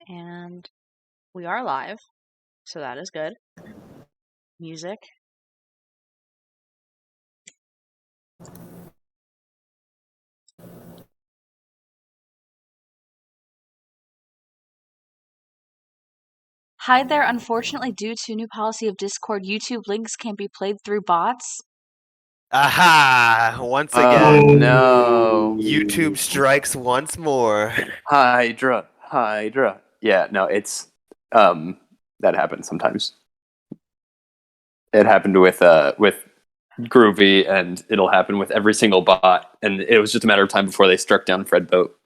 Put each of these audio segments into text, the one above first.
And we are live, so that is good. Music. Hi there, unfortunately, due to new policy of Discord, YouTube links can't be played through bots. Aha! Once Oh again, no! YouTube strikes once more. Hydra. Yeah, no, it's that happens sometimes. It happened with Groovy, and it'll happen with every single bot, and it was just a matter of time before they struck down Fred Boat.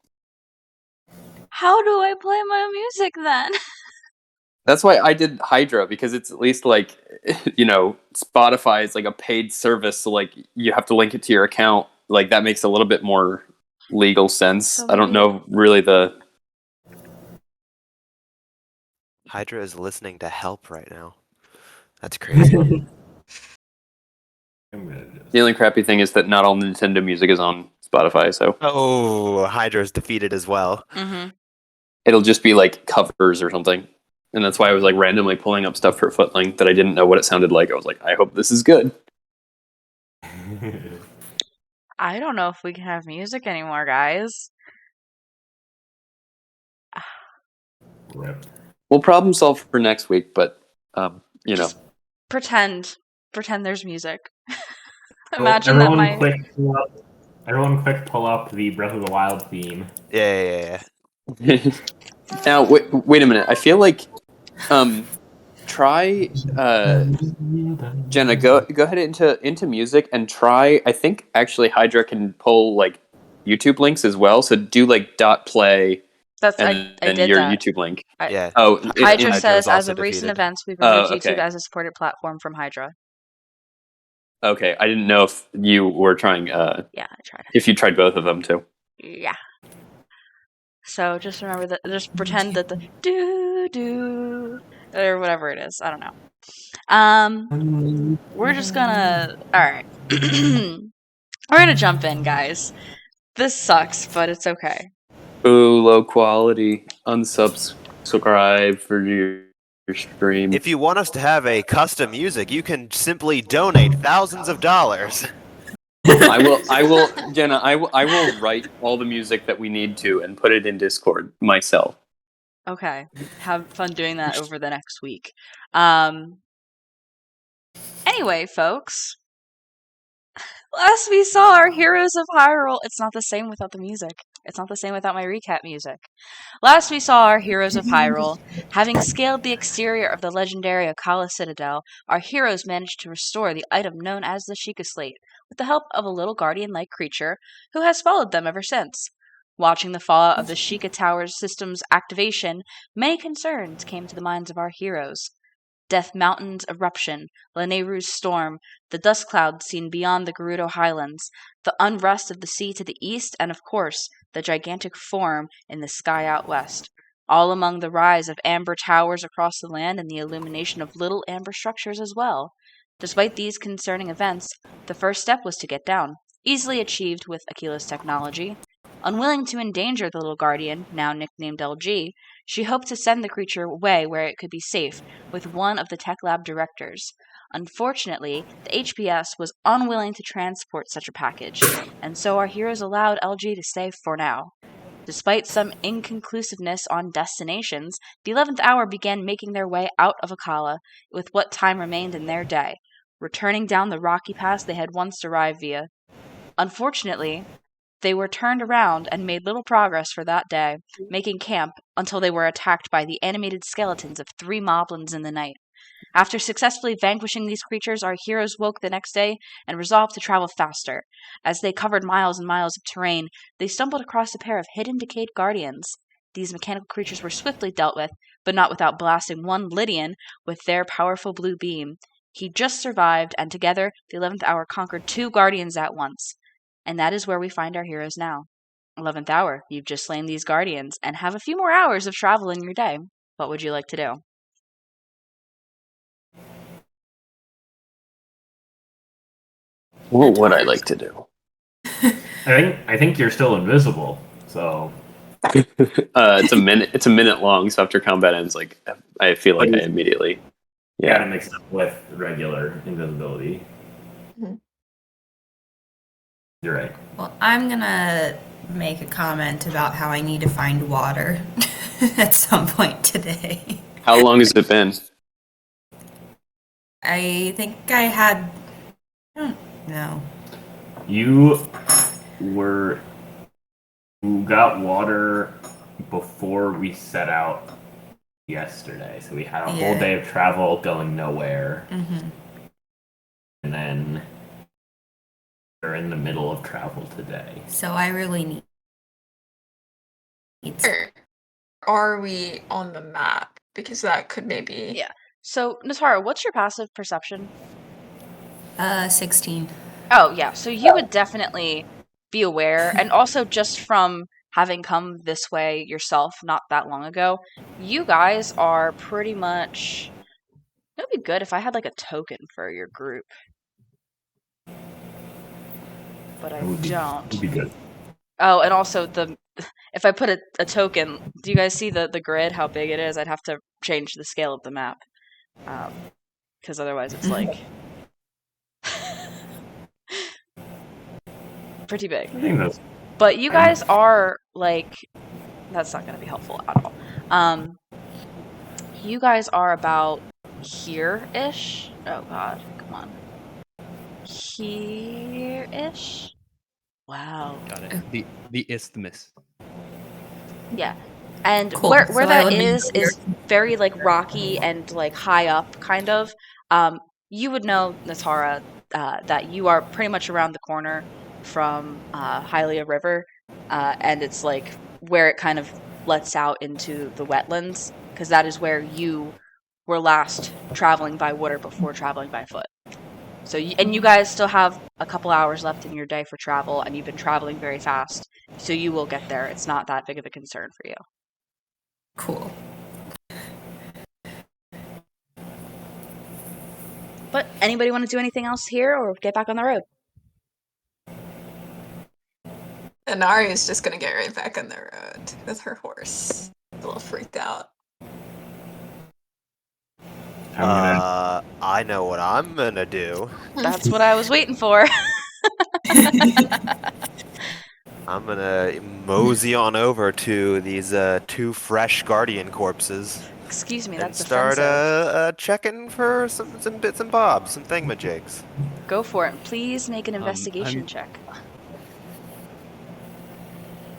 How do I play my music then? That's why I did Hydra, because it's at least like, Spotify is like a paid service, so like you have to link it to your account. Like that makes a little bit more legal sense. So I don't know really the. Hydra is listening to help right now. That's crazy. The only crappy thing is that not all Nintendo music is on Spotify, so Oh, Hydra's defeated as well. Mm-hmm. it'll just be like covers or something. And that's why I was like randomly pulling up stuff for Footling that I didn't know what it sounded like. I was like, I hope this is good. I don't know if we can have music anymore, guys. We'll problem solve for next week, but Just pretend there's music. Well, Imagine that everyone quick pull up the Breath of the Wild theme. Yeah. Now wait a minute. I feel like try Jenna, go ahead into music and try. I think actually Hydra can pull like YouTube links as well. So do like .play and I did your that. YouTube link. Yeah. Hydra Hydra's says, as also of recent defeated. events, we've removed YouTube okay. as a supported platform from Hydra. Okay, I didn't know if you were trying. Yeah, I tried. If you tried both of them too. Yeah. So just remember that. Just pretend that the do or whatever it is. I don't know. We're just gonna. All right. We're gonna jump in, guys. This sucks, but it's okay. Ooh, low quality. Unsubscribe for your stream. If you want us to have a custom music, you can simply donate thousands of dollars. I will, Jenna. I will write all the music that we need to and put it in Discord myself. Okay. Have fun doing that over the next week. Anyway, folks. Last we saw our Heroes of Hyrule. It's not the same without the music. It's not the same without my recap music. Last we saw our Heroes of Hyrule. Having scaled the exterior of the legendary Akala Citadel, our heroes managed to restore the item known as the Sheikah Slate, with the help of a little guardian-like creature who has followed them ever since. Watching the fallout of the Sheikah Tower's system's activation, many concerns came to the minds of our heroes. Death Mountain's eruption, Lanayru's storm, the dust clouds seen beyond the Gerudo Highlands, the unrest of the sea to the east, and of course, the gigantic form in the sky out west. All among the rise of amber towers across the land and the illumination of little amber structures as well. Despite these concerning events, the first step was to get down, easily achieved with Aquila's technology. Unwilling to endanger the little guardian, now nicknamed LG, she hoped to send the creature away where it could be safe, with one of the Tech Lab directors. Unfortunately, the HPS was unwilling to transport such a package, and so our heroes allowed LG to stay for now. Despite some inconclusiveness on destinations, the 11th hour began making their way out of Akala with what time remained in their day, returning down the rocky pass they had once arrived via. Unfortunately, they were turned around and made little progress for that day, making camp until they were attacked by the animated skeletons of 3 moblins in the night. After successfully vanquishing these creatures, our heroes woke the next day and resolved to travel faster. As they covered miles and miles of terrain, they stumbled across a pair of hidden decayed guardians. These mechanical creatures were swiftly dealt with, but not without blasting one Lydian with their powerful blue beam. He just survived, and together the 11th hour conquered 2 guardians at once. And that is where we find our heroes now. 11th hour, you've just slain these guardians and have a few more hours of travel in your day. What would you like to do? What would I like to do? I think you're still invisible, so It's a minute. It's a minute long. So after combat ends, like I feel like I immediately. Gotta mix it up with regular invisibility. Mhm. You're right. Well, I'm gonna make a comment about how I need to find water at some point today. How long has it been? I think I had. I don't know. You got water before we set out yesterday, so we had a whole Yeah. day of travel going nowhere, Mm-hmm. and then we're in the middle of travel today. So I really need. Where are we on the map? Because that could maybe. Yeah. So, Natara, what's your passive perception? 16. Oh, yeah. So you would definitely be aware, and also just from having come this way yourself not that long ago, you guys are pretty much. It would be good if I had like a token for your group, but I Would be don't. good. Oh, and also if I put a token, do you guys see the grid? How big it is? I'd have to change the scale of the map, because otherwise it's like pretty big. I think that's But you guys are like, that's not going to be helpful at all. You guys are about here-ish. Oh God, come on. Here-ish. Wow. Got it. The isthmus. Yeah. And Cool. where So I that would be is here. very like rocky and like high up kind of. You would know, Natara, that you are pretty much around the corner from Hylia River, and it's like where it kind of lets out into the wetlands, because that is where you were last traveling by water before traveling by foot. So, and you guys still have a couple hours left in your day for travel, and you've been traveling very fast, so you will get there. It's not that big of a concern for you. Cool. But anybody want to do anything else here, or get back on the road? And Ari's just gonna get right back on the road with her horse. A little freaked out. I'm gonna. I know what I'm gonna do. That's what I was waiting for. I'm gonna mosey on over to these 2 fresh guardian corpses Excuse me, and that's start offensive. checking for some bits and bobs, some thingamajigs. Go for it. Please make an I'm- investigation check.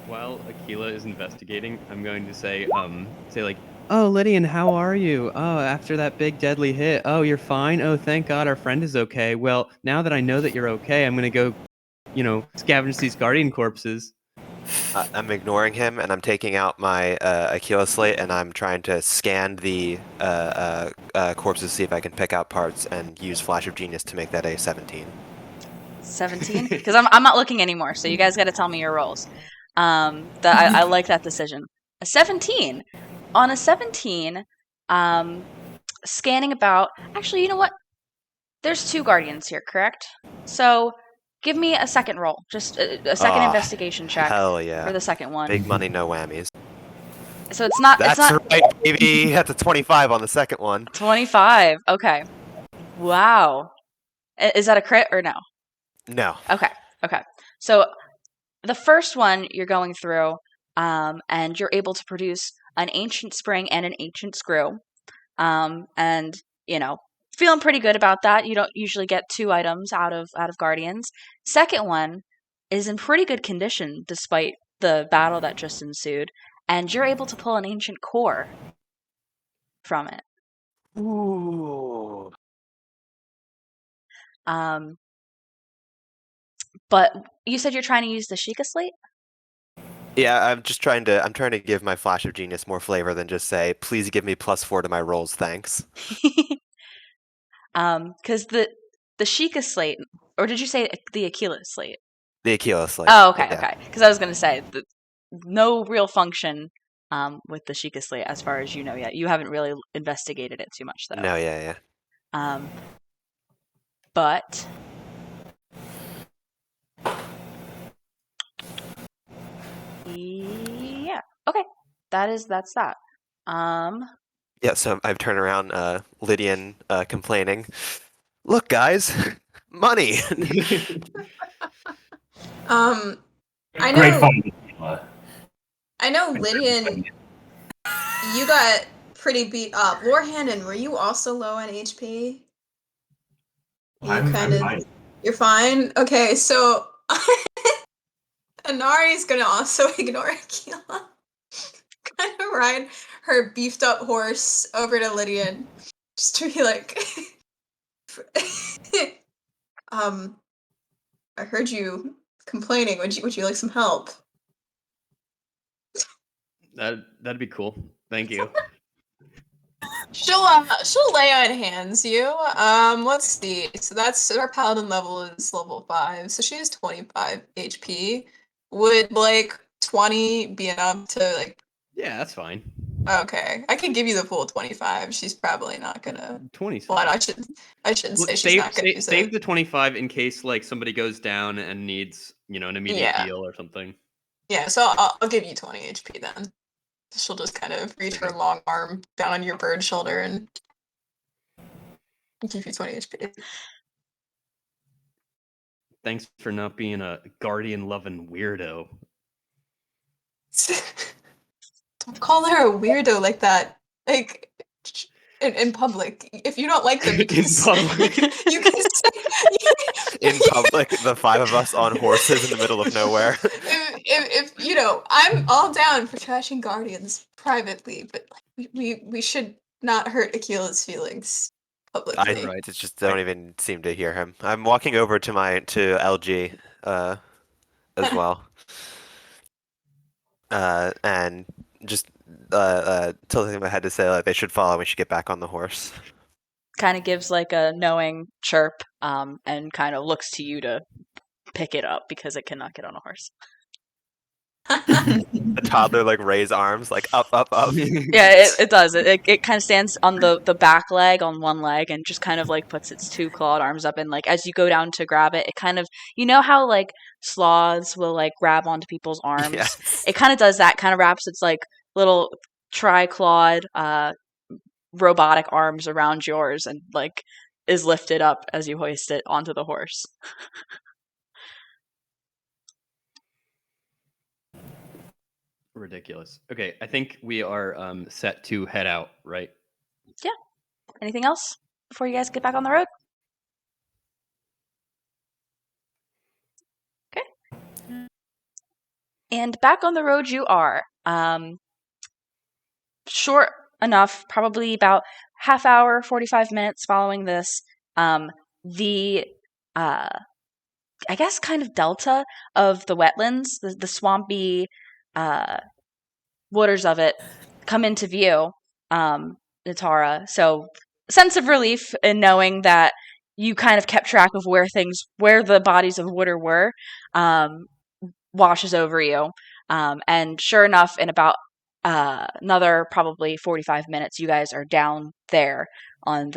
While Aquila is investigating, I'm going to say like, "Oh, Lydian, how are you? Oh, after that big deadly hit. Oh, you're fine. Oh, thank God our friend is okay. Well, now that I know that you're okay, I'm gonna go, scavenge these guardian corpses." I'm ignoring him, and I'm taking out my Aquila slate, and I'm trying to scan the corpses to see if I can pick out parts and use Flash of Genius to make that a 17. 17? Because I'm not looking anymore, so you guys got to tell me your rolls. I like that decision. A 17. On a 17, scanning about. Actually, you know what? There's 2 guardians here, correct? So give me a second roll, just a second investigation check Hell yeah. for the second one. Big money, no whammies. So it's not. That's it's not right, baby. That's a 25 on the second one. 25. Okay. Wow. Is that a crit or no? No. Okay. So the first one you're going through, and you're able to produce an ancient spring and an ancient screw, and feeling pretty good about that. You don't usually get 2 items out of Guardians. Second one is in pretty good condition despite the battle that just ensued, and you're able to pull an ancient core from it. Ooh. But you said you're trying to use the Sheikah slate? Yeah, I'm trying to give my Flash of Genius more flavor than just say, please give me +4 to my rolls, thanks. Because the Sheikah slate, or did you say the Aquila slate? The Aquila slate. Oh, okay, yeah. okay. Because I was going to say, no real function with the Sheikah slate as far as you know yet. You haven't really investigated it too much, though. No, yeah. But yeah. That's that. Yeah, so I've turned around, Lydian complaining. Look, guys, money. I Great know. fun. Aquila. I know, Lydian. You got pretty beat up. Warhanden, were you also low on HP? I'm fine. You're fine. Okay, so Anari's gonna also ignore Aquila. Gonna ride her beefed up horse over to Lydian, just to be like, I heard you complaining. Would you like some help? That'd be cool. Thank you. She'll lay on hands you. Let's see. So that's our paladin level is level 5. So she has 25 HP. Would like 20 be enough to like Yeah, that's fine. okay. I could give you the full 25. She's probably not gonna 20's but fine. I shouldn't say she's not gonna use Save it. the 25 in case like somebody goes down and needs, an immediate Yeah. heal or something. Yeah, so I'll give you 20 HP then. She'll just kind of reach her long arm down on your bird shoulder and give you 20 HP. Thanks for not being a guardian loving weirdo. Don't call her a weirdo like that. Like in public. If you don't like them, you can In public. you can say In public, the 5 of us on horses in the middle of nowhere. if I'm all down for trashing guardians privately, but like, we should not hurt Aquila's feelings publicly. I just don't even seem to hear him. I'm walking over to LG as well. And just tilting my head to say like they should follow. We should get back on the horse. Kind of gives like a knowing chirp, and kind of looks to you to pick it up because it cannot get on a horse. The toddler like raise arms like up. Yeah, it does. It kind of stands on the back leg on one leg and just kind of like puts its 2 clawed arms up, and like as you go down to grab it, it kind of, you know how like sloths will like grab onto people's arms. Yes. It kind of does that. Kind of wraps its like little tri-clawed robotic arms around yours and like is lifted up as you hoist it onto the horse. Ridiculous. Okay, I think we are set to head out, right? Anything else before you guys get back on the road? Okay. And back on the road you are. Short enough, probably about half hour, 45 minutes following this. The I guess kind of delta of the wetlands, the swampy waters of it come into view, Natara. So sense of relief in knowing that you kind of kept track of where the bodies of water were, washes over you. And sure enough, in about another probably 45 minutes, you guys are down there along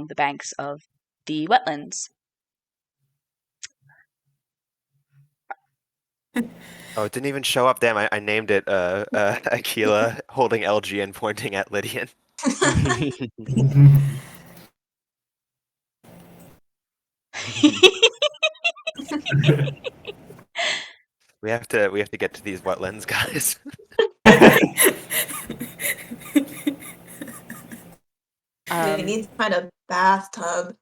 the banks of the wetlands. Oh, it didn't even show up. Damn, I named it Aquila holding LG and pointing at Lydian. We have to get to these wetlands, guys. We need to find a bathtub.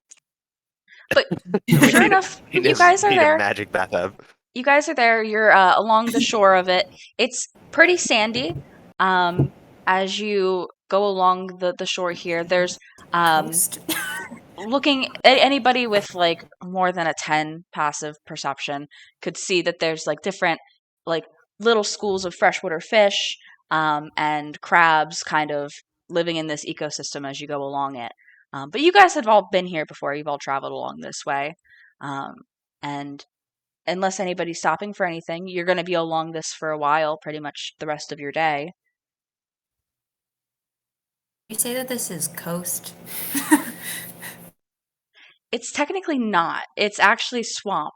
But sure enough, you guys are there. A magic bathtub. You guys are there. You're along the shore of it. It's pretty sandy. As you go along the shore here, there's looking at anybody with like more than a 10 passive perception could see that there's like different like little schools of freshwater fish and crabs kind of living in this ecosystem as you go along it. But you guys have all been here before. You've all traveled along this way. And unless anybody's stopping for anything, you're going to be along this for a while, pretty much the rest of your day. You say that this is coast? It's technically not. It's actually swamp.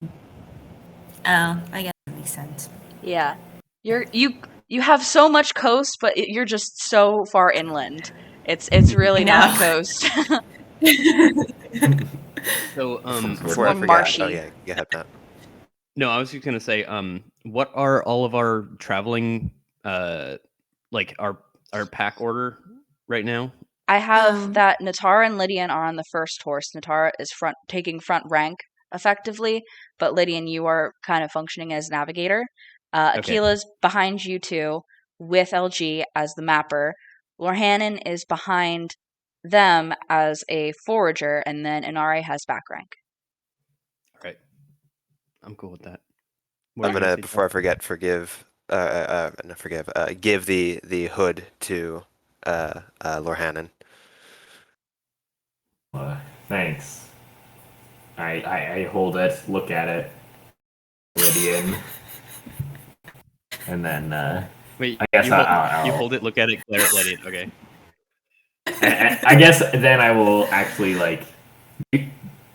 Oh, I guess that makes sense. Yeah. You You have so much coast, but you're just so far inland. It's really I not know. coast. So, It's Before I more forget, marshy. oh yeah, go ahead, Matt. no, I was just gonna say, what are all of our traveling, like our pack order right now? I have Um, that Natara and Lydian are on the first horse. Natara is taking front rank effectively, but Lydian, you are kind of functioning as navigator. Okay. Akila's behind you two with LG as the mapper. Lorhanan is behind them as a forager, and then Inari has back rank. All right. I'm cool with that. What I'm were you gonna, say, before I Jeff? forget, give the hood to Lorhanan. Thanks. I hold it, look at it, Lydian, and then Wait, I guess you hold, I'll you hold it, look at it, glare at Lydian. Okay. I guess then I will actually like.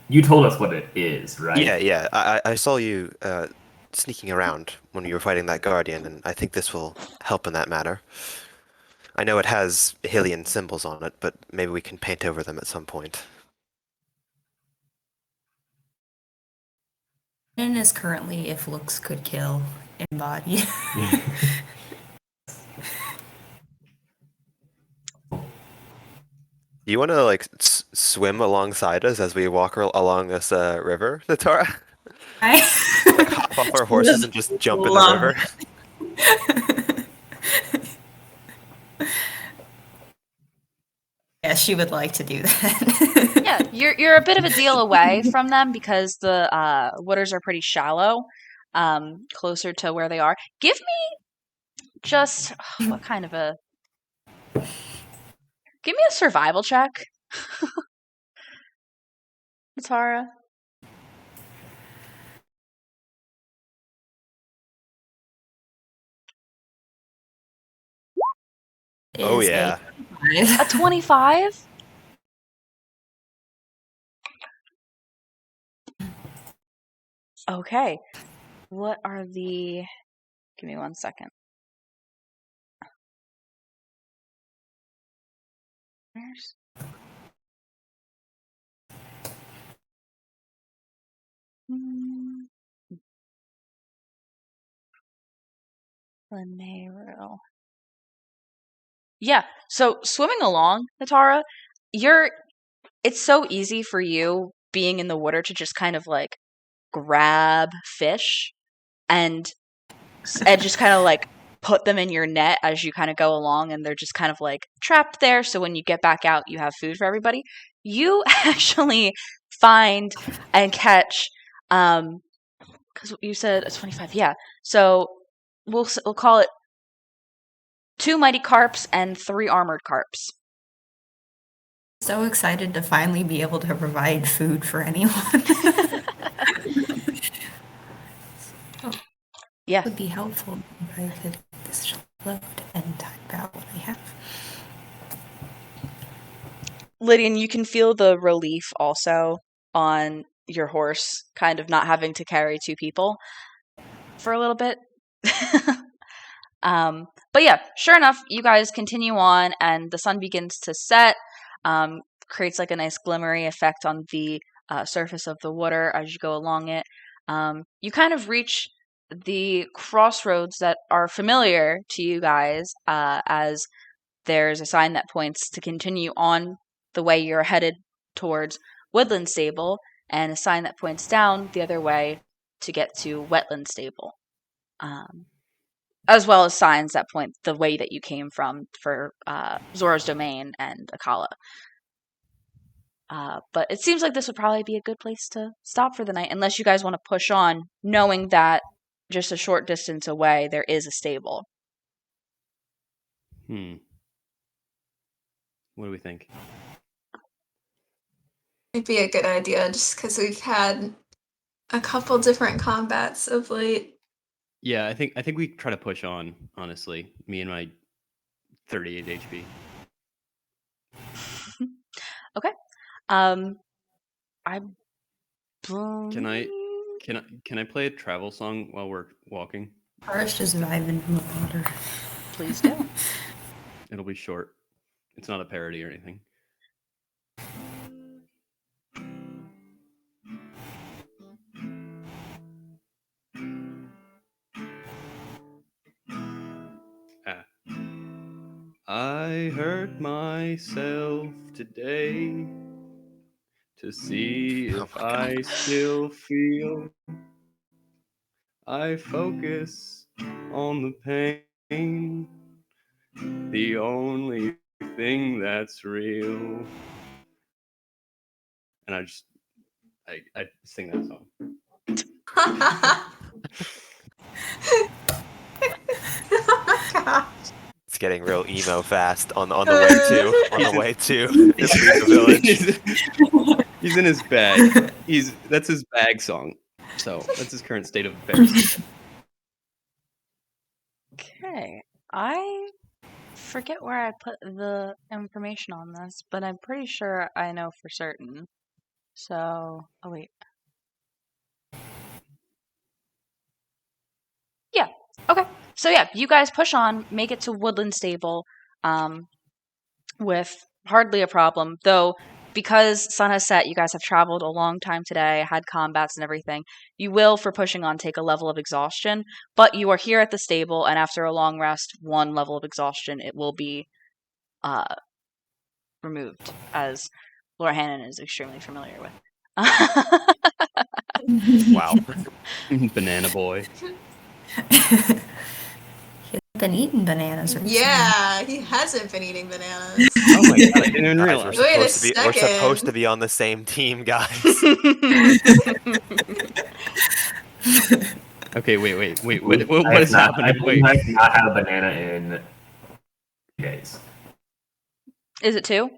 You told us what it is, right? Yeah. I saw you sneaking around when you were fighting that guardian, and I think this will help in that matter. I know it has Hylian symbols on it, but maybe we can paint over them at some point. Shannon is currently if looks could kill in body. Do you want to like swim alongside us as we walk along this river, Natara? I Like hop off our horses and just jump in the love river? Yeah, she would like to do that. Yeah, you're a bit of a deal away from them because the waters are pretty shallow, closer to where they are. Give me just what kind of a give me a survival check, Natara. Oh Is yeah. A 25? Okay. What are the Give me 1 second. Where's Lanero? Yeah, so swimming along, Natara, it's so easy for you being in the water to just kind of like grab fish and just kind of like put them in your net as you kind of go along, and they're just kind of like trapped there, so when you get back out you have food for everybody. You actually find and catch because you said it's 25, yeah, so we'll call it 2 mighty carps and 3 armored carps. So excited to finally be able to provide food for anyone. Yeah, Would be helpful if I could just load and type out what I have. Lydian, you can feel the relief also on your horse, kind of not having to carry 2 people for a little bit. But yeah, sure enough, you guys continue on, and the sun begins to set, creates like a nice glimmery effect on the surface of the water as you go along it. You kind of reach the crossroads that are familiar to you guys, as there's a sign that points to continue on the way you're headed towards Woodland Stable, and a sign that points down the other way to get to Wetland Stable. As well as signs that point the way that you came from for Zora's Domain and Akala. But it seems like this would probably be a good place to stop for the night, unless you guys want to push on, knowing that just a short distance away there is a stable. What do we think? It'd be a good idea just because we've had a couple different combats of late. Yeah, I think we try to push on, honestly. Me and my 38 HP. Okay. I Can I play a travel song while we're walking? First is vibing from the water. Please do. It'll be short. It's not a parody or anything. I hurt myself today to see Oh if my God. I still feel. I focus on the pain, the only thing that's real. And I sing that song. God. It's getting real emo fast on the way to the village. He's in his bag. That's his bag song. So that's his current state of affairs. Okay. I forget where I put the information on this, but I'm pretty sure I know for certain. So, oh wait. Yeah. Okay. So yeah, you guys push on, make it to Woodland Stable, with hardly a problem. Though, because sun has set, you guys have traveled a long time today, had combats and everything. You will, for pushing on, take a level of exhaustion. But you are here at the stable, and after a long rest, 1 level of exhaustion, it will be removed, as Laura Hannon is extremely familiar with. Wow. Banana boy. He's been eating bananas recently. Yeah, he hasn't been eating bananas. Oh my god, I didn't even Guys, realize. Wait a we're second. supposed to be on the same team, guys. Okay, wait. I What have is not- happening? I Wait. have not had a banana in 2 days. Is it 2?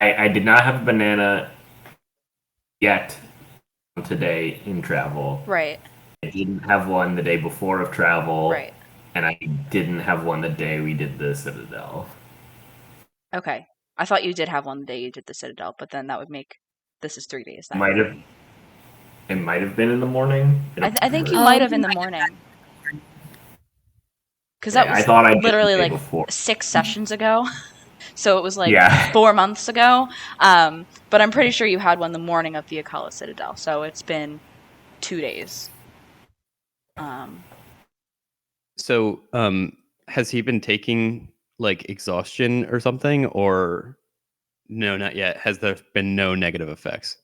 I did not have a banana yet today in travel. Right. I didn't have one the day before of travel. Right. And I didn't have one the day we did the Citadel. Okay. I thought you did have one the day you did the Citadel, but then that would make this is 3 days then. It might have been in the morning. I think you might have in the morning. Because that was I thought I did literally the day like before. 6 sessions ago. So it was like Yeah. 4 months ago. But I'm pretty sure you had one the morning of the Akala Citadel. So it's been 2 days. So, has he been taking like exhaustion or something, or no, not yet? Has there been no negative effects?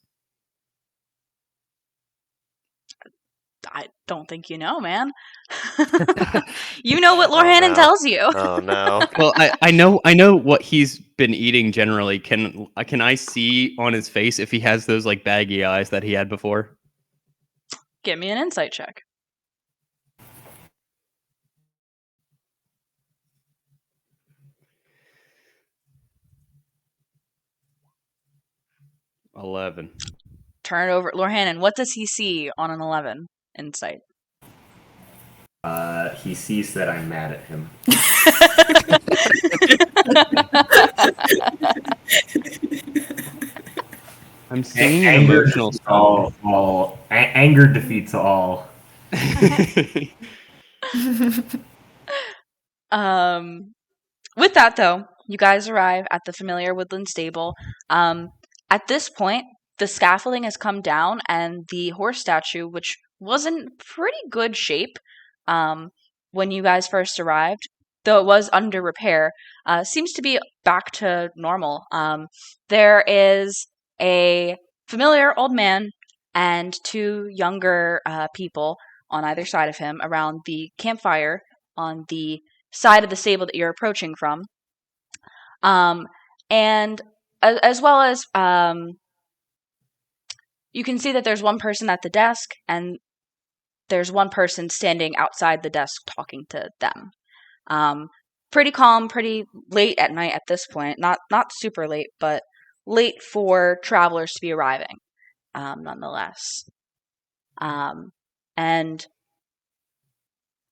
I don't think you know, man. You know what Lord Hannon no. tells you. Oh no. Well, I know what he's been eating generally. Can I see on his face if he has those like baggy eyes that he had before? Give me an insight check. $11. Turn it over. Lord Hannon, what does he see on an 11 insight? He sees that I'm mad at him. I'm seeing an Anger emotional defeats all. Anger defeats all. With that, though, you guys arrive at the familiar woodland stable. At this point, the scaffolding has come down, and the horse statue, which was in pretty good shape when you guys first arrived, though it was under repair, seems to be back to normal. There is a familiar old man and 2 younger people on either side of him around the campfire on the side of the stable that you're approaching from. And as well as you can see that there's one person at the desk and there's one person standing outside the desk talking to them. Pretty calm, pretty late at night at this point. Not super late, but late for travelers to be arriving, nonetheless. And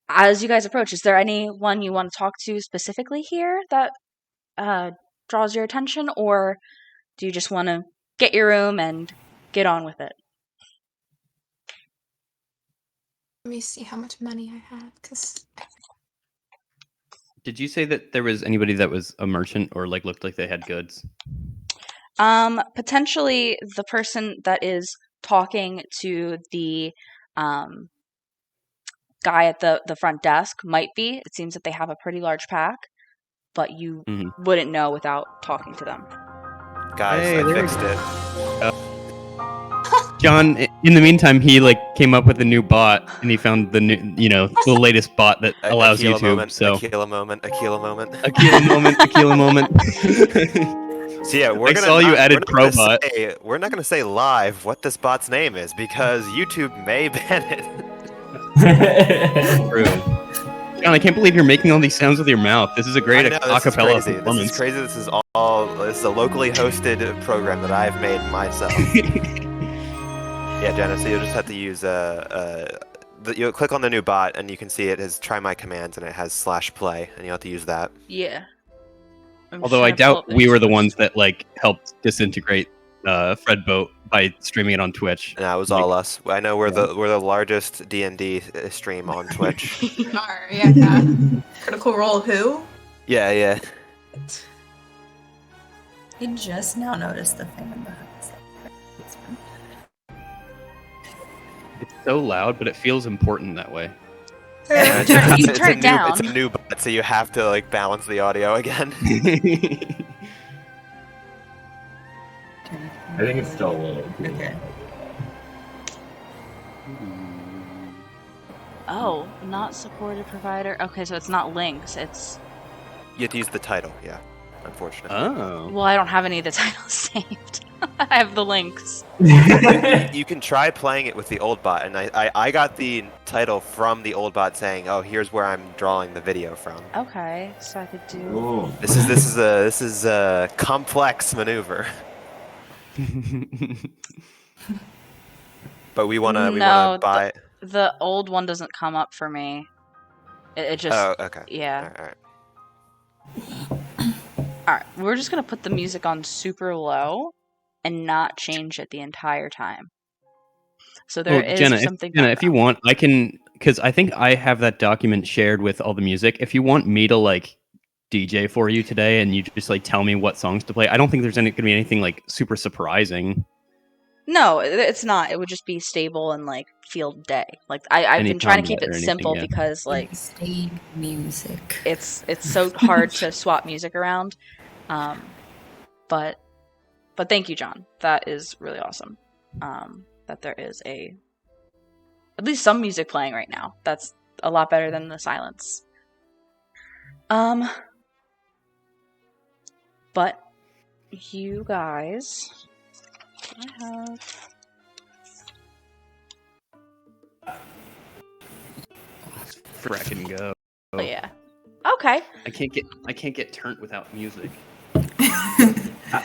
as you guys approach, is there anyone you want to talk to specifically here that draws your attention, or do you just want to get your room and get on with it? Let me see how much money I have, because Did you say that there was anybody that was a merchant or like looked like they had goods? Potentially the person that is talking to the guy at the front desk might be. It seems that they have a pretty large pack, but you wouldn't know without talking to them. Guys, Hey, I there we fixed it. John, in the meantime, he like came up with a new bot, and he found the new, the latest bot that allows Aquila YouTube. moment, So Aquila moment, Aquila moment. Aquila moment, Aquila moment. So yeah, I saw you added Probot. We're not gonna say live what this bot's name is because YouTube may ban it. True. John, I can't believe you're making all these sounds with your mouth. This is a great I know, this is acapella crazy. performance. This is crazy. This is a locally hosted program that I've made myself. Yeah, Jenna. So you'll just have to use you'll click on the new bot and you can see it has try my commands and it has /play and you'll have to use that. Yeah. Although I doubt we were the ones that like helped disintegrate Fredboat by streaming it on Twitch. No, it was Like, all us. I know we're the largest D&D stream on Twitch. you are, yeah. Critical Role who? Yeah. I just now noticed the thing in the house. It's so loud, but it feels important that way. You turn it down. It's a new bot, so you have to like balance the audio again. I think it's still a little too Okay. Oh, not supported provider. Okay, so it's not links. It's You have to use the title, yeah. Unfortunately. Oh. well, I don't have any of the titles saved. I have the links. You can try playing it with the old bot, and I got the title from the old bot saying, "Oh, here's where I'm drawing the video from." Okay, so I could do. Ooh. This is a complex maneuver, but we wanna No, buy. The old one doesn't come up for me. It just. Oh, okay. Yeah. All right. Alright, we're just gonna put the music on super low and not change it the entire time. So there is Jenna, something. Jenna, if you want, I can, because I think I have that document shared with all the music. If you want me to like DJ for you today, and you just like tell me what songs to play, I don't think there's gonna be anything like super surprising. No, it's not. It would just be stable and like field day. Like I've Any been trying to keep combat or it anything, simple yeah. because like Stayed music. it's so hard to swap music around. But thank you, John. That is really awesome. That there is at least some music playing right now. That's a lot better than the silence. But you guys, I have. Fracking go. Oh yeah. Okay. I can't get turned without music.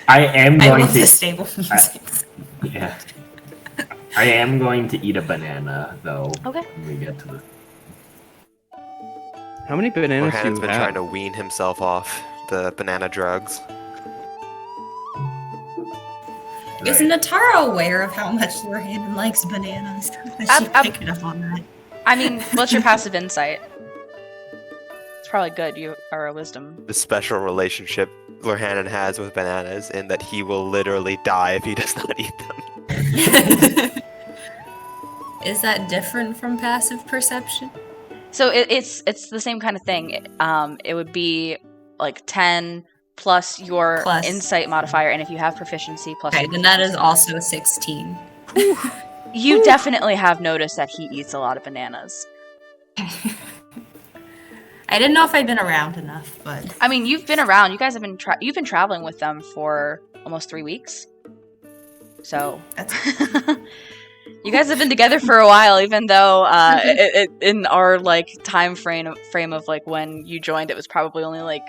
I am I going love to the stable music. yeah. I am going to eat a banana though. Okay. When we get to the How many bananas do Orhan's you been have? trying to wean himself off the banana drugs. Is Natara aware of how much Lorraine likes bananas? Is she picking up on that? I mean, what's your passive insight? It's probably good. You are a wisdom. The special relationship Lorhanan has with bananas in that he will literally die if he does not eat them. Is that different from passive perception? So it's the same kind of thing. It would be like 10 plus your insight modifier, and if you have proficiency plus. Okay, then that is also 16. You definitely have noticed that he eats a lot of bananas. I didn't know if I'd been around enough, but I mean, you've been around. You guys have been you've been traveling with them for almost 3 weeks. So that's you guys have been together for a while, even though in our like time frame of like when you joined, it was probably only like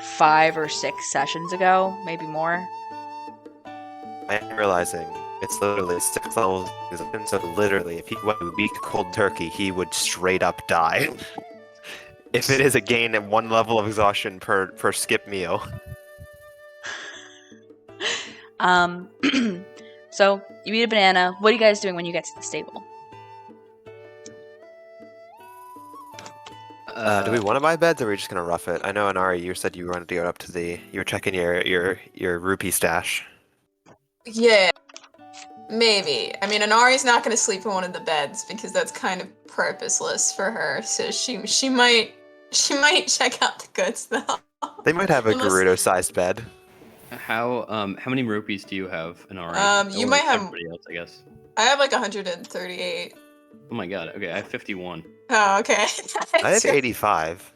5 or 6 sessions ago, maybe more. I am realizing it's literally 6 levels, and so literally, if he went a weak cold turkey, he would straight up die. If it is a gain at 1 level of exhaustion per skip meal. So you eat a banana. What are you guys doing when you get to the stable? Do we want to buy beds, or are we just gonna rough it? I know, Anari, you said you wanted to go up to you were checking your rupee stash. Yeah, maybe. I mean, Anari's not going to sleep in one of the beds because that's kind of purposeless for her. So she might check out the goods though. They might have a Unless- Gerudo-sized bed. How many rupees do you have, Inari? You Or might have- everybody else, I guess. I have like 138. Oh my god. Okay, I have 51. Oh, okay. I have 85.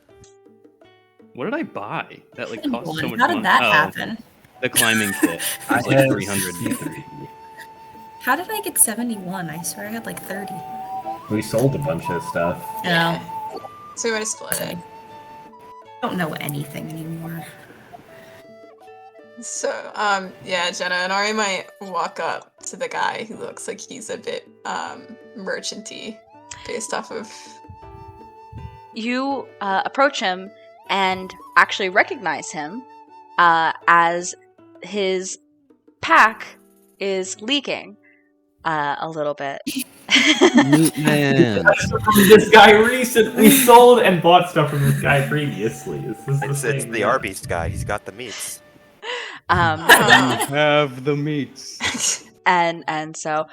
What did I buy? That like cost so much How money. did that Oh, happen? the climbing kit. I It's like have 300. 60. How did I get 71? I swear I had like 30. We sold a bunch of stuff. No, So we want to split it. I don't know anything anymore. So, yeah, Jenna and Ari might walk up to the guy who looks like he's a bit, merchanty based off of. You approach him and actually recognize him as his pack is leaking a little bit. Meat man. This guy recently sold and bought stuff from this guy previously. It's the Arby's guy. He's got the meats. Have the meats. and so,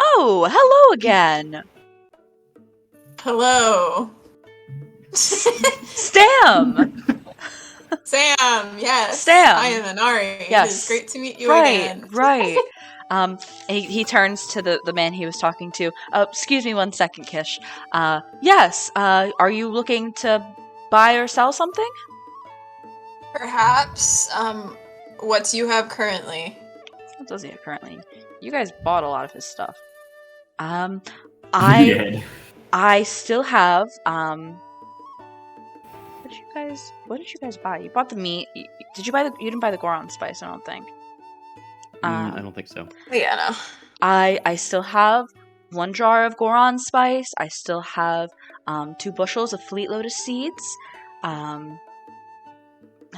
oh, hello again, Hello. Stam. Sam, yes. Sam. I am Anari. It Yes. is great to meet you Right, again. right. He turns to the man he was talking to. Excuse me 1 second, Kish. Yes, are you looking to buy or sell something? Perhaps, what do you have currently? What does he have currently? You guys bought a lot of his stuff. We I did. I still have what did you guys buy? You bought the meat. Did you buy you didn't buy the Goron spice, I don't think. I don't think so. Yeah, no. I still have 1 jar of Goron spice. I still have 2 bushels of Fleet Lotus seeds. I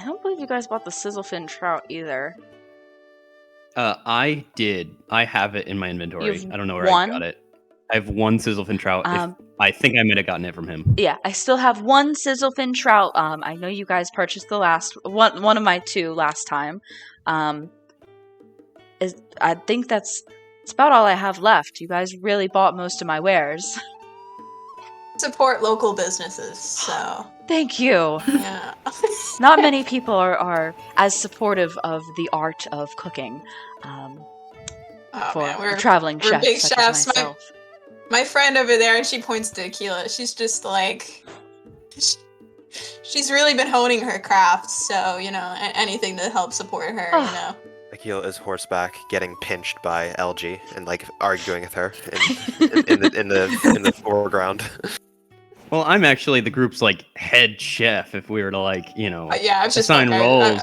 don't believe you guys bought the Sizzlefin trout either. I did. I have it in my inventory. You've I don't know where one? I got it. I have 1 sizzlefin trout. I think I might have gotten it from him. Yeah, I still have 1 Sizzlefin trout. I know you guys purchased the last one of my 2 last time. I think that's about all I have left. You guys really bought most of my wares. Support local businesses, so Thank you. yeah. Not many people are as supportive of the art of cooking for man, we're traveling we're chefs big such chefs. as myself. My friend over there, and she points to Akila. She's just like, she's really been honing her craft. So anything to help support her. Oh. Akil is horseback, getting pinched by LG and like arguing with her in the foreground. Well, I'm actually the group's like head chef. If we were to Yeah, I was just assign fucking, roles.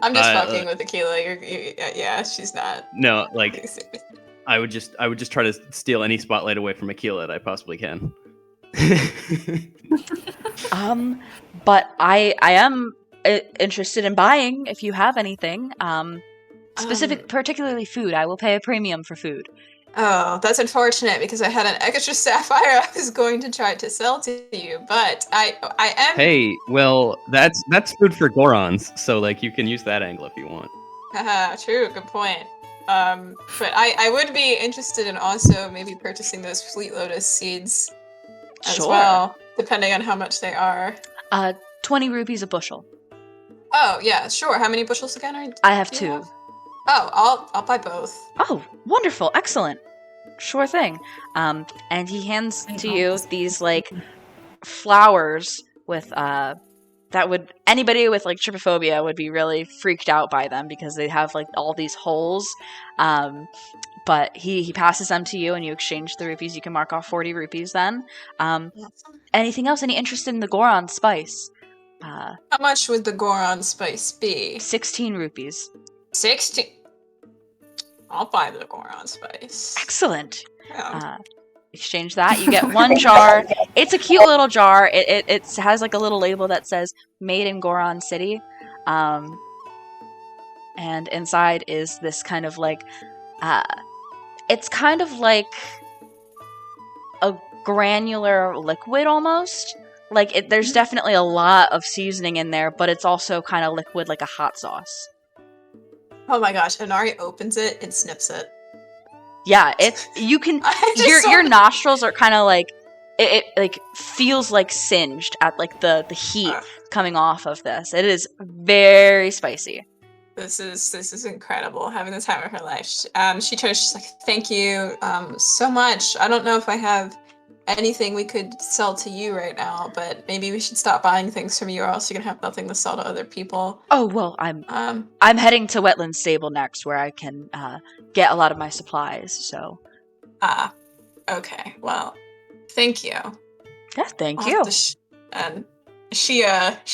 I'm just fucking with Akila. Yeah, she's not. No, like I would just try to steal any spotlight away from Akila that I possibly can. But I am interested in buying if you have anything. Particularly food. I will pay a premium for food. Oh, that's unfortunate because I had an extra sapphire I was going to try to sell to you, but I am. Hey, well, that's food for Gorons, so like you can use that angle if you want. Haha, true, good point. But I would be interested in also maybe purchasing those Fleet Lotus seeds as Sure. well, depending on how much they are. 20 rupees a bushel. Oh yeah, sure. How many bushels again are? I have do you 2. have? Oh, I'll buy both. Oh, wonderful, excellent. Sure thing. And he hands to you these like flowers with anybody with like trypophobia would be really freaked out by them because they have like all these holes. But he passes them to you and you exchange the rupees. You can mark off 40 rupees then. Anything else? Any interest in the Goron spice? How much would the Goron spice be? 16 rupees. 16. I'll buy the Goron spice. Excellent. Yeah. Exchange that. You get 1 jar. It's a cute little jar. It has like a little label that says "Made in Goron City," and inside is this kind of like, it's kind of like a granular liquid almost. There's definitely a lot of seasoning in there, but it's also kind of liquid like a hot sauce. Oh my gosh, Inari opens it and sniffs it. Yeah, you can I just your saw- nostrils are kind of like it like feels like singed at like the heat coming off of this. It is very spicy. This is incredible, having the time of her life. She's like, thank you so much. I don't know if I have anything we could sell to you right now, but maybe we should stop buying things from you, or else you're gonna have nothing to sell to other people. Oh well, I'm heading to Wetland Stable next, where I can get a lot of my supplies. So Okay, well, thank you. Yeah, thank I'll you. have to and she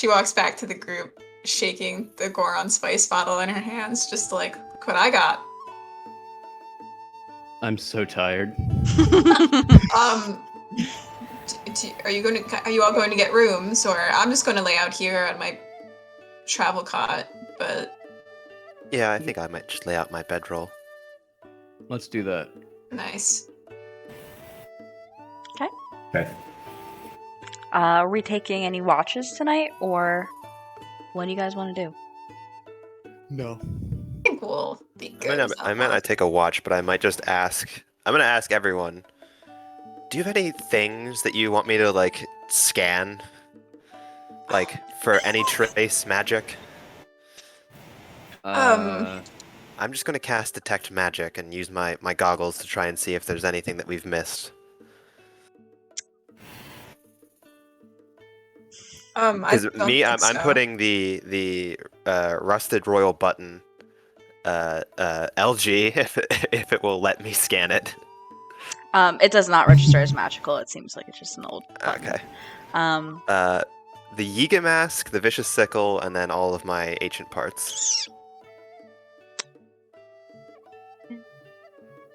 walks back to the group, shaking the Goron spice bottle in her hands, just like, look what I got. I'm so tired. Are you all going to get rooms, or I'm just going to lay out here on my travel cot? But Yeah, I think I might just lay out my bedroll. Let's do that. nice. Okay. Are we taking any watches tonight, or what do you guys want to do? No. I think we'll be good. I meant I'd take a watch, but I might just ask. I'm gonna ask everyone. Do you have any things that you want me to like scan, like for any trace magic? I'm just gonna cast detect magic and use my goggles to try and see if there's anything that we've missed. Because I'm putting the rusted royal button LG if it will let me scan it. It does not register as magical. It seems like it's just an old button. Okay. Um, The Yiga mask, the vicious sickle, and then all of my ancient parts.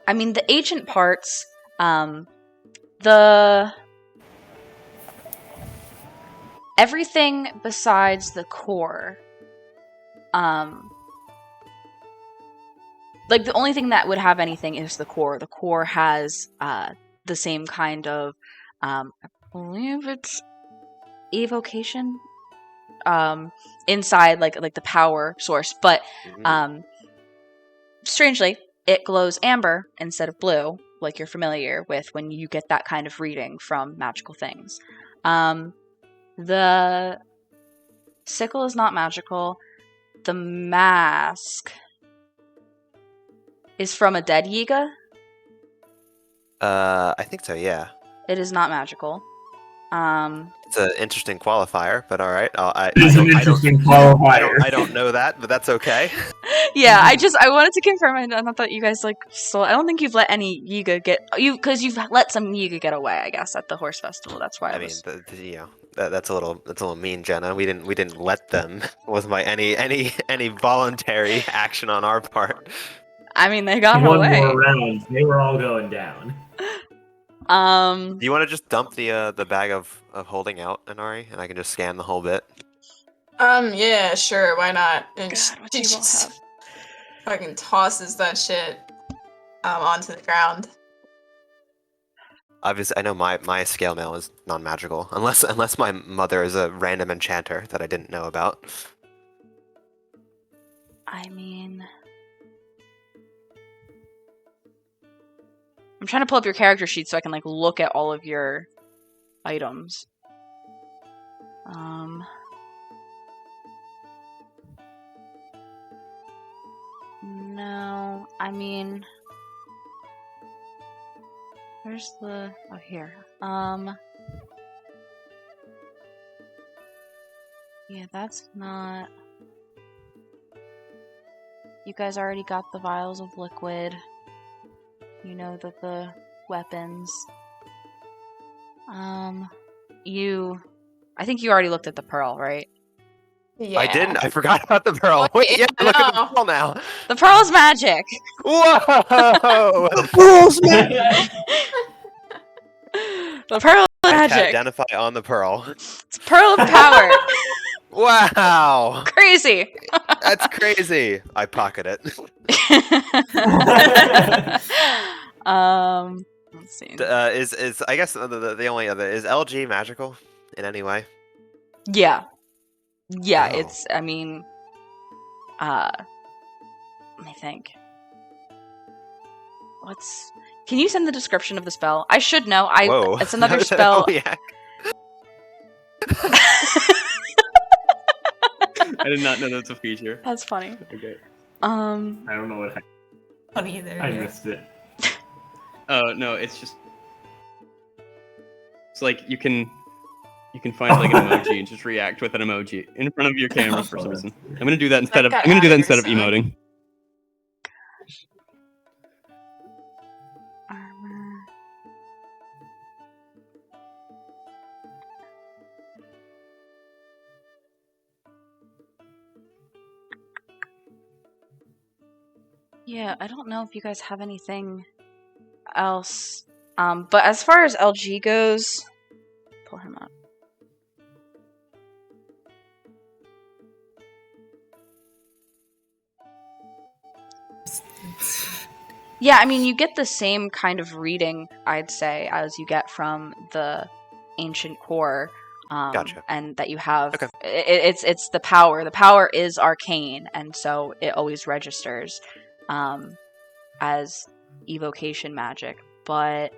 I mean, the ancient parts, everything besides the core, like the only thing that would have anything is the core. The core has the same kind of, I believe it's evocation, inside like the power source, but strangely, it glows amber instead of blue, like you're familiar with when you get that kind of reading from magical things. The sickle is not magical. The mask is from a dead Yiga. I think so, yeah. It is not magical. It's an interesting qualifier, but all right. It's an interesting qualifier. I don't know that, but that's okay. Yeah, I wanted to confirm. I not that you guys like still. I don't think you've let any Yiga get because you've let some Yiga get away. I guess at the horse festival. That's why. That's a little mean, Jenna. We didn't let them. It wasn't by any voluntary action on our part. I mean, they got One away. more round, they were all going down. Do you want to just dump the bag of holding out, Inari, and I can just scan the whole bit? Yeah, sure, why not? And God, what do she you all just have? fucking tosses that shit onto the ground. Obviously, I know my scale mail is non-magical, unless my mother is a random enchanter that I didn't know about. I mean, I'm trying to pull up your character sheet so I can like look at all of your items. No, I mean, where's the? Oh, here. Yeah, that's not. You guys already got the vials of liquid. You know that the weapons. I think you already looked at the pearl, right? Yeah. I didn't. I forgot about the pearl. Oh, Wait, yeah, look at no. the pearl now. The pearl's magic. Whoa! The pearl is I magic. can't identify on the pearl. It's a pearl of power. Wow! Crazy. That's crazy. I pocket it. Let's see. Is I guess the only other is LG magical? in any way? Yeah. Yeah, Oh. it's, I mean, let me think. Can you send the description of the spell? I should know. Whoa. It's another spell. Oh, yeah. I did not know that's a feature. That's funny. Okay. I don't know what happened. Funny either. I missed it. Oh no, it's like you can find like an emoji and just react with an emoji in front of your camera for some reason. I'm gonna do that instead of emoting. Armor. Yeah, I don't know if you guys have anything else. But as far as LG goes, pull him up. Yeah, I mean, you get the same kind of reading, I'd say, as you get from the ancient core. Gotcha. And that you have. Okay. It's the power. The power is arcane, and so it always registers as evocation magic. But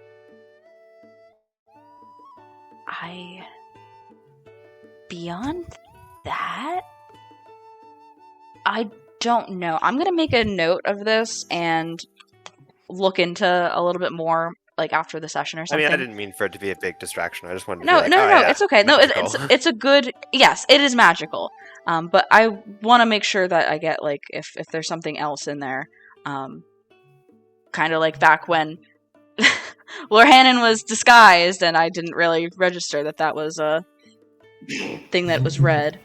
beyond that, I don't know. I'm gonna make a note of this and look into a little bit more, like after the session or I something. mean, I didn't mean for it to be a big distraction. I just wanted to No, be like, no, oh, no, yeah, it's okay. No, magical. it's a good. Yes, it is magical. But I want to make sure that I get like if there's something else in there, kind of like back when Lorhannon was disguised, and I didn't really register that was a thing that was red.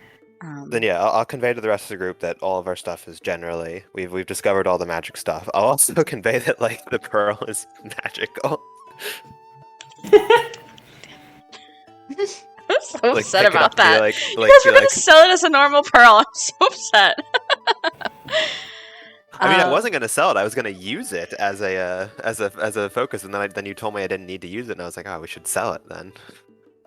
Then yeah, I'll convey to the rest of the group that all of our stuff is generally we've discovered all the magic stuff. I'll also convey that like the pearl is magical. I'm so Like, upset pick it up about and be that. like- You like, guys be were gonna like- sell it as a normal pearl. I'm so upset. I mean, I wasn't gonna sell it. I was gonna use it as a focus, and then you told me I didn't need to use it, and I was like, oh, we should sell it then.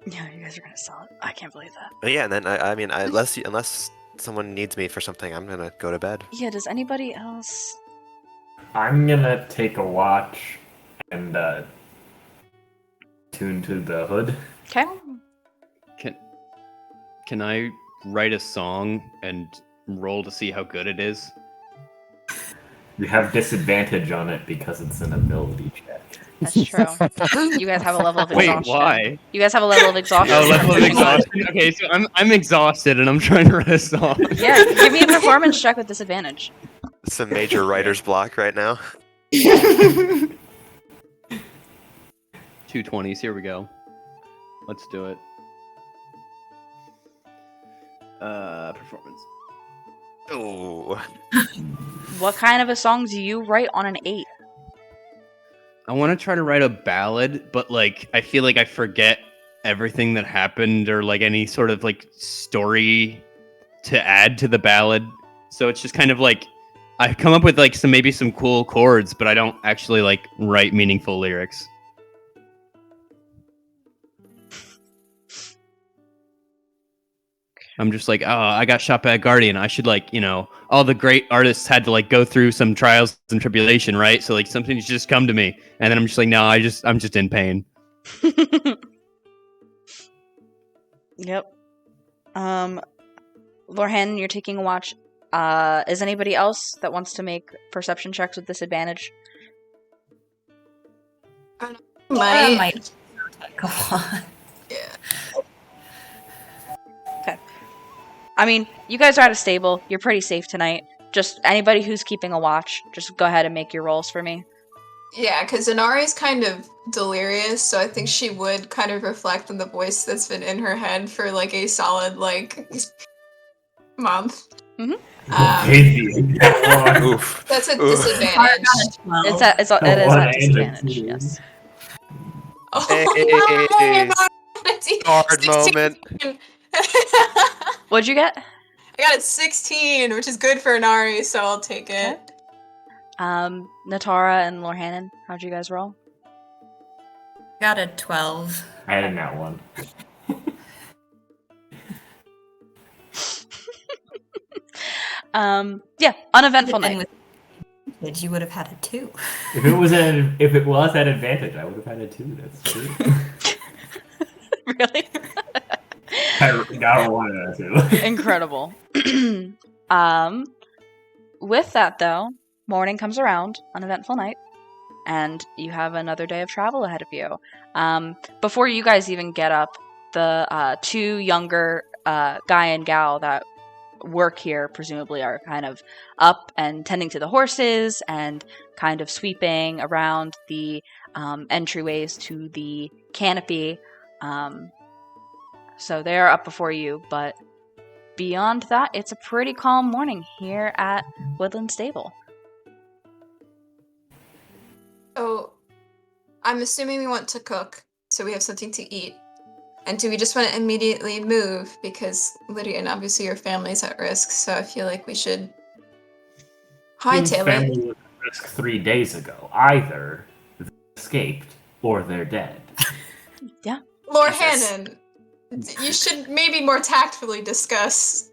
Yeah, you guys are gonna sell it. I can't believe that. But yeah, and then I mean, unless someone needs me for something, I'm gonna go to bed. Yeah, does anybody else? I'm gonna take a watch and tune to the hood. Okay. Can I write a song and roll to see how good it is? You have disadvantage on it because it's an ability check. That's true. You guys have a level of Wait, exhaustion. why? You guys have a level of exhaustion. Oh, level of from pushing wood. exhaustion. Okay, so I'm exhausted and I'm trying to write a song. Yeah, give me a performance check with disadvantage. Some major writer's block right now. 220s. Here we go. Let's do it. Performance. Ooh. What kind of a song do you write on an 8? I want to try to write a ballad, but like I feel like I forget everything that happened or like any sort of like story to add to the ballad. So it's just kind of like I come up with like maybe some cool chords, but I don't actually like write meaningful lyrics. I'm just like, oh, I got shot by a guardian. I should like, all the great artists had to like go through some trials and tribulation, right? So like something just come to me, and then I'm just like, no, I'm just in pain. Yep. Lorhan, you're taking a watch. Is anybody else that wants to make perception checks with disadvantage? Might. Go on. Yeah. I mean, you guys are at a stable. You're pretty safe tonight. Just anybody who's keeping a watch, just go ahead and make your rolls for me. Yeah, because Inari's kind of delirious, so I think she would kind of reflect on the voice that's been in her head for like a solid month. Mm-hmm. Oof. That's a Oof. disadvantage. It is at disadvantage, yes. Oh, Hey. my God. Hard 16. moment. What'd you get? I got a 16, which is good for Inari, so I'll take it. Natara and Lorhannon, how'd you guys roll? Got a 12. I had a nat one. Yeah, uneventful And night. with you would have had a 2. If it was an advantage, I would have had a 2. That's true. Really? I got one of that too. Incredible. With that though, morning comes around, uneventful night, and you have another day of travel ahead of you. Before you guys even get up, the 2 younger guy and gal that work here presumably are kind of up and tending to the horses and kind of sweeping around the entryways to the canopy. So they are up before you, but beyond that, it's a pretty calm morning here at Woodland Stable. So, I'm assuming we want to cook, so we have something to eat. And do we just want to immediately move? Because Lydia and obviously your family's at risk, so I feel like we should His hightail it. family was at risk 3 days ago. Either they escaped or they're dead. Lord Jesus. Hannon, you should maybe more tactfully discuss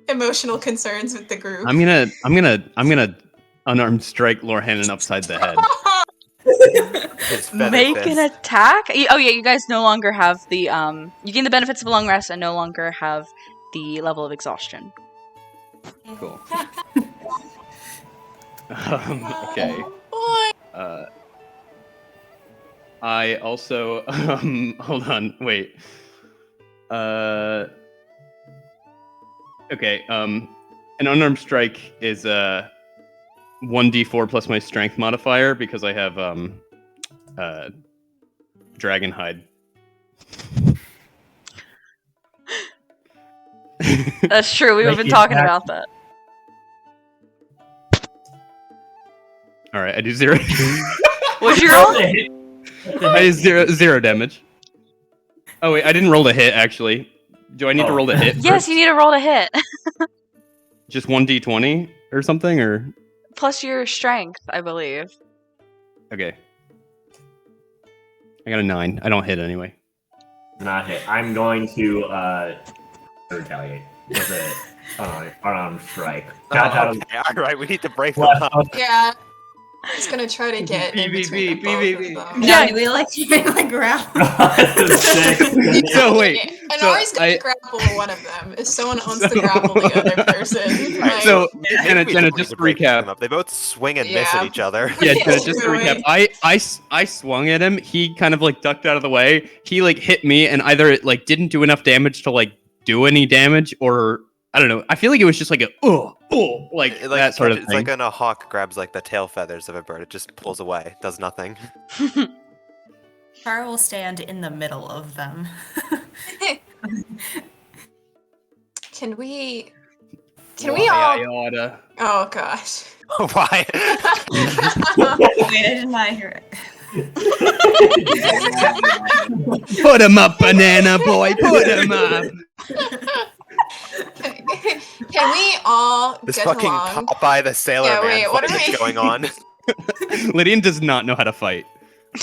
emotional concerns with the group. I'm gonna unarmed strike Lorhannon upside the head. His feather Make fist. an attack? Oh yeah, you guys no longer have the you gain the benefits of a long rest and no longer have the level of exhaustion. Cool. Okay. Boy. I also hold on, wait. Okay, an unarmed strike is 1d4 plus my strength modifier because I have dragon hide. That's true. We've Make been the talking attack. about that. All right, I do 0. What'd you roll? I do zero damage. Oh wait, I didn't roll to hit actually. Do I need to roll to hit? Yes, first? you need to roll to hit. Just 1d20 or something, or Plus your strength, I believe. okay. I got a 9. I don't hit anyway. Not hit. I'm going to retaliate with an unarmed strike. Oh, okay. All right, we need to break them Well, up. Yeah. He's gonna try to get in between PvP. both of them. Yeah, do we like keeping the ground? So wait, And so Ari's gonna grapple one of them if someone wants to grapple the other person. Like, So Maybe we Jenna, need just to break them recap. up. They both swing and miss Yeah. at each other. Yeah, Jenna, just to Really? recap. I swung at him. He kind of like ducked out of the way. He like hit me, and either it like didn't do enough damage to like do any damage, or I don't know. I feel like it was just like a like It, that sort of it's thing. like when a hawk grabs like the tail feathers of a bird. It just pulls away, does nothing. Tara will stand in the middle of them. Can we Why all? I oughta. Oh gosh. Why? Wait, I did not hear it. Put him up, banana boy. Put him up. Can we all This get fucking along? Popeye the Sailor Yeah, Man wait, what fight are that's we- going on. Lydian does not know how to fight.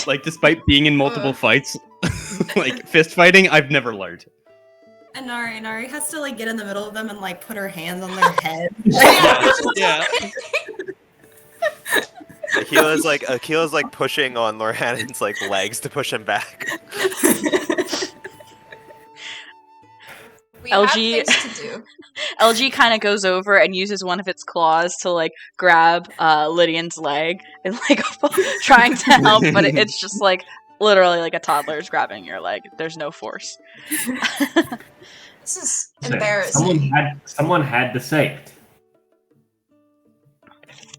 Like, despite being in multiple fights, like fist fighting, I've never learned. And Nari has to like get in the middle of them and like put her hands on their head. Yeah. Akila's like pushing on Lorhannon's like legs to push him back. We have LG things to do. LG kind of goes over and uses one of its claws to like grab Lydian's leg and like trying to help, but it's just like literally like a toddler's grabbing your leg. There's no force. This is embarrassing. Someone had to say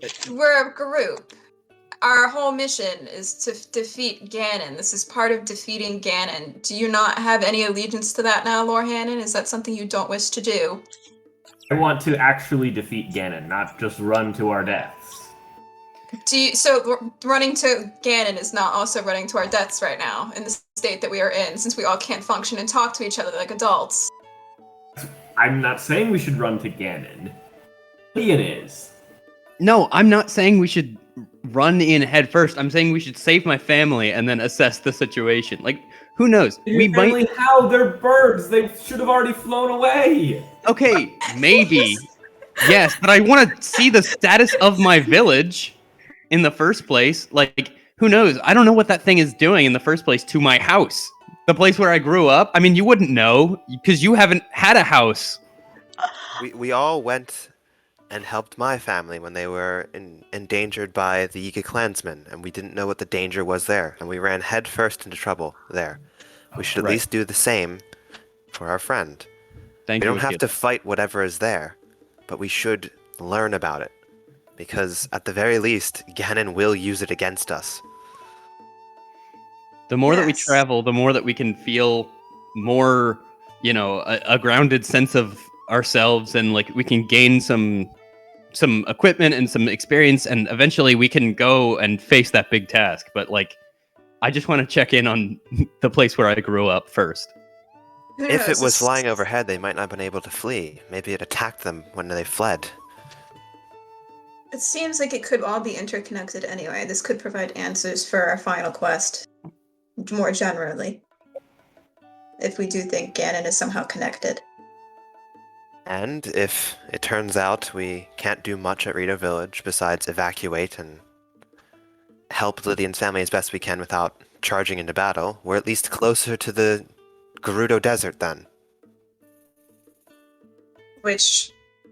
it. We're a group. Our whole mission is to defeat Ganon. This is part of defeating Ganon. Do you not have any allegiance to that now, Lord Hannon? Is that something you don't wish to do? I want to actually defeat Ganon, not just run to our deaths. So running to Ganon is not also running to our deaths right now, in the state that we are in, since we all can't function and talk to each other like adults. I'm not saying we should run to Ganon. It is. No, I'm not saying we should run in head first. I'm saying we should save my family and then assess the situation. Like, who knows? We might. How? They're birds. They should have already flown away. Okay, maybe. Yes, but I want to see the status of my village in the first place. Like, who knows? I don't know what that thing is doing in the first place to my house. The place where I grew up. I mean, you wouldn't know because you haven't had a house. We all went and helped my family when they were endangered by the Yiga clansmen, and we didn't know what the danger was there, and we ran headfirst into trouble there. We should at Right. least do the same for our friend. Thank We you. don't have Akira. to fight whatever is there, but we should learn about it. Because at the very least, Ganon will use it against us. The more that we Yes. travel, the more that we can feel more, a grounded sense of ourselves, and like we can gain some equipment and some experience, and eventually we can go and face that big task. But like, I just want to check in on the place where I grew up first. Who If it knows? was flying overhead, they might not have been able to flee. Maybe it attacked them when they fled. It seems like it could all be interconnected anyway. This could provide answers for our final quest, more generally. If we do think Ganon is somehow connected. And if it turns out we can't do much at Rito Village besides evacuate and help Lydian's family as best we can without charging into battle, we're at least closer to the Gerudo Desert then. Which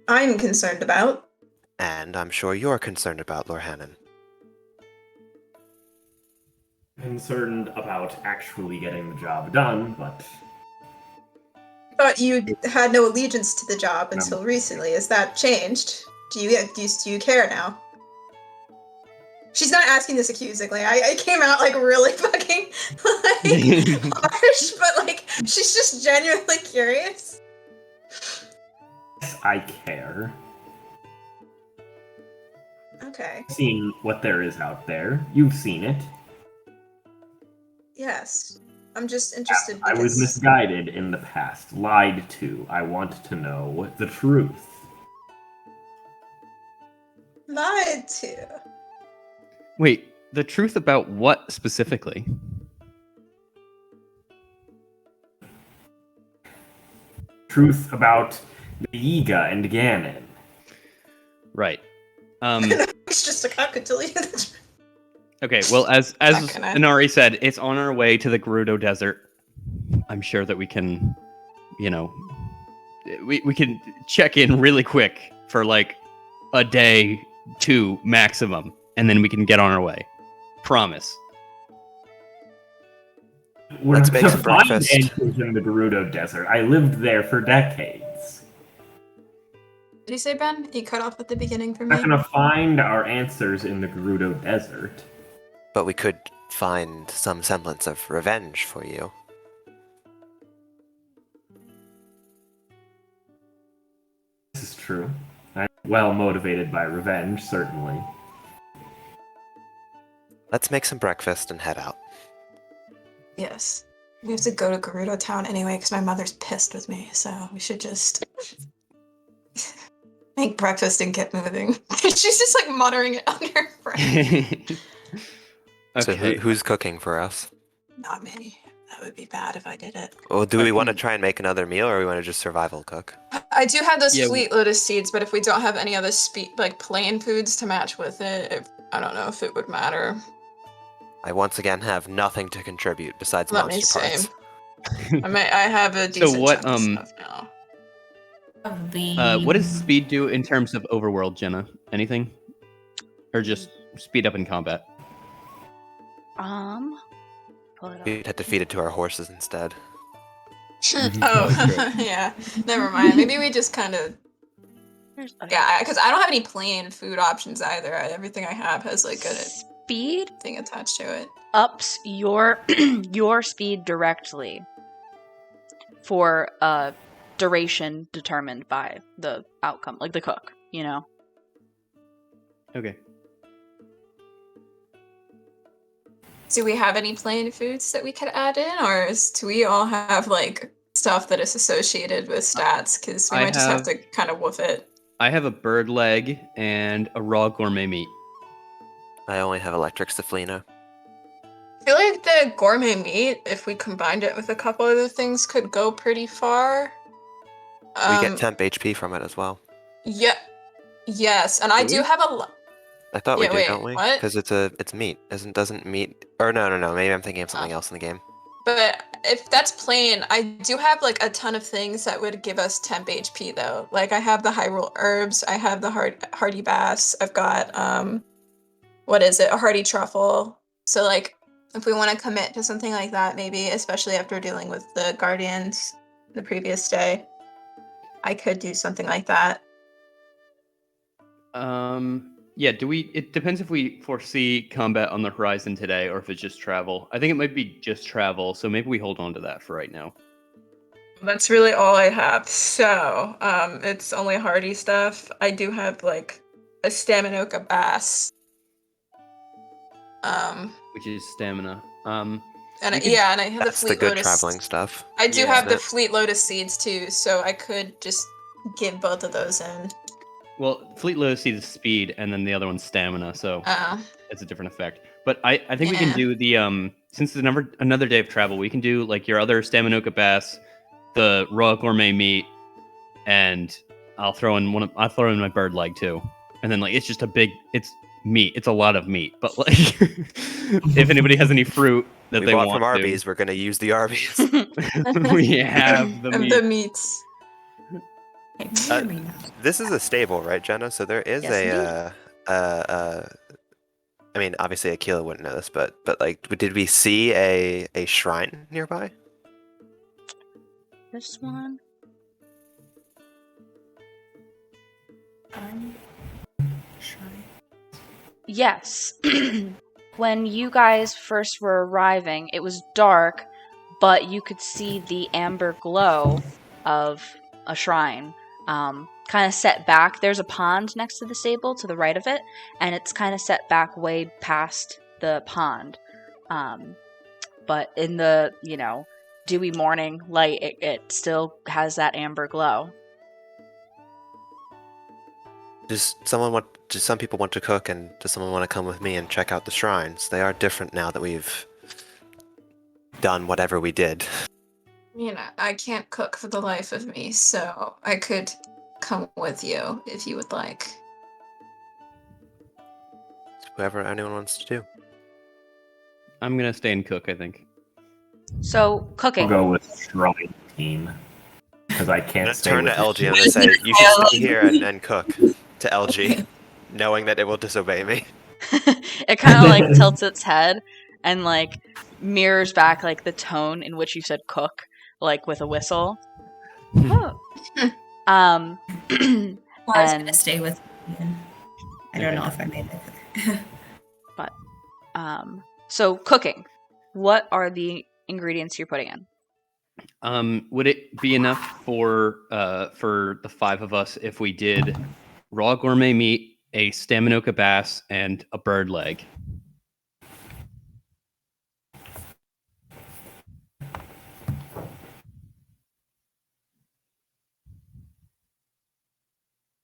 I'm concerned about. And I'm sure you're concerned about, Lord Hannon. Concerned about actually getting the job done, but But you had no allegiance to the job until recently. Has that changed? Do you care now? She's not asking this accusingly. I came out like really fucking like harsh, but like she's just genuinely curious. yes, I care. Okay. Seen what there is out there. You've seen it. Yes. I'm just interested I was because misguided in the past, lied to. I want to know the truth. lied to. Wait, the truth about what specifically? Truth about the Yiga and Ganon. Right. It's just a cockatiel. Okay, well, as Not gonna- Inari said, it's on our way to the Gerudo Desert. I'm sure that we can, we can check in really quick for like a day, 2 maximum, and then we can get on our way. Promise. We're Let's not make to some find breakfast. answers in the Gerudo Desert. I lived there for decades. Did you say, Ben? You cut off at the beginning for We're me. not gonna find our answers in the Gerudo Desert. But we could find some semblance of revenge for you. This is true. I'm well motivated by revenge, certainly. Let's make some breakfast and head out. Yes. We have to go to Gerudo Town anyway because my mother's pissed with me, so we should just make breakfast and get moving. She's just like muttering it under her breath. So Okay. who's cooking for us? Not me. That would be bad if I did it. Well, do we want to try and make another meal, or we want to just survival cook? I do have those Yeah, fleet lotus seeds, but if we don't have any other like plain foods to match with it, I don't know if it would matter. I once again have nothing to contribute besides Let me monster see. parts. I have a decent what, chunk of stuff now. Of the What does speed do in terms of overworld, Jenna? Anything? Or just speed up in combat? Pull it up. We'd have to feed it to our horses instead. Oh, yeah. Never mind. Maybe we just kind of yeah, because I don't have any plain food options either. Everything I have has like a Speed thing attached to it. ups your your speed directly for a duration determined by the outcome, like the cook, you know? Okay. Do we have any plain foods that we could add in, or do we all have like stuff that is associated with stats? Because we I might just have have- to kind of woof it. I have a bird leg and a raw gourmet meat. I only have electric Saflina. I feel like the gourmet meat, if we combined it with a couple other things, could go pretty far. We get temp HP from it as well. Yeah, Yes, and I Do do we? have a. I thought we Yeah, do, wait, don't we? what? Because it's meat. Doesn't meat? Or no. Maybe I'm thinking of something else in the game. But if that's plain, I do have like a ton of things that would give us temp HP though. Like I have the Hyrule herbs, I have the hardy bass, I've got what is it? A hardy truffle. So like if we want to commit to something like that, maybe especially after dealing with the guardians the previous day, I could do something like that. Yeah, it depends if we foresee combat on the horizon today or if it's just travel. I think it might be just travel, so maybe we hold on to that for right now. That's really all I have. So, it's only hardy stuff. I do have like a Staminoka bass. Which is stamina. And we could- yeah, and I have the That's the Fleet good Lotus. traveling stuff. I do Yeah. have the Fleet Lotus seeds too, so I could just give both of those in. Well, Fleet Lotus sees speed, and then the other one's stamina, so it's a different effect. But I think we can Yeah. do the since it's another day of travel, we can do like your other Staminoka bass, the raw gourmet meat, and I'll throw in my bird leg too. And then like it's just it's meat. It's a lot of meat. But like if anybody has any fruit that We they bought want from Arby's. We're gonna use the Arby's. we have the meat. The meats. This is a stable, right, Jenna? So there is Yes, I mean, obviously Akila wouldn't know this, but like, did we see a shrine nearby? This one. Yes. When you guys first were arriving, it was dark, but you could see the amber glow of a shrine. Kind of set back. There's a pond next to the stable to the right of it, and it's kind of set back way past the pond. But in the, dewy morning light, it still has that amber glow. Does some people want to cook, and does someone want to come with me and check out the shrines? They are different now that we've done whatever we did. I can't cook for the life of me, so I could come with you if you would like. Whoever anyone wants to do. I'm gonna stay and cook, I think. So, I'll cooking. go with shrine team because I I'm can't gonna stay turn to with LG. I'm gonna say, you should stay here and cook. To LG, knowing that it will disobey me. It kind of like tilts its head and like mirrors back like the tone in which you said cook, like with a whistle. Oh. Well, I was And- gonna stay with Ian. I don't know if I made it. So cooking. What are the ingredients you're putting in? Would it be enough for the 5 of us if we did raw gourmet meat, a Staminoka bass, and a bird leg?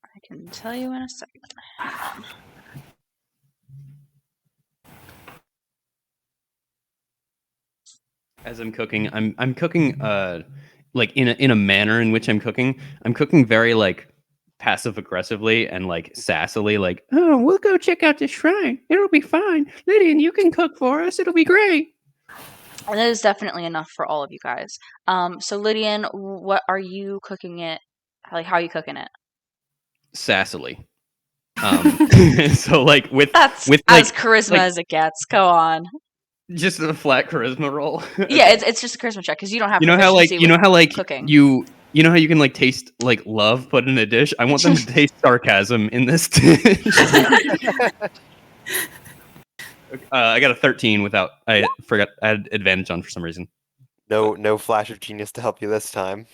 I can tell you in a second. As I'm cooking, I'm cooking like in a manner in which I'm cooking. I'm cooking very like passive aggressively and like sassily, like, oh, we'll go check out this shrine. It'll be fine. Lydian, you can cook for us. It'll be great. And that is definitely enough for all of you guys. So Lydian, what are you cooking it? Like, how are you cooking it? Sassily. So like That's with as like, charisma like- as it gets. Go on. just a flat charisma roll. Yeah, it's just a charisma check because you don't have. you know how like cooking. you know how you can like taste like love put in a dish. I want them to taste sarcasm in this dish. I got a 13 without. I forgot I had advantage on for some reason. No flash of genius to help you this time.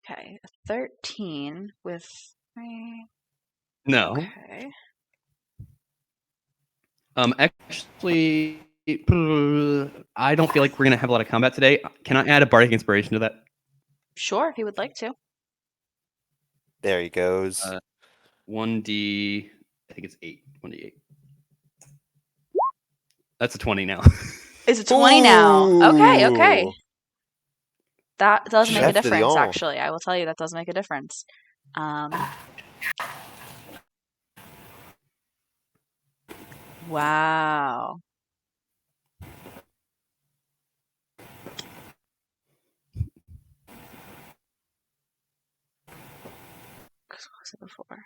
Okay, 13 with. No. Okay. Actually, I don't feel like we're gonna have a lot of combat today. Can I add a bardic inspiration to that? Sure, if you would like to. There he goes. 1d. I think it's 8. 1d8. That's a 20 now. It's a 20 now. Okay. Ooh. That does make a Chef de difference, Lyon. actually. I will tell you that does make a difference. Wow. What was it before?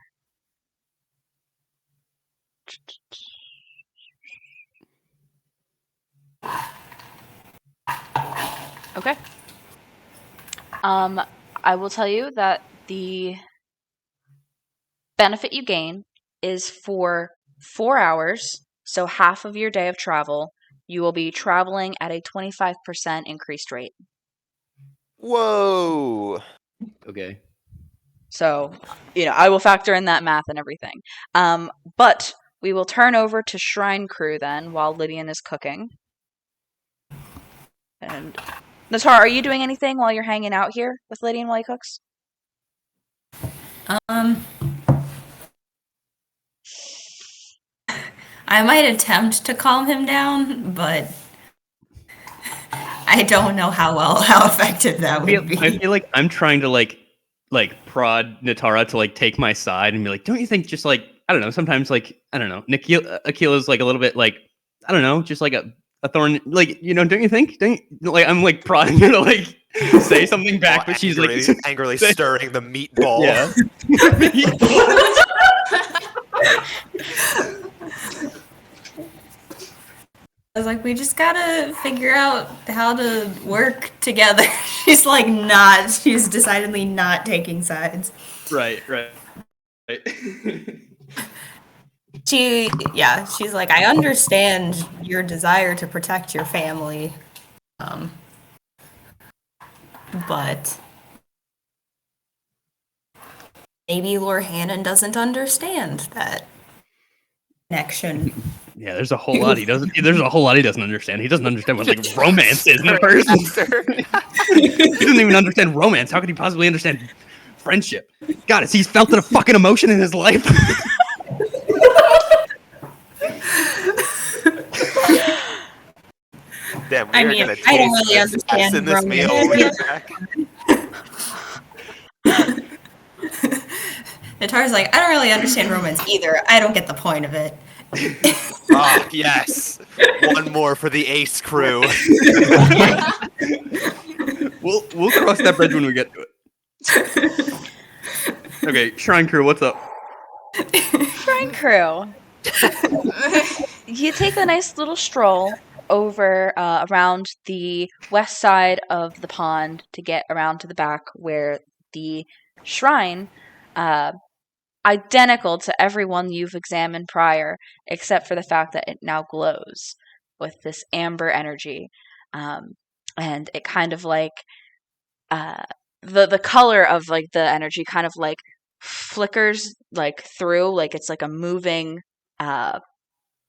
Okay. I will tell you that the benefit you gain is for 4 hours, so half of your day of travel, you will be traveling at a 25% increased rate. Whoa! Okay. So, I will factor in that math and everything. But we will turn over to Shrine Crew then while Lydian is cooking. And Natar, are you doing anything while you're hanging out here with Lydian while he cooks? I might attempt to calm him down, but I don't know how effective that would be. I feel like I'm trying to like prod Natara to like take my side and be like, don't you think just like I don't know, sometimes like I don't know, Akila's like a little bit like I don't know, just like a thorn, like don't you think? Don't you, like I'm like prodding her to like say something back, but she's like angrily stirring the meatball. Yeah. I was like, we just gotta figure out how to work together. She's decidedly not taking sides. Right. She's like, I understand your desire to protect your family, but maybe Lord Hannon doesn't understand that connection. Yeah, there's a whole lot he doesn't. There's a whole lot he doesn't understand. He doesn't understand what like romance is in a person. He doesn't even understand romance. How could he possibly understand friendship? God, he's felt a fucking emotion in his life. Damn, I mean, I don't really understand in this meal. Natara's like, I don't really understand romance either. I don't get the point of it. Ah, yes. One more for the Ace crew. We'll cross that bridge when we get to it. Okay, Shrine Crew, what's up? Shrine Crew. You take a nice little stroll over around the west side of the pond to get around to the back where the shrine, identical to every one you've examined prior, except for the fact that it now glows with this amber energy. And it kind of like the color of like the energy kind of like flickers like through, like it's like a moving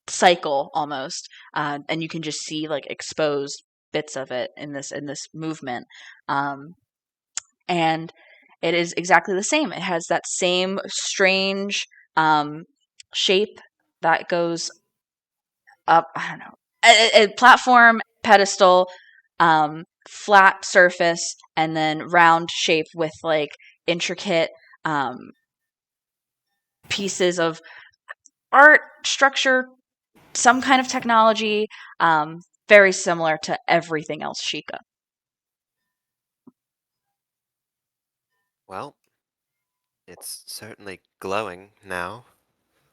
cycle almost, and you can just see like exposed bits of it in this movement, and it is exactly the same. It has that same strange shape that goes up. I don't know, a platform, pedestal, flat surface, and then round shape with like intricate pieces of art, structure, some kind of technology, very similar to everything else Sheikah. Well, it's certainly glowing now.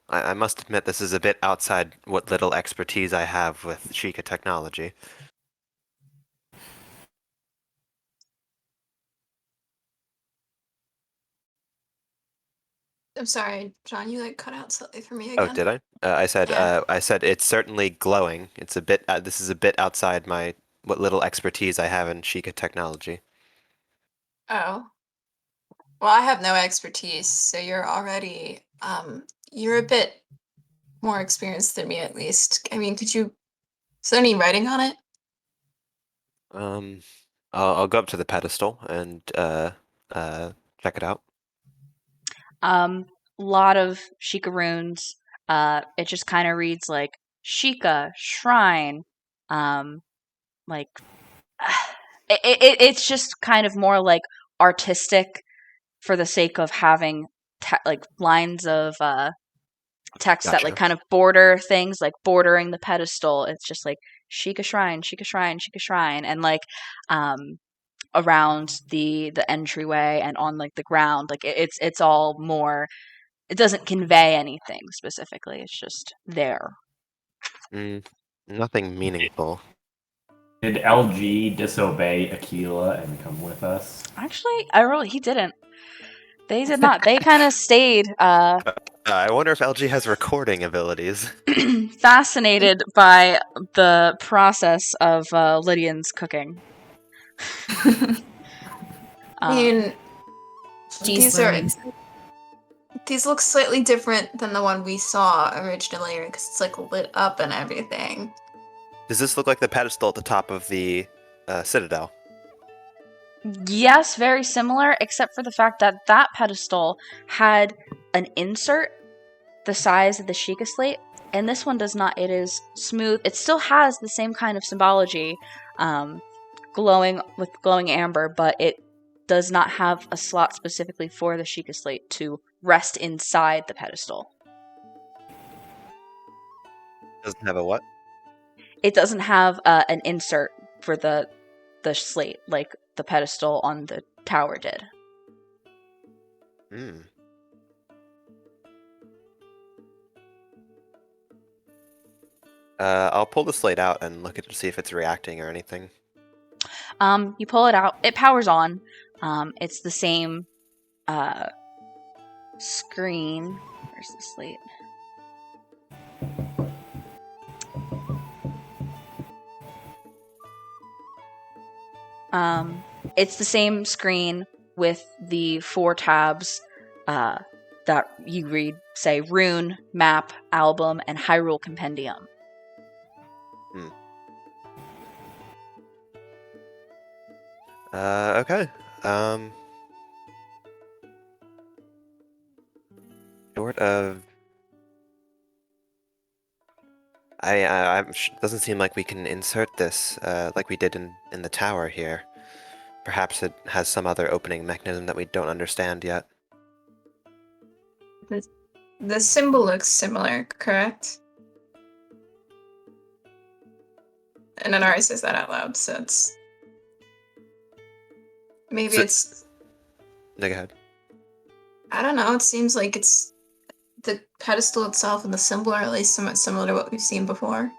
I must admit this is a bit outside what little expertise I have with Sheikah technology. I'm sorry, John, you like cut out slightly for me Oh, again. did I? I said it's certainly glowing. It's a bit. This is a bit outside my what little expertise I have in Sheikah technology. Oh. Well, I have no expertise, so you're a bit more experienced than me at least. I mean, is there any writing on it? I'll go up to the pedestal and check it out. Lot of Sheikah runes. It just kind of reads like Sheikah shrine. Like it's just kind of more like artistic for the sake of having like lines of texts that like Gotcha. kind of border things, like bordering the pedestal. It's just like Sheikah Shrine, Sheikah Shrine, Sheikah Shrine, and like around the entryway and on like the ground. Like it's all more. It doesn't convey anything specifically. It's just there. Nothing meaningful. Did LG disobey Aquila and come with us? Actually, he didn't. They did not. They kind of stayed I wonder if LG has recording abilities. fascinated by the process of Lydian's cooking. I mean, She's these are learning. these look slightly different than the one we saw originally, because it's like lit up and everything. Does this look like the pedestal at the top of the citadel? Yes, very similar, except for the fact that that pedestal had an insert the size of the Sheikah slate, and this one does not. It is smooth. It still has the same kind of symbology, glowing with glowing amber, but it does not have a slot specifically for the Sheikah slate to rest inside the pedestal. Doesn't have a what? It doesn't have an insert for the slate like the pedestal on the tower did. Hmm. I'll pull the slate out and look at it to see if it's reacting or anything. You pull it out. It powers on. It's the same screen. Where's the slate? It's the same screen with the 4 tabs that you read, say, Rune, Map, Album, and Hyrule Compendium. Okay. Short of... doesn't seem like we can insert this like we did in the tower here. Perhaps it has some other opening mechanism that we don't understand yet. The symbol looks similar, correct? And then Ari says that out loud, so it's... Maybe So- it's... No, go ahead. I don't know, it seems like it's... The pedestal itself and the symbol are at least somewhat similar to what we've seen before.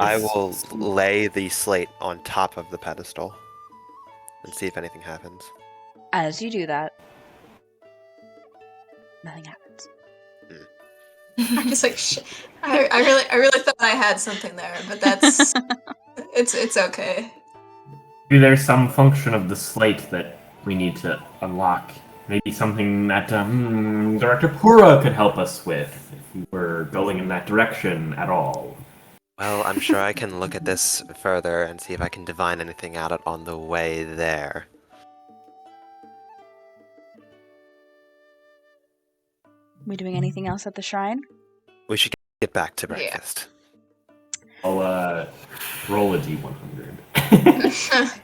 I will lay the slate on top of the pedestal and see if anything happens. As you do that, nothing happens. I'm just like, shit. I really thought I had something there, but that's... it's okay. Maybe there's some function of the slate that we need to unlock. Maybe something that Director Pura could help us with if we were going in that direction at all. Well, I'm sure I can look at this further and see if I can divine anything out on the way there. We doing anything else at the shrine? We should get back to Yeah. breakfast. I'll roll a d100.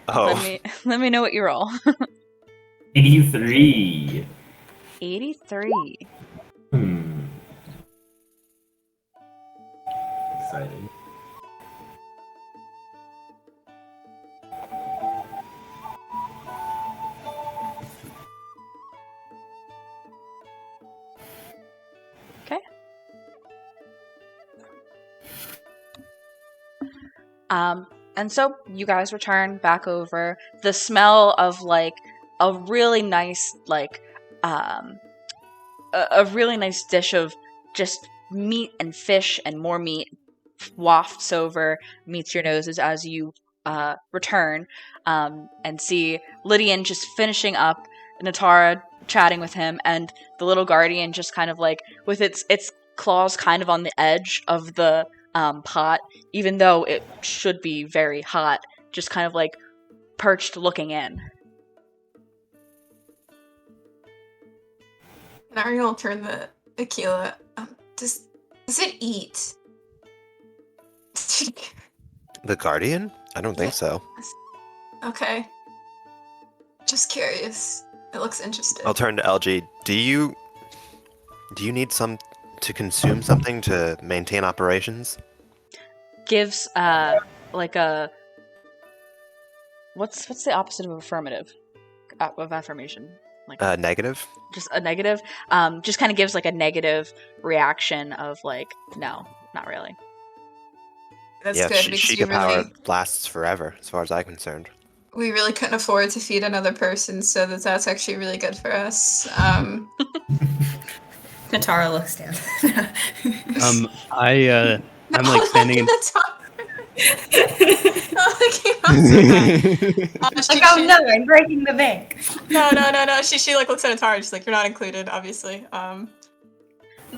Oh, Let me know what you roll. 83. 83. Exciting. Okay. And so you guys return back over. The smell of like a really nice a really nice dish of just meat and fish and more meat wafts over, meets your noses as you return, and see Lydian just finishing up, Natara chatting with him, and the little guardian just kind of like with its claws kind of on the edge of the pot, even though it should be very hot, just kind of like perched looking in. And Ariel will turn to Aquila. Does it eat? the Guardian? I don't think so. Okay. Just curious. It looks interesting. I'll turn to LG. Do you Do you need some to consume something to maintain operations? Gives like a what's the opposite of affirmative of affirmation? Like Negative? just a negative. Just kind of gives like a negative reaction of like no, not really. That's Yeah, good because Sheikah power lasts forever, as far as I'm concerned. we really couldn't afford to feed another person, so that's actually really good for us. Natara looks down. I'm like standing in. Like, oh no, I'm breaking the bank. No. She like looks at Natara. She's like, "You're not included, obviously."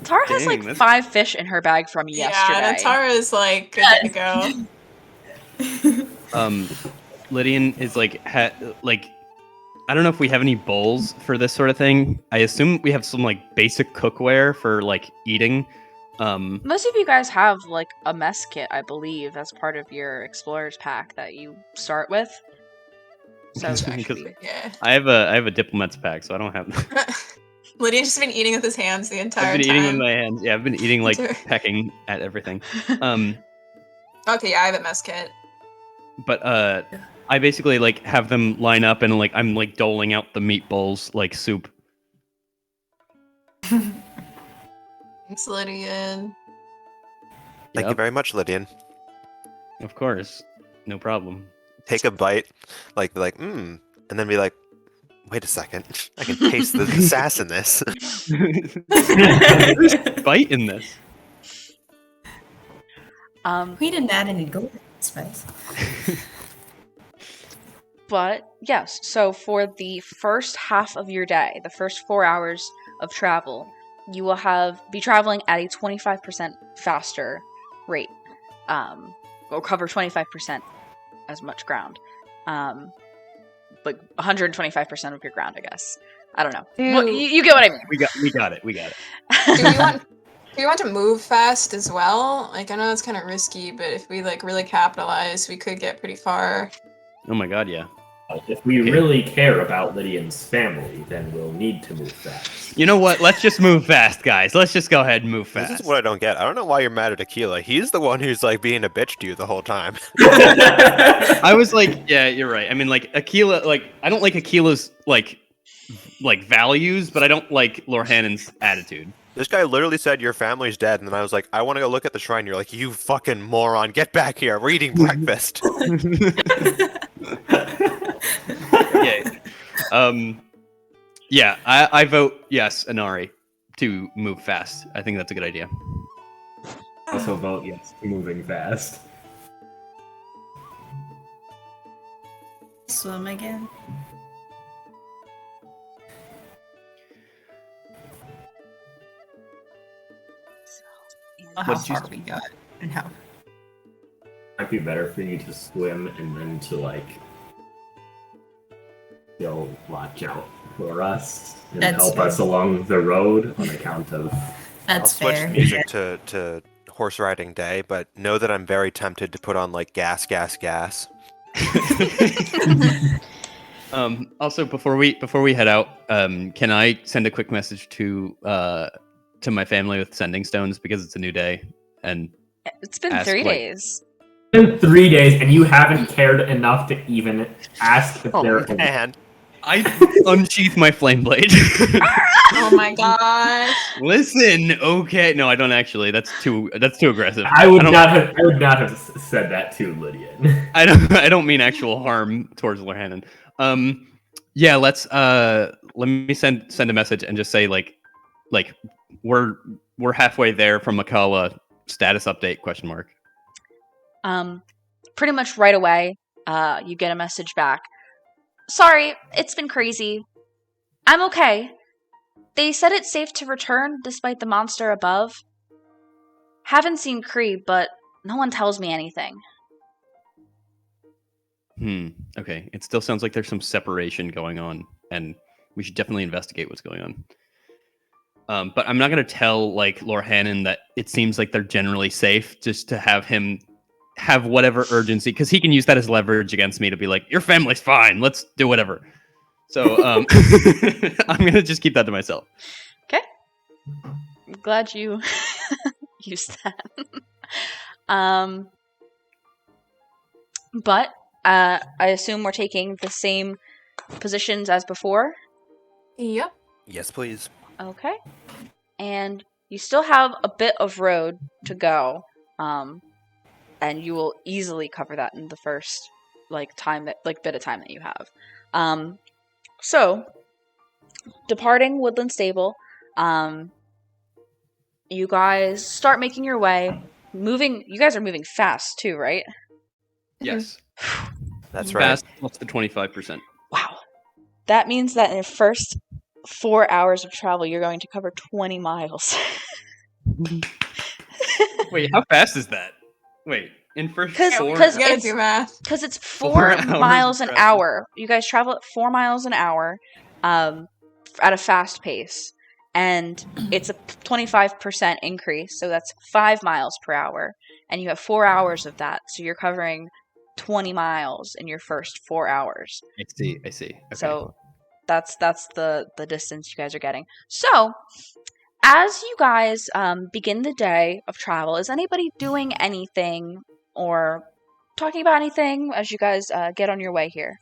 Tara has Dang, like that's- 5 fish in her bag from yesterday. Yeah, Natara is like good to go. Lydian is like I don't know if we have any bowls for this sort of thing. I assume we have some like basic cookware for like eating. Most of you guys have like a mess kit, I believe, as part of your explorer's pack that you start with. So Because Yeah. I have a diplomat's pack, so I don't have. Lydian's just been eating with his hands the entire I've been time. eating with my hands. Yeah, I've been eating like Dude. pecking at everything. Okay, yeah, I have a mess kit. But I basically like have them line up and like I'm like doling out the meat bowls like soup. Thanks, Lydian. Thank you Yep, very much, Lydian. of course, no problem. Take a bite, and then be like, wait a second, I can taste the sass in this. There's bite in this. We didn't add any golden spice. But yes, so for the first half of your day, the first 4 hours of travel, you will be traveling at a 25% faster rate. Or cover 25% as much ground. Like 125% of your ground, I guess. I don't know. Well, you get what I mean. We got it. Do we want to move fast as well? Like, I know it's kind of risky, but if we like really capitalize, we could get pretty far. Oh my god, yeah. If we really care about Lydian's family, then we'll need to move fast. You know what? Let's just move fast, guys. Let's just go ahead and move fast. This is what I don't get. I don't know why you're mad at Aquila. He's the one who's like being a bitch to you the whole time. I was like, yeah, you're right. I mean, like Aquila, like I don't like Aquila's like values, but I don't like Lorhannon's attitude. This guy literally said your family's dead, and then I was like, I want to go look at the shrine. You're like, you fucking moron, get back here. We're eating breakfast. Yeah. I vote yes, Inari, to move fast. I think that's a good idea. Also vote yes to moving fast. Swim again. How What'd you far we got and how. Might be better for you to swim and then to like still watch out for us and That's help fair. us along the road on account of I'll That's switch fair. music to horse riding day, but know that I'm very tempted to put on like gas. Also, before we head out, can I send a quick message to my family with sending stones because it's a new day and It's been ask, 3 like- days. It's been 3 days and you haven't cared enough to even ask if they're And I unsheath my flame blade. Oh my gosh. Listen, okay, no, I don't actually. That's too aggressive. I would don't- not have said that to Lydian. I don't mean actual harm towards Lorhannon. Yeah, let me send a message and just say like we're halfway there from Makala. Status update ? Pretty much right away, you get a message back. Sorry, it's been crazy. I'm okay. They said it's safe to return despite the monster above. Haven't seen Kree, but no one tells me anything. Okay. It still sounds like there's some separation going on, and we should definitely investigate what's going on. But I'm not gonna tell like Lorhannon that it seems like they're generally safe, just to have him have whatever urgency, because he can use that as leverage against me to be like, your family's fine, let's do whatever. So I'm gonna just keep that to myself. Okay. I'm glad you used that. um, but I assume we're taking the same positions as before. Yep. Yes, please. Okay. And you still have a bit of road to go. And you will easily cover that in the first bit of time that you have. So departing Woodland Stable, you guys start making your way. You guys are moving fast too, right? Yes. That's right. Fast plus the 25%. Wow. That means that in the first 4 hours of travel, you're going to cover 20 miles. Wait, how fast is that? Wait, in first Because four You because gotta it's do math. because it's 4 4 hours miles of an travel. hour. You guys travel at 4 miles an hour, at a fast pace, and it's a 25% increase. So that's 5 miles per hour, and you have 4 hours of that. So you're covering 20 miles in your first 4 hours. I see. Okay. So that's the distance you guys are getting. So as you guys begin the day of travel, is anybody doing anything or talking about anything as you guys get on your way here?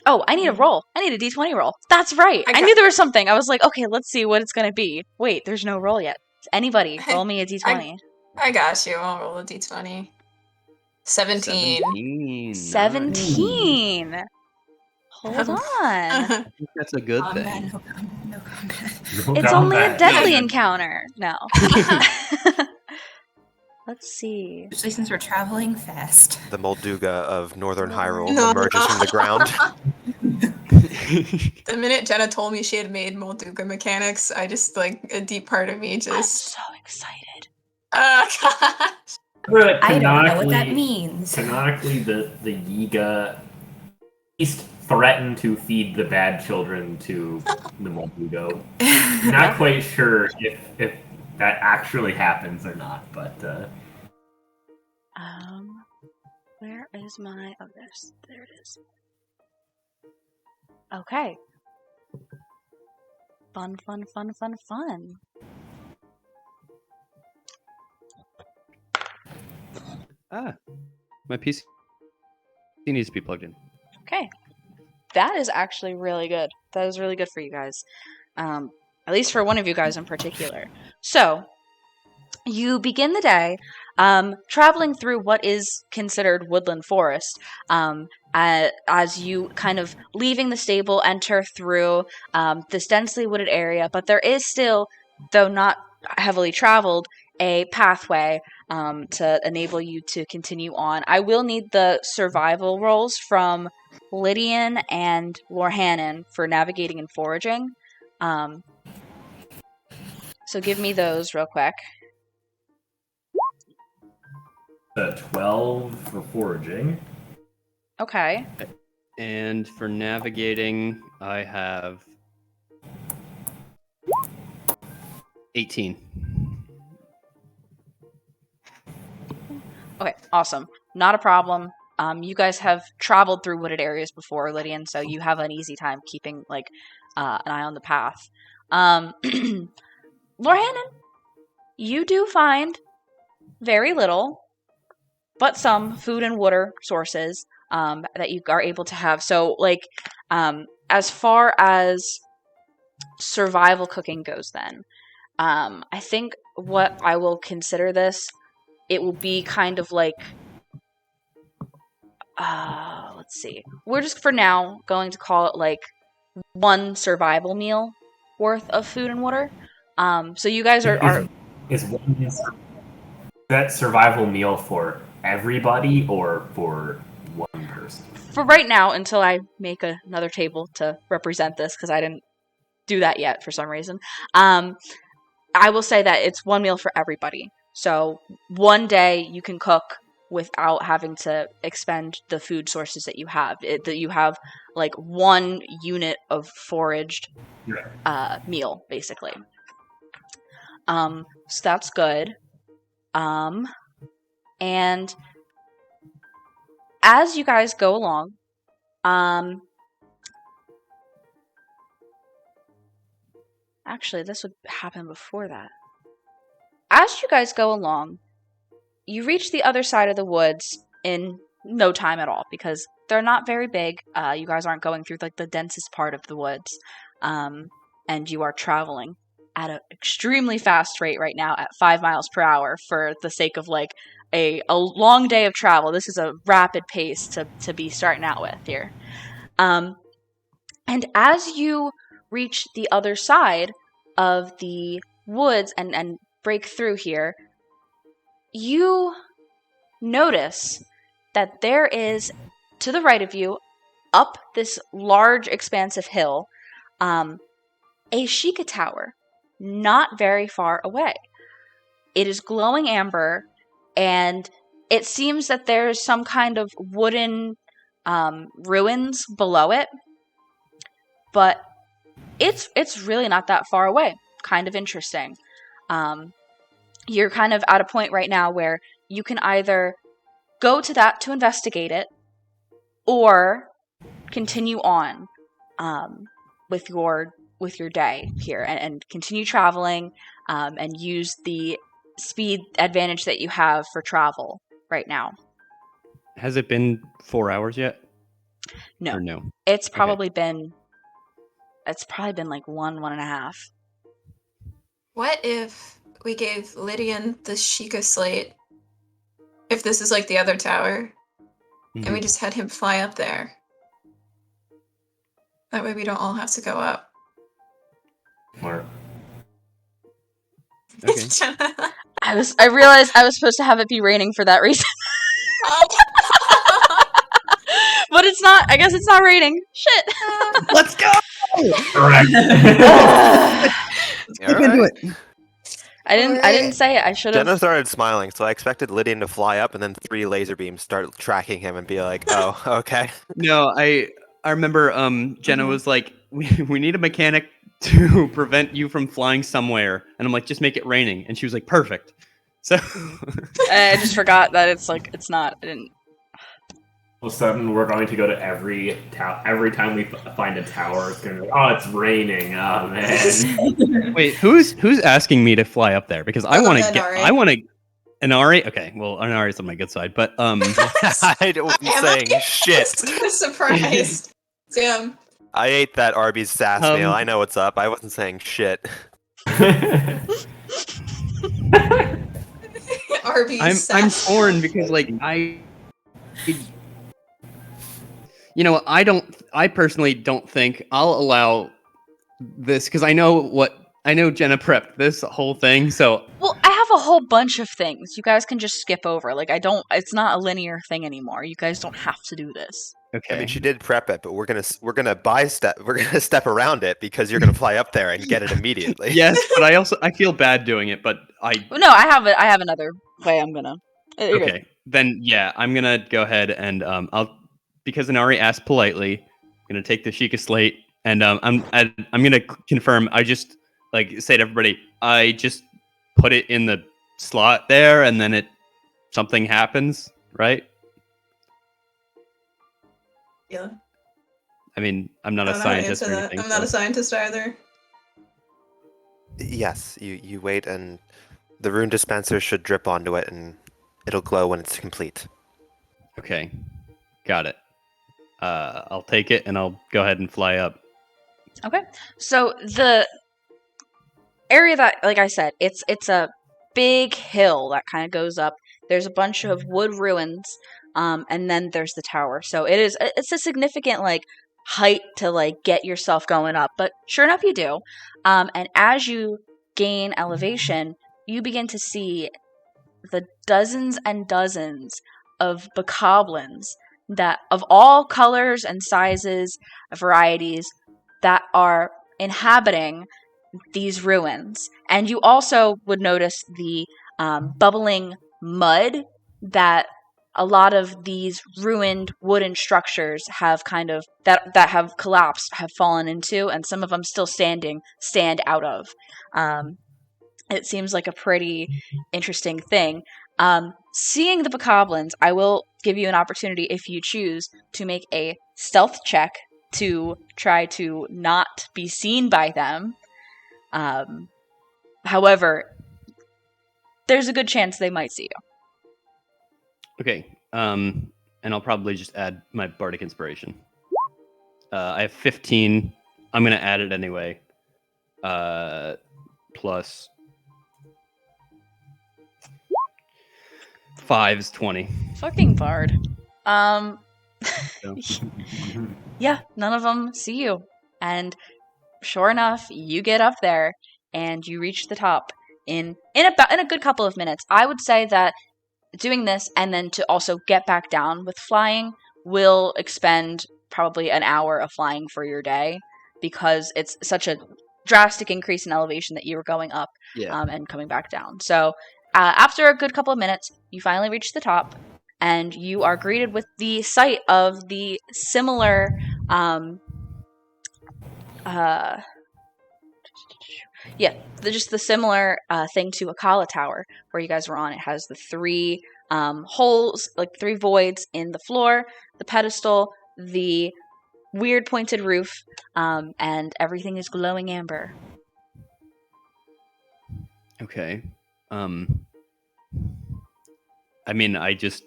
Oh, I need a roll. I need a d20 roll. That's right. I knew there was something. I was like, okay, let's see what it's going to be. Wait, there's no roll yet. Anybody, roll me a d20. I got you. I'll roll a d20. 17. 17. Nice. 17. Hold on. I think that's a good Combat, thing. no combat, no combat. No It's only a combat. deadly encounter. No. Let's see. Especially since we're traveling fast. The Molduga of Northern Hyrule No. emerges from the ground. The minute Jenna told me she had made Molduga mechanics, I just, a deep part of me I'm just... so excited. gosh. But I don't know what that canonically- means. Canonically, the Yiga at least threaten to feed the bad children to the Moldugo. Not quite sure if that actually happens or not, but Where is my... Oh, there it is. Okay. Fun. My PC needs to be plugged in. Okay. That is actually really good. That is really good for you guys. At least for one of you guys in particular. So, you begin the day traveling through what is considered woodland forest. As you kind of leaving the stable, enter through this densely wooded area, but there is still, though not heavily traveled, a pathway to enable you to continue on. I will need the survival rolls from Lydian and Lorhannon for navigating and foraging. So give me those real quick. 12 for foraging. Okay. And for navigating, I have 18. Okay, awesome. Not a problem. You guys have traveled through wooded areas before, Lydian, so you have an easy time keeping an eye on the path. Lorhannon, you do find very little, but some food and water sources that you are able to have. So, as far as survival cooking goes, then I think what I will consider this, it will be kind of like. Let's see. We're just for now going to call it one survival meal worth of food and water. So you guys are Is that survival meal for everybody or for one person? for right now until I make another table to represent this because I didn't do that yet for some reason. I will say that it's one meal for everybody. So one day you can cook without having to expend the food sources that you have. That you have one unit of foraged meal, basically. So that's good. And as you guys go along, Actually, this would happen before that. As you guys go along, you reach the other side of the woods in no time at all because they're not very big. You guys aren't going through like the densest part of the woods, and you are traveling at an extremely fast rate right now at 5 miles per hour for the sake of like a long day of travel. This is a rapid pace to be starting out with here. And as you reach the other side of the woods and break through here, you notice that there is, to the right of you, up this large, expansive hill, a Sheikah tower, not very far away. It is glowing amber, and it seems that there's some kind of wooden ruins below it, but it's really not that far away. Kind of interesting. You're kind of at a point right now where you can either go to that to investigate it, or continue on with your day here and continue traveling and use the speed advantage that you have for travel right now. Has it been 4 hours yet? No. Or no? It's probably been like 1.5. What if we gave Lydian the Sheikah slate, if this is like the other tower, and we just had him fly up there? That way we don't all have to go up. Or Okay. I realized I was supposed to have it be raining for that reason. But it's not. I guess it's not raining. Shit. Let's go! correct. All right. I didn't say it. I should Jenna have. started smiling, so I expected Lydian to fly up and then 3 laser beams start tracking him and be like, oh, okay. No, I remember Jenna was like, we need a mechanic to prevent you from flying somewhere. And I'm like, just make it raining. And she was like, perfect. So I just forgot that it's not. I didn't. All of a sudden, we're going to go to every time we find a tower, it's going to be, oh, it's raining. Oh, man. wait, who's asking me to fly up there? Because I want to get, Inari. I want to, Inari? Okay, well, Inari's on my good side, but I wasn't saying shit. I'm surprised. Damn. I ate that Arby's sass meal. I know what's up. I wasn't saying shit. Arby's. I'm torn because like I personally don't think I'll allow this because I know Jenna prepped this whole thing, so Well, I have a whole bunch of things you guys can just skip over. Like it's not a linear thing anymore. You guys don't have to do this. okay. I mean, she did prep it, but we're gonna step around it because you're gonna fly up there and get it immediately. Yes, but I feel bad doing it, but No, I have another way I'm gonna. You're good. okay. Then yeah, I'm gonna go ahead and because Inari asked politely, I'm gonna take the Sheikah slate and I'm gonna confirm. I just like say to everybody, I just put it in the slot there, and then something happens, right? Yeah. I mean, I'm not I a don't know how to scientist answer or that. anything. I'm not a so- scientist either. Yes, you wait, and the rune dispenser should drip onto it, and it'll glow when it's complete. Okay, got it. I'll take it, and I'll go ahead and fly up. Okay. So the area that, like I said, it's a big hill that kind of goes up. There's a bunch of wood ruins, and then there's the tower. So it's a significant like height to like get yourself going up. But sure enough, you do. And as you gain elevation, you begin to see the dozens and dozens of bokoblins that of all colors and sizes, varieties that are inhabiting these ruins. And you also would notice the bubbling mud that a lot of these ruined wooden structures have kind of that have collapsed, have fallen into, and some of them still stand out of. It seems like a pretty interesting thing. Seeing the bokoblins, I will give you an opportunity, if you choose, to make a stealth check to try to not be seen by them. However, there's a good chance they might see you. Okay. And I'll probably just add my bardic inspiration. I have 15. I'm gonna add it anyway. Plus 5 is 20. Fucking Bard. So. Yeah, none of them see you. And sure enough, you get up there and you reach the top in a good couple of minutes. I would say that doing this and then to also get back down with flying will expend probably an hour of flying for your day, because it's such a drastic increase in elevation that you were going up and coming back down. So after a good couple of minutes, you finally reach the top, and you are greeted with the sight of the similar just the similar thing to Akala Tower where you guys were on. It has the 3 holes, like 3 voids in the floor, the pedestal, the weird pointed roof, and everything is glowing amber. Okay. I mean, I just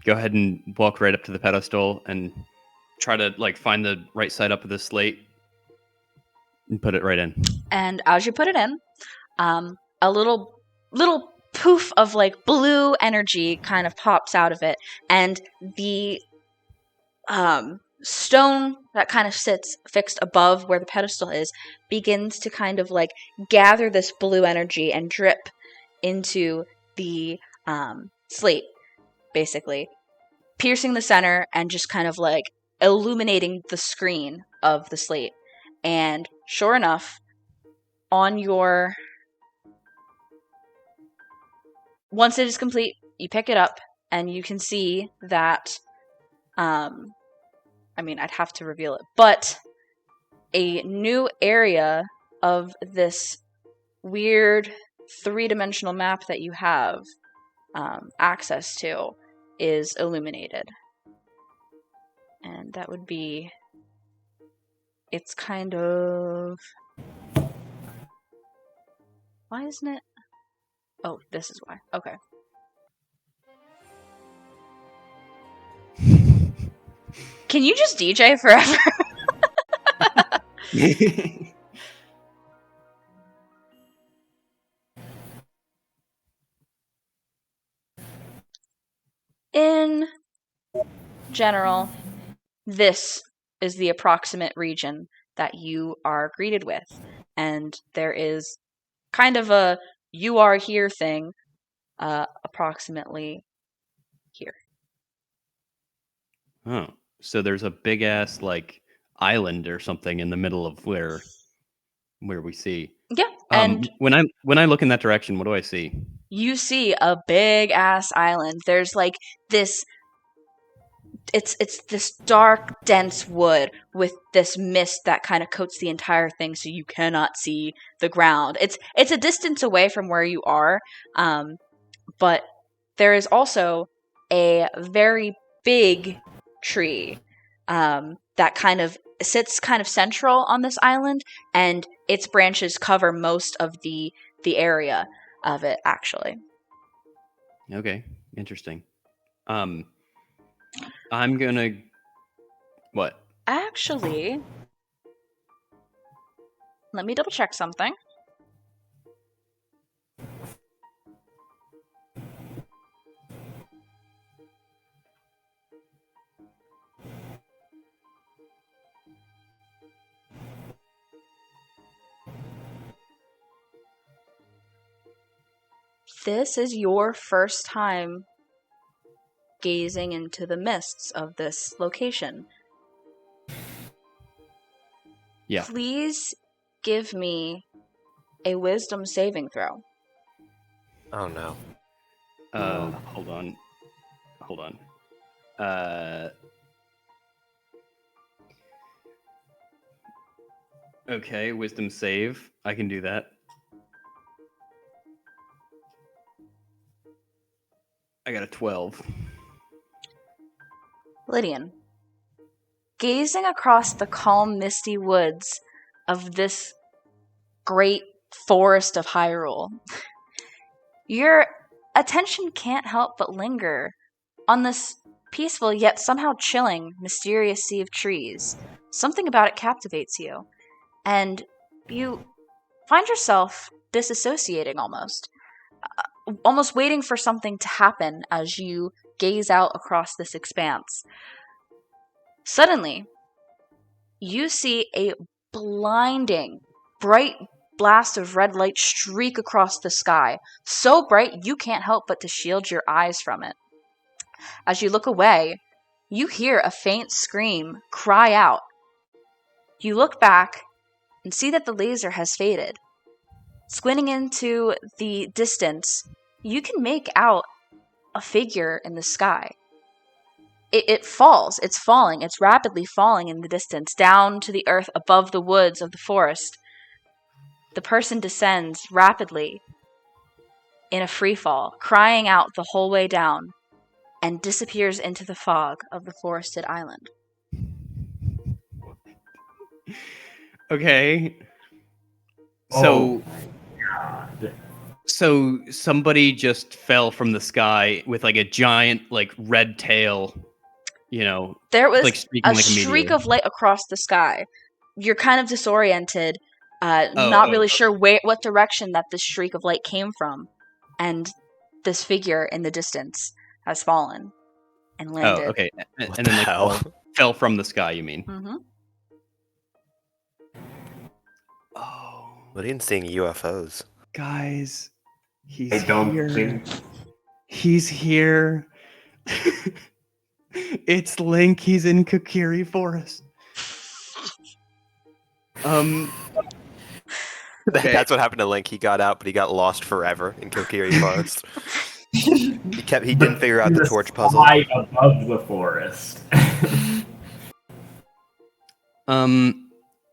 go ahead and walk right up to the pedestal and try to find the right side up of the slate and put it right in. And as you put it in, a little poof of blue energy kind of pops out of it, and the stone that kind of sits fixed above where the pedestal is begins to kind of gather this blue energy and drip into the slate, basically piercing the center and just kind of illuminating the screen of the slate. And sure enough, once it is complete, you pick it up and you can see that I'd have to reveal it, but a new area of this weird 3-dimensional map that you have access to is illuminated. And that would be... It's kind of... Why isn't it? Oh, this is why. Okay. Can you just DJ forever? In general, this is the approximate region that you are greeted with. And there is kind of a you are here thing approximately here. Oh, so there's a big ass island or something in the middle of where we see. Yeah, and when I look in that direction, what do I see? You see a big ass island. There's this. It's this dark, dense wood with this mist that kind of coats the entire thing, so you cannot see the ground. It's a distance away from where you are, but there is also a very big tree that kind of sits kind of central on this island, and its branches cover most of the area of it, actually. Okay, interesting. I'm gonna... What? Actually, let me double check something. This is your first time gazing into the mists of this location. Yeah. Please give me a wisdom saving throw. Oh no. Hold on. Okay, wisdom save. I can do that. I got a 12. Lydian, gazing across the calm, misty woods of this great forest of Hyrule, your attention can't help but linger on this peaceful yet somehow chilling, mysterious sea of trees. Something about it captivates you, and you find yourself disassociating almost waiting for something to happen as you gaze out across this expanse. Suddenly, you see a blinding, bright blast of red light streak across the sky, so bright you can't help but to shield your eyes from it. As you look away, you hear a faint scream cry out. You look back and see that the laser has faded. Squinting into the distance, you can make out a figure in the sky. It falls. It's falling. It's rapidly falling in the distance, down to the earth above the woods of the forest. The person descends rapidly in a free fall, crying out the whole way down, and disappears into the fog of the forested island. Okay. So, God. so somebody just fell from the sky with like a giant like red tail, you know, There was like streaking a like a streak meteor. of light across the sky. You're kind of disoriented, Oh, not oh, really oh. sure what direction that this streak of light came from, and this figure in the distance has fallen and Oh, landed. okay. And What then the like hell? fell from the sky, you mean? Mm-hmm. Oh, Lydian's seeing UFOs. guys, he's I don't here. think. He's here. It's Link. He's in Kokiri Forest. Okay. That's what happened to Link. He got out, but he got lost forever in Kokiri Forest. He didn't figure out the torch puzzle. High above the forest.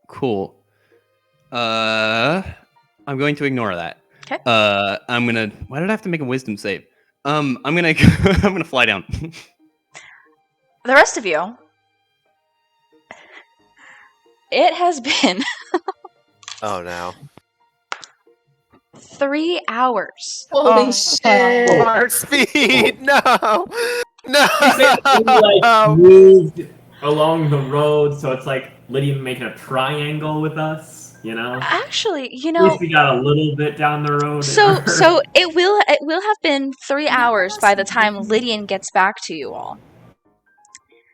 Cool. I'm going to ignore that. Okay. I'm gonna. Why did I have to make a wisdom save? I'm gonna. I'm gonna fly down. The rest of you, it has been Oh no. 3 hours. Holy shit. Our speed! No! No! We like moved along the road, so it's like Lydian making a triangle with us. You know. Actually, you At know, least we got a little bit down the road. so it will have been 3 hours by the time Lydian gets back to you all.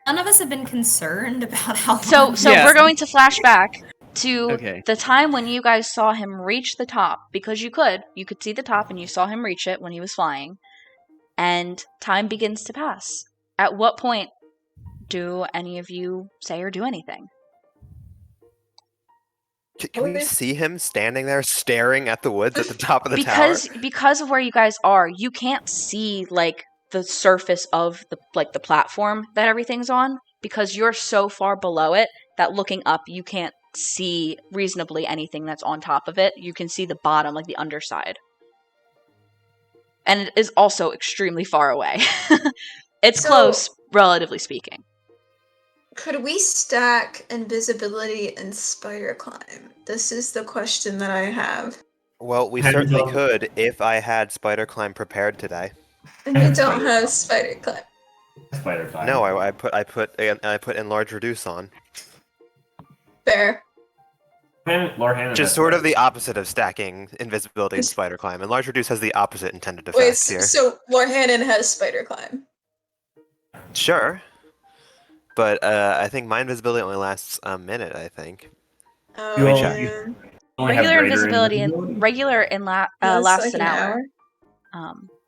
None of us have been concerned about how So long. Yeah. we're going to flash back to Okay. the time when you guys saw him reach the top, because you could see the top and you saw him reach it when he was flying, and time begins to pass. At what point do any of you say or do anything? Can we see him standing there staring at the woods at the top of the tower? Because of where you guys are, you can't see like the surface of the platform that everything's on, because you're so far below it that looking up you can't see reasonably anything that's on top of it. You can see the bottom, like the underside. And it is also extremely far away. It's So- close, relatively speaking. Could we stack invisibility and spider climb? This is the question that I have. Well, we Hands certainly up. could if I had spider climb prepared today. And you don't have spider climb. Spider climb. No, I put enlarge reduce on. Fair. Lord Hannah Which is has sort of spider. the opposite of stacking invisibility and spider climb. Enlarge reduce has the opposite intended Wait, effect here. so Lorhannon has spider climb. Sure. But I think my invisibility only lasts a minute, I think. Oh, You all- man. Only have Regular greater invisibility invisibility? and regular in That's lasts like an hour.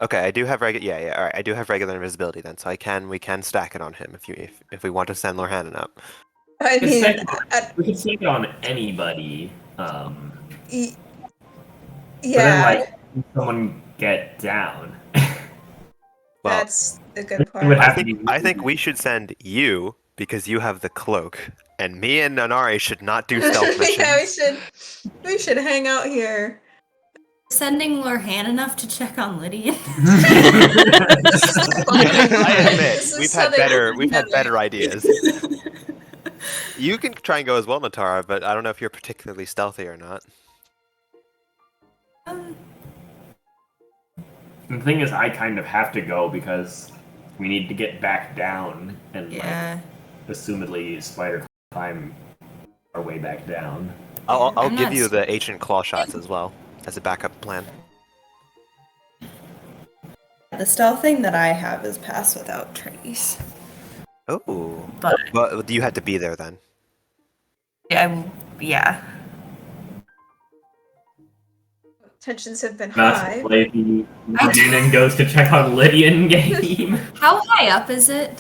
Okay, I do have yeah, all right. I do have regular invisibility then, so we can stack it on him if we want to send Lorhannon up. I We could mean, stack- we could stick it on anybody. y- But yeah, then, like, can someone get down? Well, that's the good It would part. have to be I think we should send you because you have the cloak, and me and Nanari should not do stealth missions. Yeah, we should hang out here. Sending Lorhan enough to check on Lydian. I admit This is we've so had they better don't we've had know better it. ideas. You can try and go as well, Natara, but I don't know if you're particularly stealthy or not. The thing is, I kind of have to go because we need to get back down and, Yeah. assumedly spider climb our way back down. I'll I'm give not you s- the ancient claw shots as well as a backup plan. The stealth thing that I have is pass without trace. Oh, But you had to be there then. yeah. Tensions have been That's high. why the Guardian goes to check on Lydian game. How high up is it?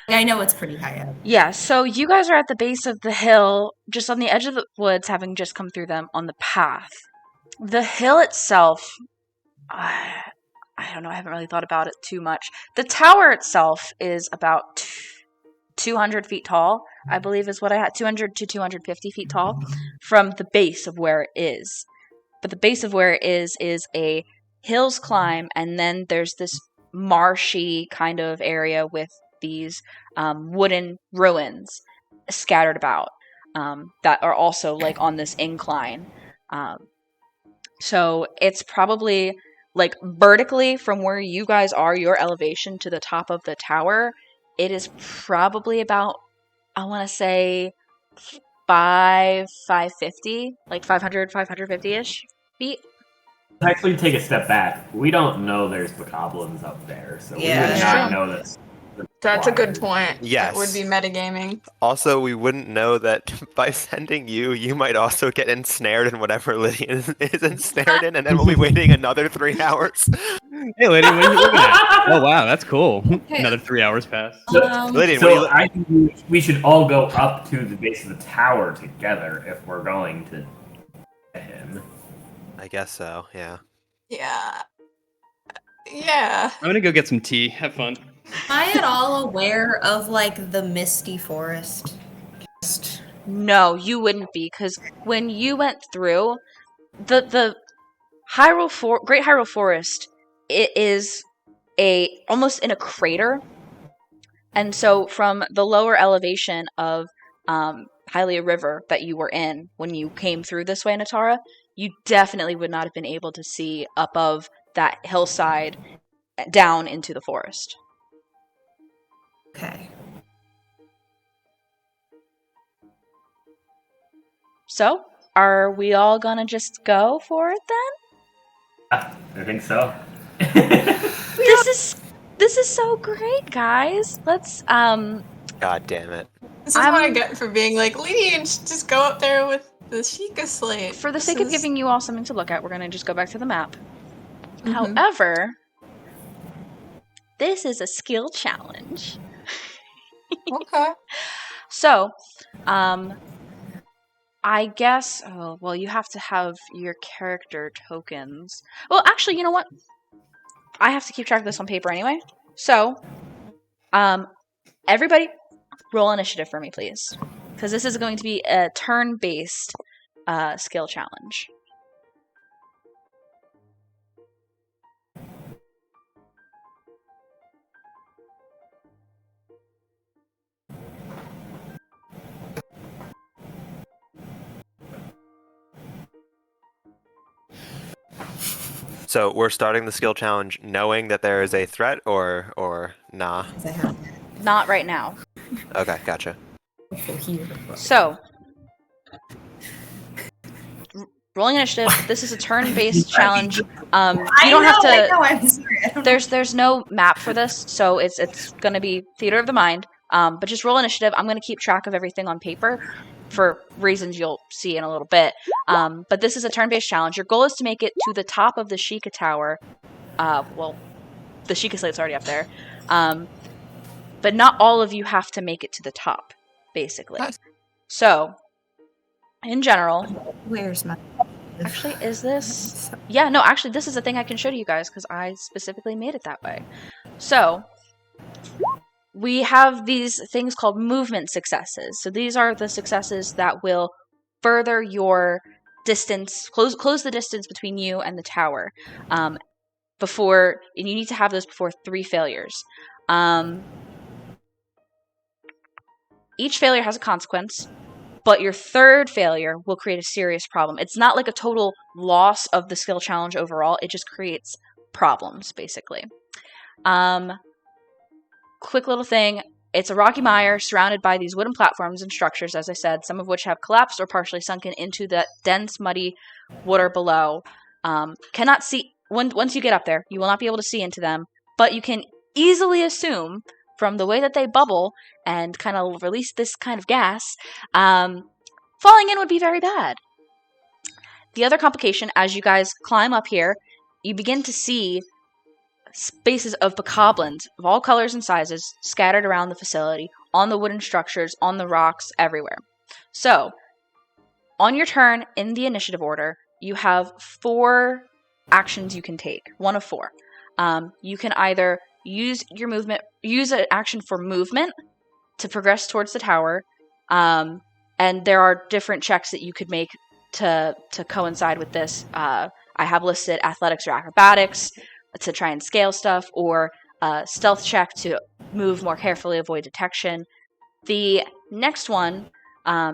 Like, I know it's pretty high up. Yeah, so you guys are at the base of the hill, just on the edge of the woods, having just come through them on the path. The hill itself, I don't know, I haven't really thought about it too much. The tower itself is about 200 feet tall, I believe is what I had, 200 to 250 feet tall from the base of where it is. But the base of where it is a hills climb, and then there's this marshy kind of area with these wooden ruins scattered about that are also like on this incline. So it's probably like vertically from where you guys are, your elevation to the top of the tower, it is probably about, I want to say 550, like 500, 550-ish feet. Actually, take a step back. We don't know there's bokoblins up there, so we Yeah. would That's not true. know that. That's a good point. Yes. That would be metagaming. Also, we wouldn't know that by sending you might also get ensnared in whatever Lydian is ensnared in, and then we'll be waiting another 3 hours. Hey, Lydian, what are you looking at? Oh, wow, that's cool. Another 3 hours passed. Lydian, what do you So I think we should all go up to the base of the tower together if we're going to get him. I guess so, yeah. Yeah. Yeah. I'm gonna go get some tea. Have fun. Am I at all aware of like the misty forest? No, you wouldn't be, because when you went through the Great Hyrule Forest, it is almost in a crater, and so from the lower elevation of Hylia River that you were in when you came through this way, Natara, you definitely would not have been able to see above that hillside down into the forest. Okay. So, are we all gonna just go for it then? I think so. This is so great, guys. Let's God damn it. This is what I get for being like, Lydian should just go up there with the Sheikah Slate. for the This sake of is- giving you all something to look at, we're gonna just go back to the map. Mhm. However, this is a skill challenge. Okay. So, I guess, oh, well, you have to have your character tokens. Well, actually, you know what? I have to keep track of this on paper anyway. So, everybody roll initiative for me, please. Because this is going to be a turn-based skill challenge. So we're starting the skill challenge knowing that there is a threat, or nah? I have Not right now. Okay, gotcha. for here. So, rolling initiative. This is a turn-based challenge. You don't have to. I know. I'm sorry. I don't There's no map for this, so it's gonna be theater of the mind. But just roll initiative. I'm gonna keep track of everything on paper for reasons you'll see in a little bit. But this is a turn-based challenge. Your goal is to make it to the top of the Sheikah Tower. Well, the Sheikah Slate's already up there. But not all of you have to make it to the top, basically. Nice. So, in general, Where's my? actually, is this? Yeah, no, actually, this is a thing I can show to you guys because I specifically made it that way. So, we have these things called movement successes. So these are the successes that will further your distance, close the distance between you and the tower. And you need to have those before 3 failures. Each failure has a consequence. But your third failure will create a serious problem. It's not like a total loss of the skill challenge overall. It just creates problems, basically. Quick little thing. It's a rocky mire surrounded by these wooden platforms and structures, as I said, some of which have collapsed or partially sunken into the dense, muddy water below. Cannot see... Once you get up there, you will not be able to see into them, but you can easily assume from the way that they bubble and kind of release this kind of gas, falling in would be very bad. The other complication, as you guys climb up here, you begin to see spaces of bokoblins of all colors and sizes scattered around the facility, on the wooden structures, on the rocks, everywhere. So, on your turn in the initiative order, you have 4 actions you can take. 1 of 4. You can either use an action for movement to progress towards the tower, and there are different checks that you could make to coincide with this. I have listed athletics or acrobatics to try and scale stuff, or a stealth check to move more carefully, avoid detection. The next one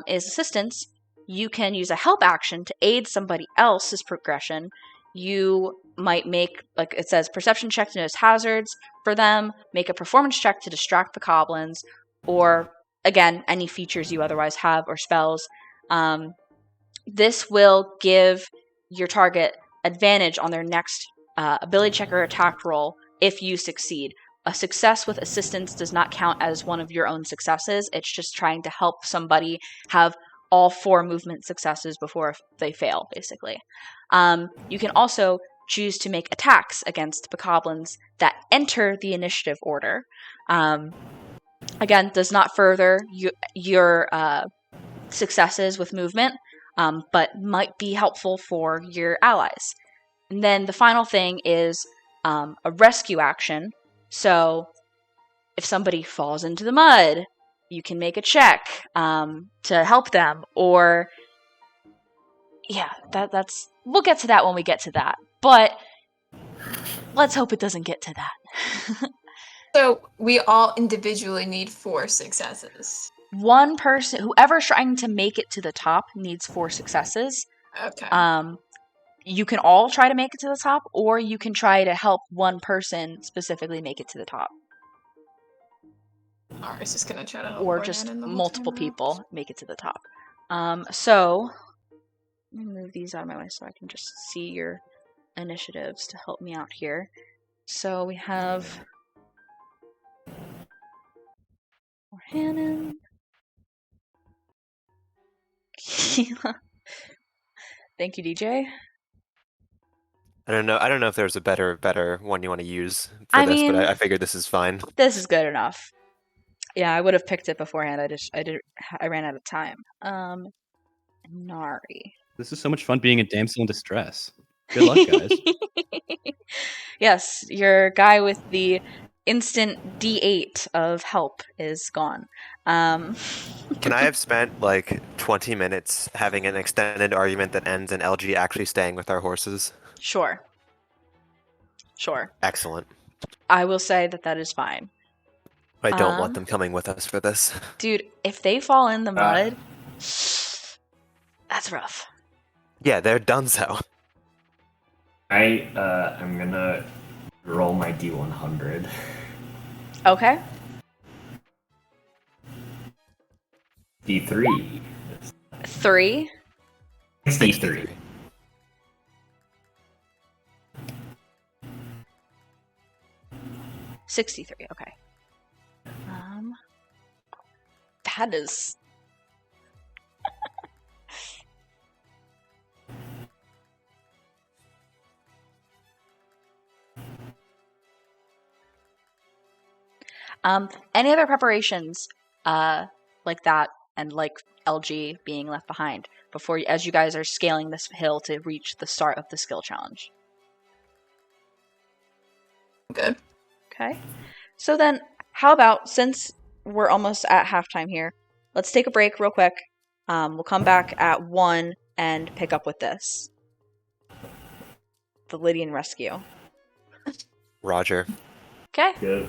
is assistance. You can use a help action to aid somebody else's progression. You might make, like it says, perception check to notice hazards for them, make a performance check to distract the goblins, or, again, any features you otherwise have or spells. This will give your target advantage on their next ability check or attack roll if you succeed. A success with assistance does not count as one of your own successes. It's just trying to help somebody have all 4 movement successes before they fail, basically. You can also choose to make attacks against bokoblins that enter the initiative order. Again, does not further your successes with movement, but might be helpful for your allies. And then the final thing is a rescue action. So if somebody falls into the mud, you can make a check to help them. Or, yeah, that's... We'll get to that when we get to that. But let's hope it doesn't get to that. So we all individually need 4 successes. One person, whoever's trying to make it to the top, needs 4 successes. Okay. You can all try to make it to the top, or you can try to help one person specifically make it to the top. Alright, just gonna try to help Or Brian just in the whole multiple time people make it to the top. So, let me move these out of my way so I can just see your initiatives to help me out here. So we have Hannon. Thank you, DJ. I don't know if there's a better one you want to use for this, but I figured this is fine. This is good enough. Yeah, I would have picked it beforehand. I ran out of time. Nari. This is so much fun being a damsel in distress. Good luck, guys. Yes, your guy with the instant D8 of help is gone. Can I have spent like 20 minutes having an extended argument that ends in LG actually staying with our horses? Sure. Excellent. I will say that is fine. I don't want them coming with us for this. Dude, if they fall in the mud, that's rough. Yeah, they're donezo. I'm gonna roll my D100. Okay. D3. 3. 63. 63, okay. That is... any other preparations like that, and like LG being left behind before, as you guys are scaling this hill to reach the start of the skill challenge? Good. Okay. So then, how about, since we're almost at halftime here, let's take a break real quick. We'll come back at 1 and pick up with this. The Lydian rescue. Roger. Okay. Good.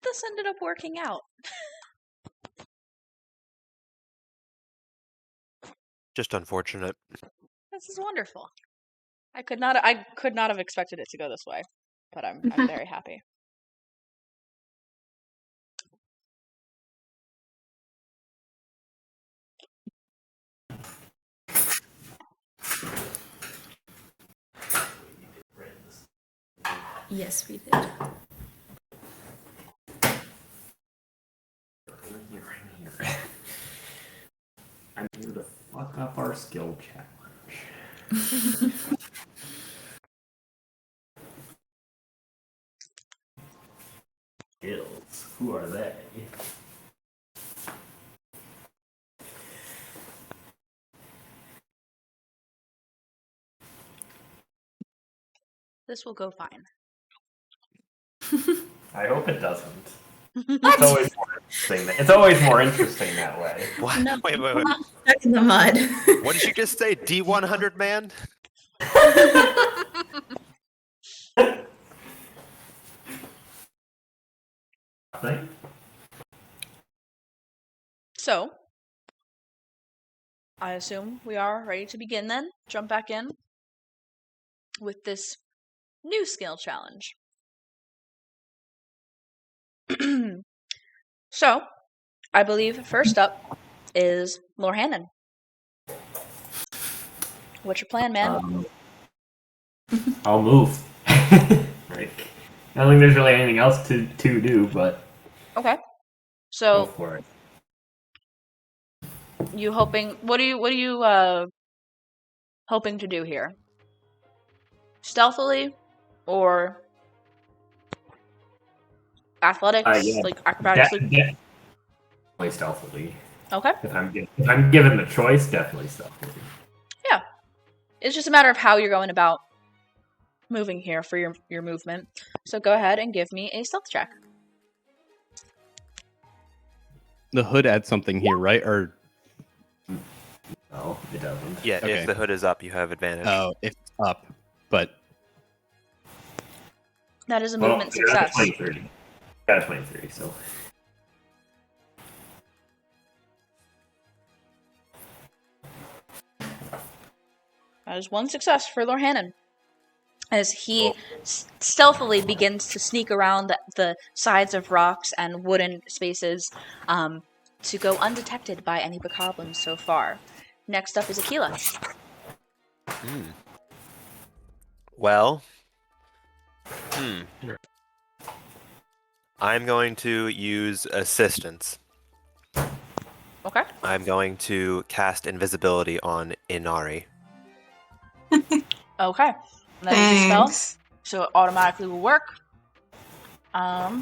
this ended up working out. Just unfortunate. This is wonderful. I could not have expected it to go this way, but I'm very happy. Yes, we did. I'm here to fuck up our skill challenge. Skills. Who are they? This will go fine. I hope it doesn't. It's always more interesting. It's always more interesting that way. What? No, Wait. I'm not stuck in the mud. What did you just say? D100 man? Nothing? So, I assume we are ready to begin then. Jump back in with this new skill challenge. So, I believe first up is Lorhannon. What's your plan, man? I'll move. Like, I don't think there's really anything else to do, but Okay. go So, for it. you hoping? What are you hoping to do here? Stealthily, or athletics, Yeah. like acrobatics? Definitely stealthily. Okay. If I'm given the choice, definitely stealthily. Yeah. It's just a matter of how you're going about moving here for your movement. So go ahead and give me a stealth check. The hood adds something here, right? Or No, it doesn't. Yeah, Okay. if the hood is up, you have advantage. oh, if it's up, but That is a Well, movement you got a success. 23. Got a 23, so. That is one success for Lorhannon. As he stealthily begins to sneak around the sides of rocks and wooden spaces to go undetected by any bokoblins so far. Next up is Aquila. Well, I'm going to use assistance. Okay. I'm going to cast invisibility on Inari. Okay. That is a spell, Thanks. so it automatically will work. I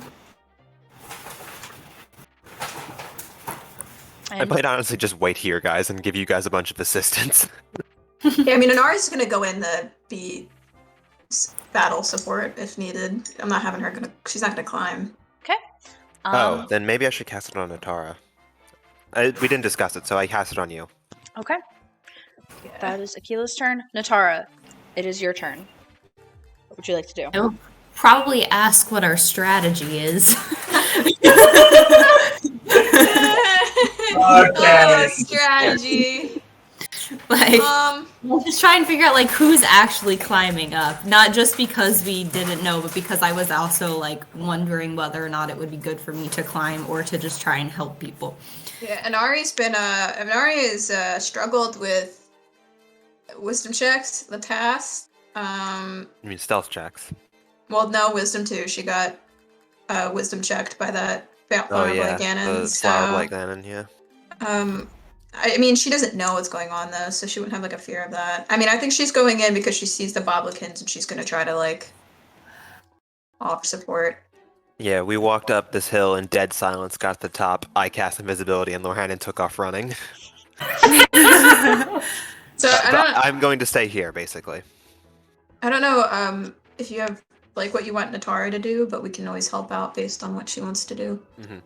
And might honestly just wait here, guys, and give you guys a bunch of assistance. Yeah, I mean, Inari's gonna go in the be battle support if needed. I'm not having her gonna. She's not gonna climb. okay. Oh, then maybe I should cast it on Natara. We didn't discuss it, so I cast it on you. Okay. Yeah. That is Aquila's turn. Natara, it is your turn. What would you like to do? I will probably ask what our strategy is. Oh, strategy. Like, we'll just try and figure out like who's actually climbing up. Not just because we didn't know, but because I was also like wondering whether or not it would be good for me to climb or to just try and help people. Yeah, Inari's been Inari has struggled with wisdom checks the past. I mean, stealth checks. Well, no, wisdom too. She got wisdom checked by that flower The Gannon. flower blight Ganon, yeah. I mean, she doesn't know what's going on though, so she wouldn't have like a fear of that. I mean, I think she's going in because she sees the Boblikins and she's gonna try to like offer support. Yeah, we walked up this hill in dead silence, got to the top, I cast invisibility, and Lorhannon took off running. So I'm going to stay here, basically. I don't know if you have like what you want Natara to do, but we can always help out based on what she wants to do. Mm-hmm.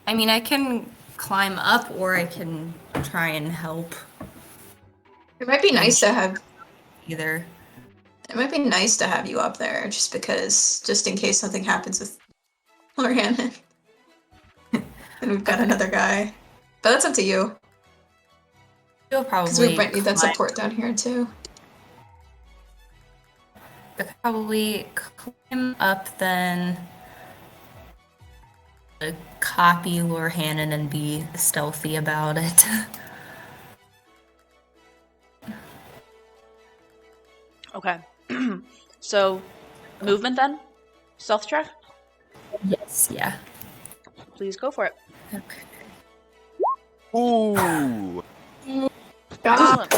I mean, I can climb up or I can try and help It might be nice to have either. It might be nice to have you up there, just in case something happens with Loriannon. And we've got another guy. But that's up to you. You'll Because we probably might need that support down here, too. probably climb up then. Copy Lorhannon and be stealthy about it. Okay. So, movement then? Stealth check? Yes, yeah. Please go for it. Okay. Ooh. Excellent.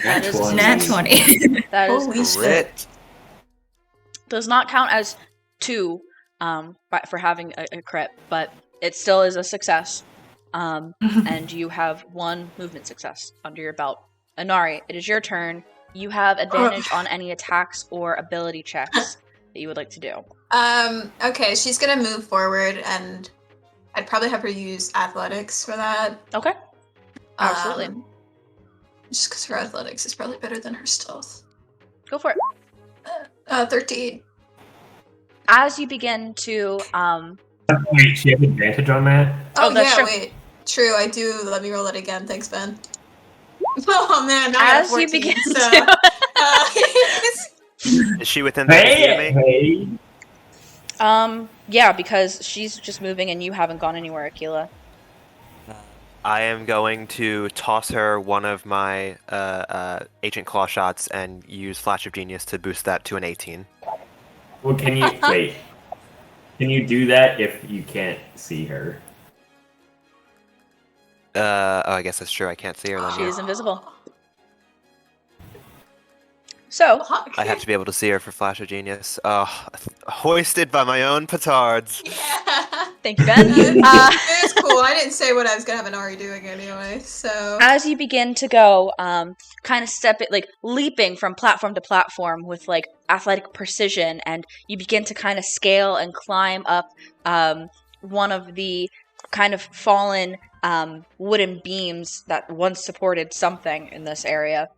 That is a Nat success. 20. That is Holy shit. Crit. does not count as 2 for having a crit, but it still is a success. And you have 1 movement success under your belt. Inari, it is your turn. You have advantage on any attacks or ability checks that you would like to do. Okay, she's gonna move forward, and I'd probably have her use athletics for that. Okay. Absolutely. Just because her athletics is probably better than her stealth. Go for it. 13. As you begin to Wait, she has advantage on that? Oh, that's yeah, true. wait. True, I do. Let me roll it again. Thanks, Ben. Oh man, now I have as 14, you begin so, to Is she within 30 feet of me? Hey! yeah, because she's just moving and you haven't gone anywhere, Akila. I am going to toss her one of my Ancient Claw shots and use Flash of Genius to boost that to an 18. Well, can you wait? Can you do that if you can't see her? Oh, I guess that's true. I can't see her then. She Yeah. is invisible. So, I have to be able to see her for Flash of Genius. Oh, hoisted by my own petards. Yeah. thank you, Ben. It was cool. I didn't say what I was gonna have Inari doing anyway, so. As you begin to go, kind of leaping from platform to platform with like athletic precision, and you begin to kind of scale and climb up one of the kind of fallen wooden beams that once supported something in this area.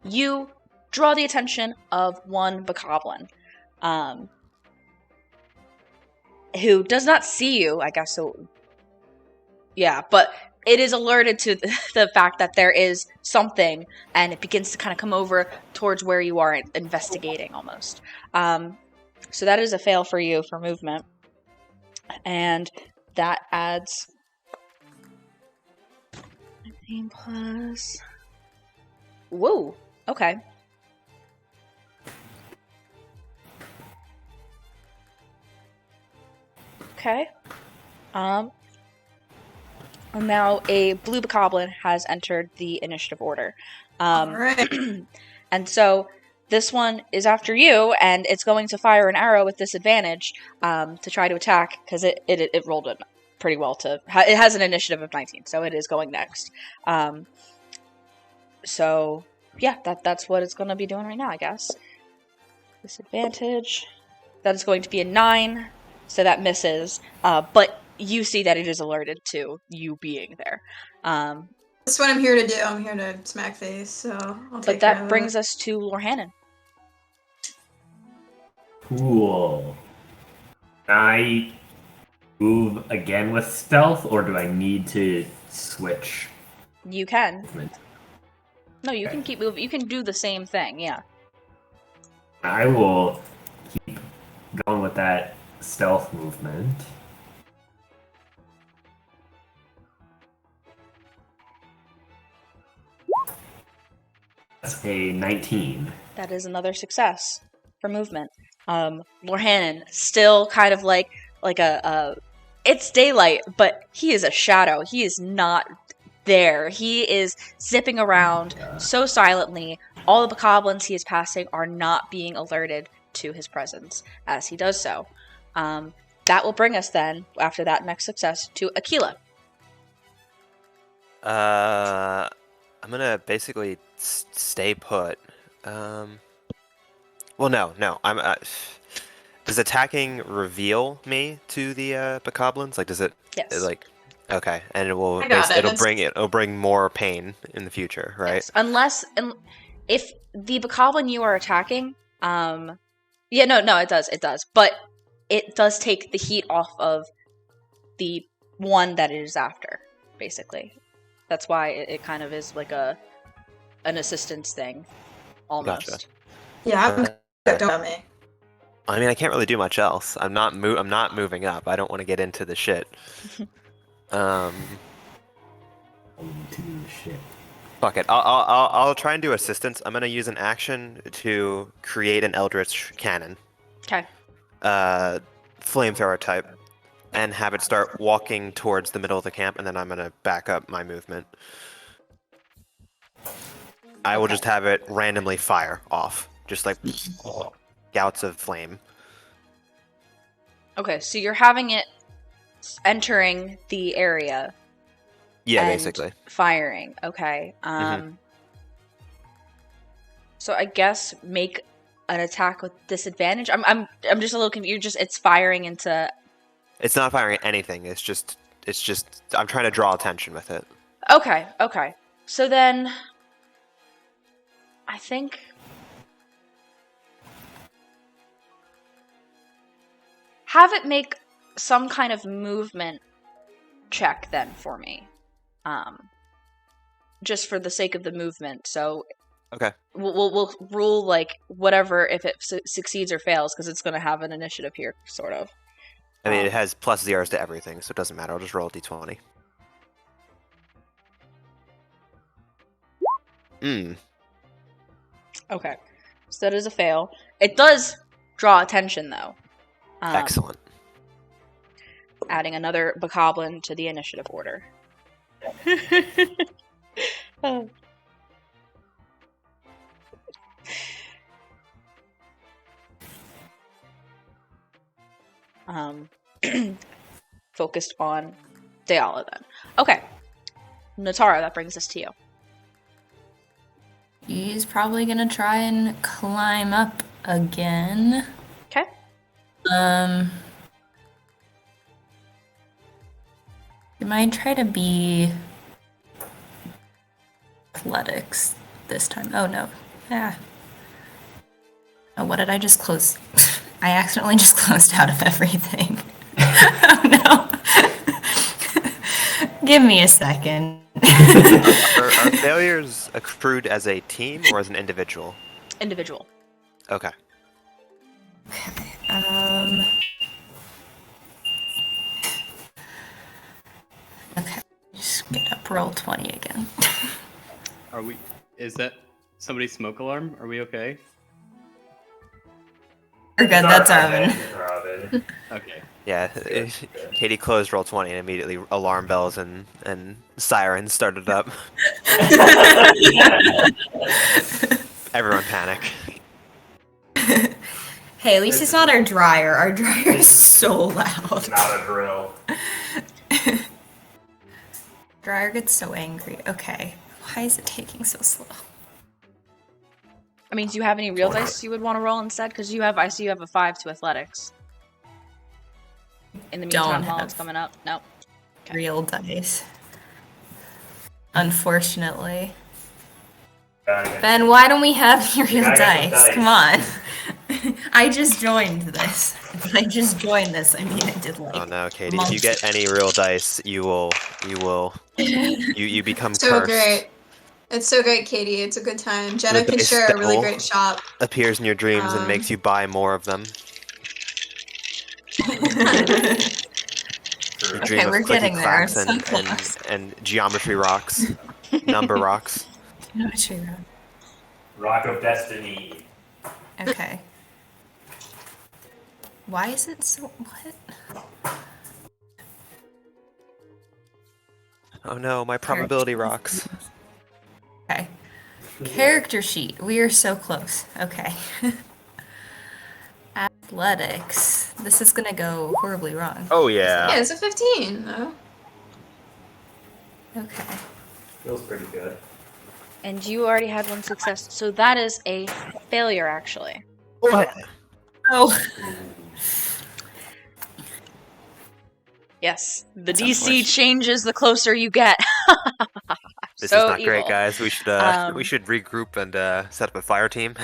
You draw the attention of one bokoblin, who does not see you, I guess. So, yeah, but it is alerted to the fact that there is something, and it begins to kind of come over towards where you are investigating almost. So that is a fail for you for movement, and that adds 19 plus. Whoa. Okay. Okay. And now a blue bokoblin has entered the initiative order. Alright. And so this one is after you, and it's going to fire an arrow with disadvantage to try to attack, because it rolled it pretty well to... It has an initiative of 19, so it is going next. So, yeah, that's what it's going to be doing right now, I guess. Disadvantage. That is going to be a 9, so that misses. But you see that it is alerted to you being there. That's what I'm here to do. I'm here to smack face, so I'll take But that brings us to Lorhannon. Cool. Can I move again with stealth, or do I need to switch You can. movement? No, you can keep moving. You can do the same thing, yeah. I will keep going with that stealth movement. That's a 19. That is another success for movement. Lorhannon, still kind of like a it's daylight, but he is a shadow. He is not there. He is zipping around so silently. All the bokoblins he is passing are not being alerted to his presence as he does so. That will bring us then, after that next success, to Akila. I'm gonna basically stay put. Well, no. I'm. Does attacking reveal me to the bokoblins? Like, does it? Yes. Like, okay, and it will. I got it. It'll bring more pain in the future, right? Yes. Unless if the bokoblin you are attacking, no, it does, but it does take the heat off of the one that it is after, basically. That's why it kind of is like an assistance thing, almost. Gotcha. Yeah, I'm Uh, good. Don't me. I mean, I can't really do much else. I'm not moving up. I don't want to get into the shit. Fuck it. I'll try and do assistance. I'm gonna use an action to create an eldritch cannon. Okay. Flamethrower type, and have it start walking towards the middle of the camp, and then I'm gonna back up my movement. I will just have it randomly fire off, just like gouts of flame. Okay, so you're having it entering the area. Yeah, and basically. Firing. Okay. So I guess make an attack with disadvantage. I'm just a little confused. It's firing into. It's not firing anything. It's just. I'm trying to draw attention with it. Okay. So then, I think. Have it make some kind of movement check then for me. Just for the sake of the movement. So Okay. We'll rule like whatever if it succeeds or fails because it's going to have an initiative here, sort of. I mean, it has plus zeros to everything, so it doesn't matter. I'll just roll a d20. Okay, so that is a fail. It does draw attention though. Excellent. Adding another bokoblin to the initiative order. Focused on Dayala then. Okay. Natara, that brings us to you. He's probably gonna try and climb up again. Okay. He might try to be athletics this time. Oh no. Yeah. Oh, what did I just close? I accidentally just closed out of everything. Oh no. Give me a second. Are failures accrued as a team or as an individual? Individual. Okay. Okay. Just get up, roll 20 again. Are we? Is that somebody's smoke alarm? Are we okay? We're good, that's Arvin. Okay. Yeah, Katie closed roll 20 and immediately alarm bells and sirens started up. Everyone panic. Hey, at least it's not our dryer. Our dryer is so loud. Not a drill. Dryer gets so angry. Okay. Why is it taking so slow? I mean, do you have any real dice you would want to roll instead? Because I see you have a 5 to athletics. In the meantime, while it's coming up. Nope. Okay. Real dice. Unfortunately. Ben, why don't we have your real dice? Come on. I just joined this. I just joined this. I mean, I did like. Oh no, Katie! If you get any real dice, you become So cursed. great. It's so great, Katie. It's a good time. Jenna The can dice share a really devil great shop. appears in your dreams and makes you buy more of them. You dream Okay, of we're clicky getting there. clacks So close. and geometry rocks, number rocks. Rock of Destiny. Okay. Why is it so. What? Oh no, my probability rocks. Okay. Character sheet. We are so close. Okay. Athletics. This is gonna go horribly wrong. Oh yeah. Yeah, it's a 15, though. Okay. Feels pretty good. And you already had one success, so that is a failure, actually. What? Oh. Yes, the That's DC unfortunate. changes the closer you get. This So is not great, evil. guys. We should regroup and set up a fire team.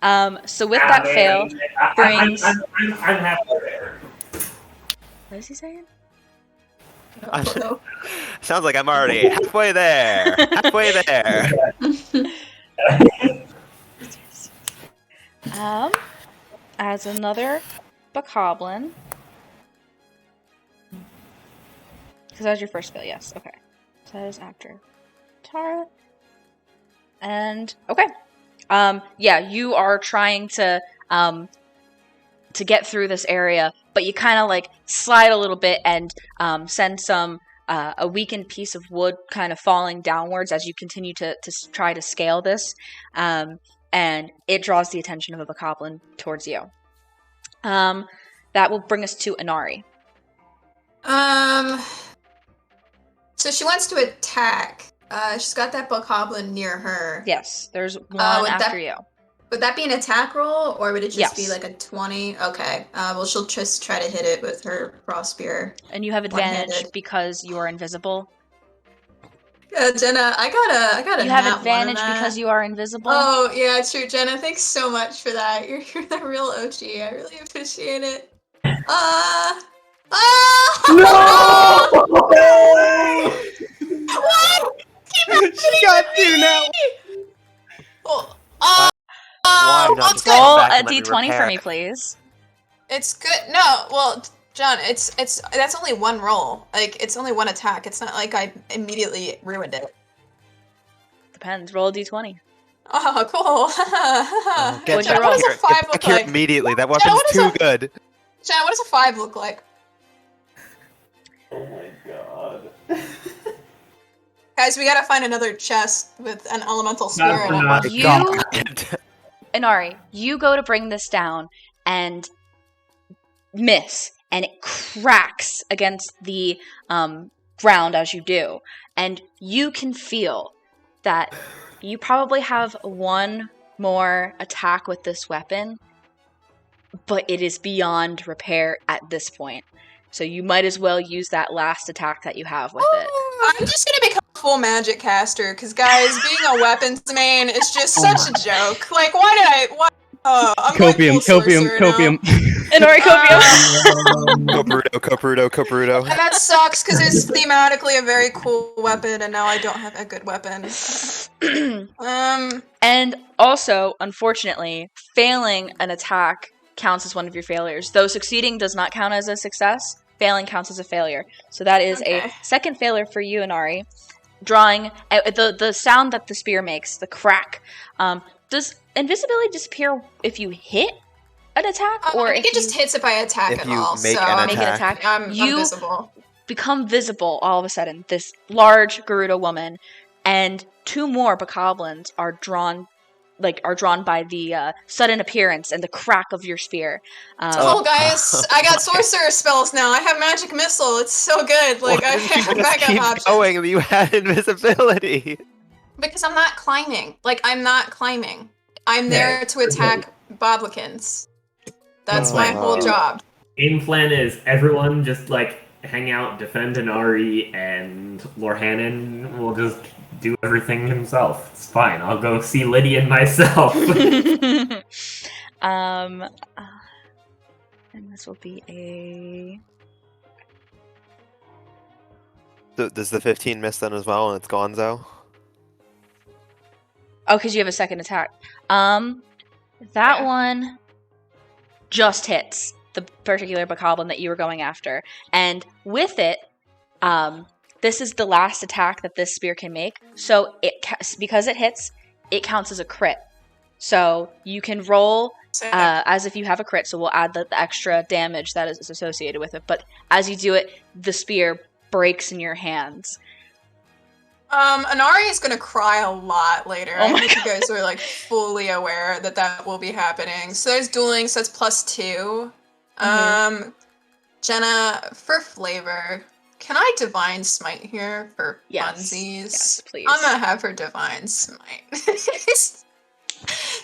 So with that fail, brings. I'm happy there. What is he saying? Sounds like I'm already halfway there. Halfway there. As another bokoblin. Because that was your first fail, yes. Okay. So that is after Tara. And okay. Yeah, you are trying to get through this area, but you kind of like slide a little bit and send some a weakened piece of wood kind of falling downwards as you continue to try to scale this, and it draws the attention of a bokoblin towards you. That will bring us to Inari. So she wants to attack. She's got that bokoblin near her. Yes, there's one after you. Would that be an attack roll, or would it just be Yes. like a 20? Okay. Well, she'll just try to hit it with her cross spear. And you have advantage One-handed. because you are invisible. Jenna, I got a You have nat one on advantage that. because you are invisible. Oh, yeah, true. Jenna, thanks so much for that. You're the real OG. I really appreciate it. No! What? She got two now. Oh, Why not just come Roll back a and let me d20 for repair? me, please. it's good. No, well, John, it's that's only one roll. Like, it's only one attack. It's not like I immediately ruined it. Depends. Roll a d20. Oh, cool. Get What'd you Jenna, roll? what does a 5 Get look back here like? immediately. That Jenna, weapon's what is too a- good. Jenna, what does a 5 look like? Oh my god. Guys, we gotta find another chest with an elemental spear in it. my You- god. Inari, you go to bring this down and miss, and it cracks against the ground as you do. And you can feel that you probably have one more attack with this weapon, but it is beyond repair at this point. So you might as well use that last attack that you have with it. I'm just gonna become a full magic caster, because guys, being a weapons main is just such a joke. Like, I'm going Copium, full copium, sorcerer now. copium. Inari Copium! Coperudo. And that sucks, because it's thematically a very cool weapon, and now I don't have a good weapon. And also, unfortunately, failing an attack counts as one of your failures. Though succeeding does not count as a success, failing counts as a failure. So that is a Okay. second failure for you, Inari. Drawing the sound that the spear makes, the crack. Does invisibility disappear if you hit an attack, or I if think it just hits if I attack If at you all, make so an make an attack. attack? I'm You invisible. become visible all of a sudden. This large Gerudo woman and two more bokoblins are drawn by the sudden appearance and the crack of your spear. Oh, guys, I got sorcerer spells now. I have magic missile. It's so good. Like, Why I didn't you have just backup keep options. going? You had invisibility. Because I'm not climbing. Like, I'm not climbing. I'm there to attack Boblikins. That's my whole job. Game plan is everyone just like hang out, defend Inari, and Lorhanan will just do everything himself. It's fine. I'll go see Lydian myself. And this will be a... Does the 15 miss then as well, and it's Gonzo? Oh, because you have a second attack. That Yeah. one just hits the particular bokoblin that you were going after. And with it, this is the last attack that this spear can make. So because it hits, it counts as a crit. So you can roll as if you have a crit. So we'll add the extra damage that is associated with it. But as you do it, the spear breaks in your hands. Inari is gonna cry a lot later. Oh I my think you guys are like fully aware that will be happening. So there's dueling, so it's +2. Jenna, for flavor, can I divine smite here for Yes. funsies? Yes, please. I'm gonna have her divine smite.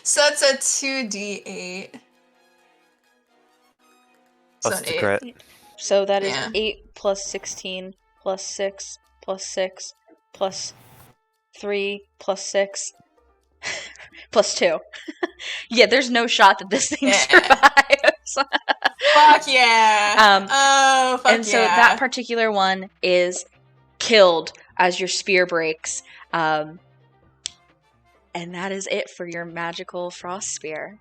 So that's a 2d8. So Plus an the 8. crit. So that is Yeah. 8 plus 16 plus 6 plus 6 plus 3 plus 6 plus 2. Yeah, there's no shot that this thing survives. Fuck yeah. Oh, fuck And so that particular one is killed as your spear breaks. And that is it for your magical frost spear.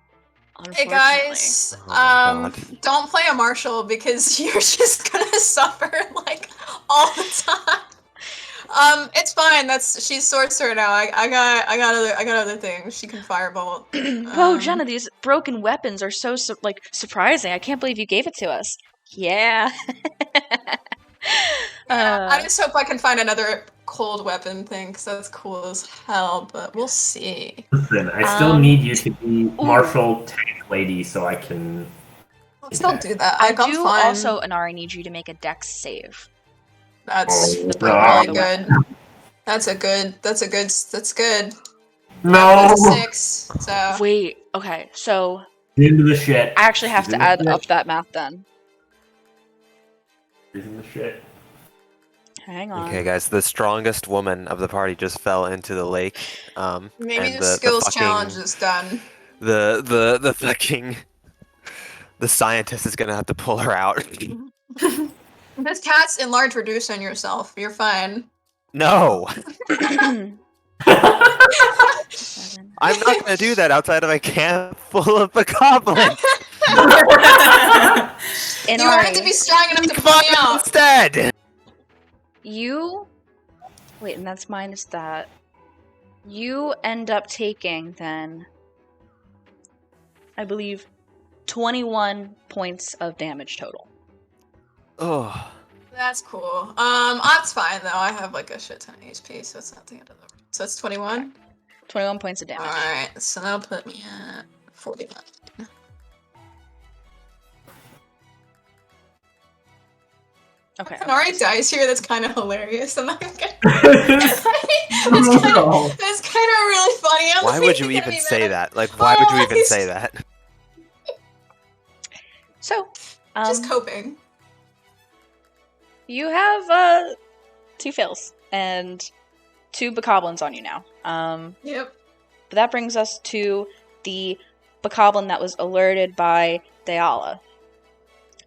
Hey guys, Oh my God. don't play a marshal because you're just gonna suffer like all the time. It's fine. She's sorcerer now. I got other things. She can firebolt. Whoa, Jenna, these broken weapons are so surprising. I can't believe you gave it to us. Yeah. I just hope I can find another cold weapon thing because that's cool as hell. But we'll see. Listen, I still need you to be Marshall Tank Lady so I can. I'll still do that. I I'm do fine. also, Inari, need you to make a dex save. That's Oh, really God. good. That's good. That's good. No! That's a 6. So Wait, okay, so Into the shit. I actually have to Into add the up that math then. Into the shit. Hang on. Okay, guys, the strongest woman of the party just fell into the lake. maybe and the skills challenge is done. The fucking the scientist is gonna have to pull her out. This cat's enlarge reduce on yourself. You're fine. No, 7. I'm not gonna do that outside of a camp full of goblins. You wanted to be strong enough to pull me out. Instead. Wait, and that's minus that. You end up taking, then, I believe, 21 points of damage total. Oh, That's cool. That's fine though. I have like a shit ton of HP, so it's not the end of the world. So that's 21. 21 points of damage. Alright, so that'll put me at 41. Okay. Inari dies here. That's kind of hilarious. I'm not gonna. That's That's kind of really funny. I'm why would you gonna even be say mad. that? Like, why would you even he's say that? So, Just coping. you have 2 fails and 2 bokoblins on you now. Yep. But that brings us to the bokoblin that was alerted by Dayala.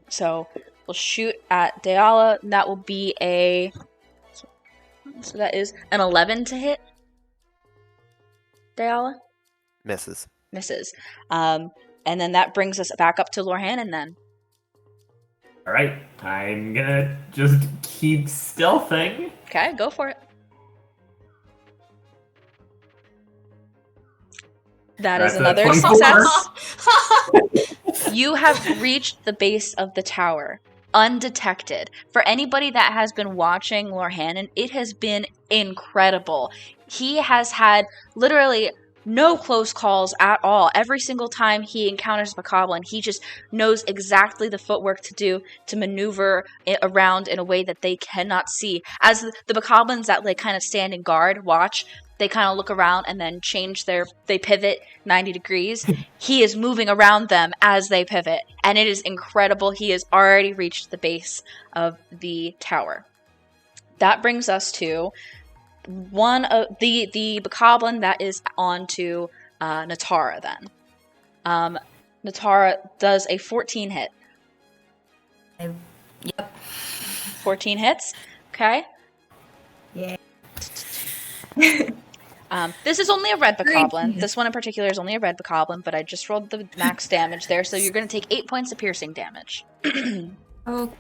So we'll shoot at Dayala, and that will be so that is an 11 to hit. Dayala? Misses. Misses. And then that brings us back up to Lorhannon then. Alright, I'm gonna just keep stealthing. Okay, go for it. That is That's a another 24. success. You have reached the base of the tower, undetected. For anybody that has been watching Lorhannon, it has been incredible. He has had literally no close calls at all. Every single time he encounters a bokoblin, he just knows exactly the footwork to do to maneuver it around in a way that they cannot see. As the bokoblins that like kind of stand in guard, watch, they kind of look around and then they pivot 90 degrees. He is moving around them as they pivot, and it is incredible. He has already reached the base of the tower. That brings us to one of the bokoblin that is on to Natara then. Natara does a 14 hit. Yep. 14 hits. Okay. Yeah. This is only a red bokoblin. This one in particular is only a red bokoblin, but I just rolled the max damage there, so you're going to take 8 points of piercing damage. Oh.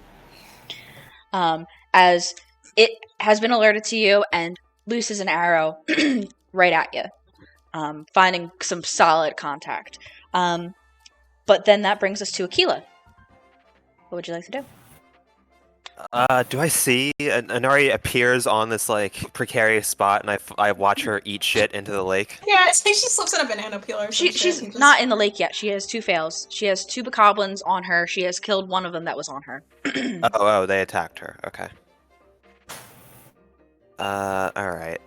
As it has been alerted to you and looses an arrow right at you, finding some solid contact. But then that brings us to Aquila. What would you like to do? Do I see Inari appears on this like precarious spot, and I watch her eat shit into the lake? Yeah, it's like she slips in a banana peel or something. She's not in the lake yet. She has 2 fails. She has 2 bokoblins on her. She has killed one of them that was on her. Oh, they attacked her. Okay. All right.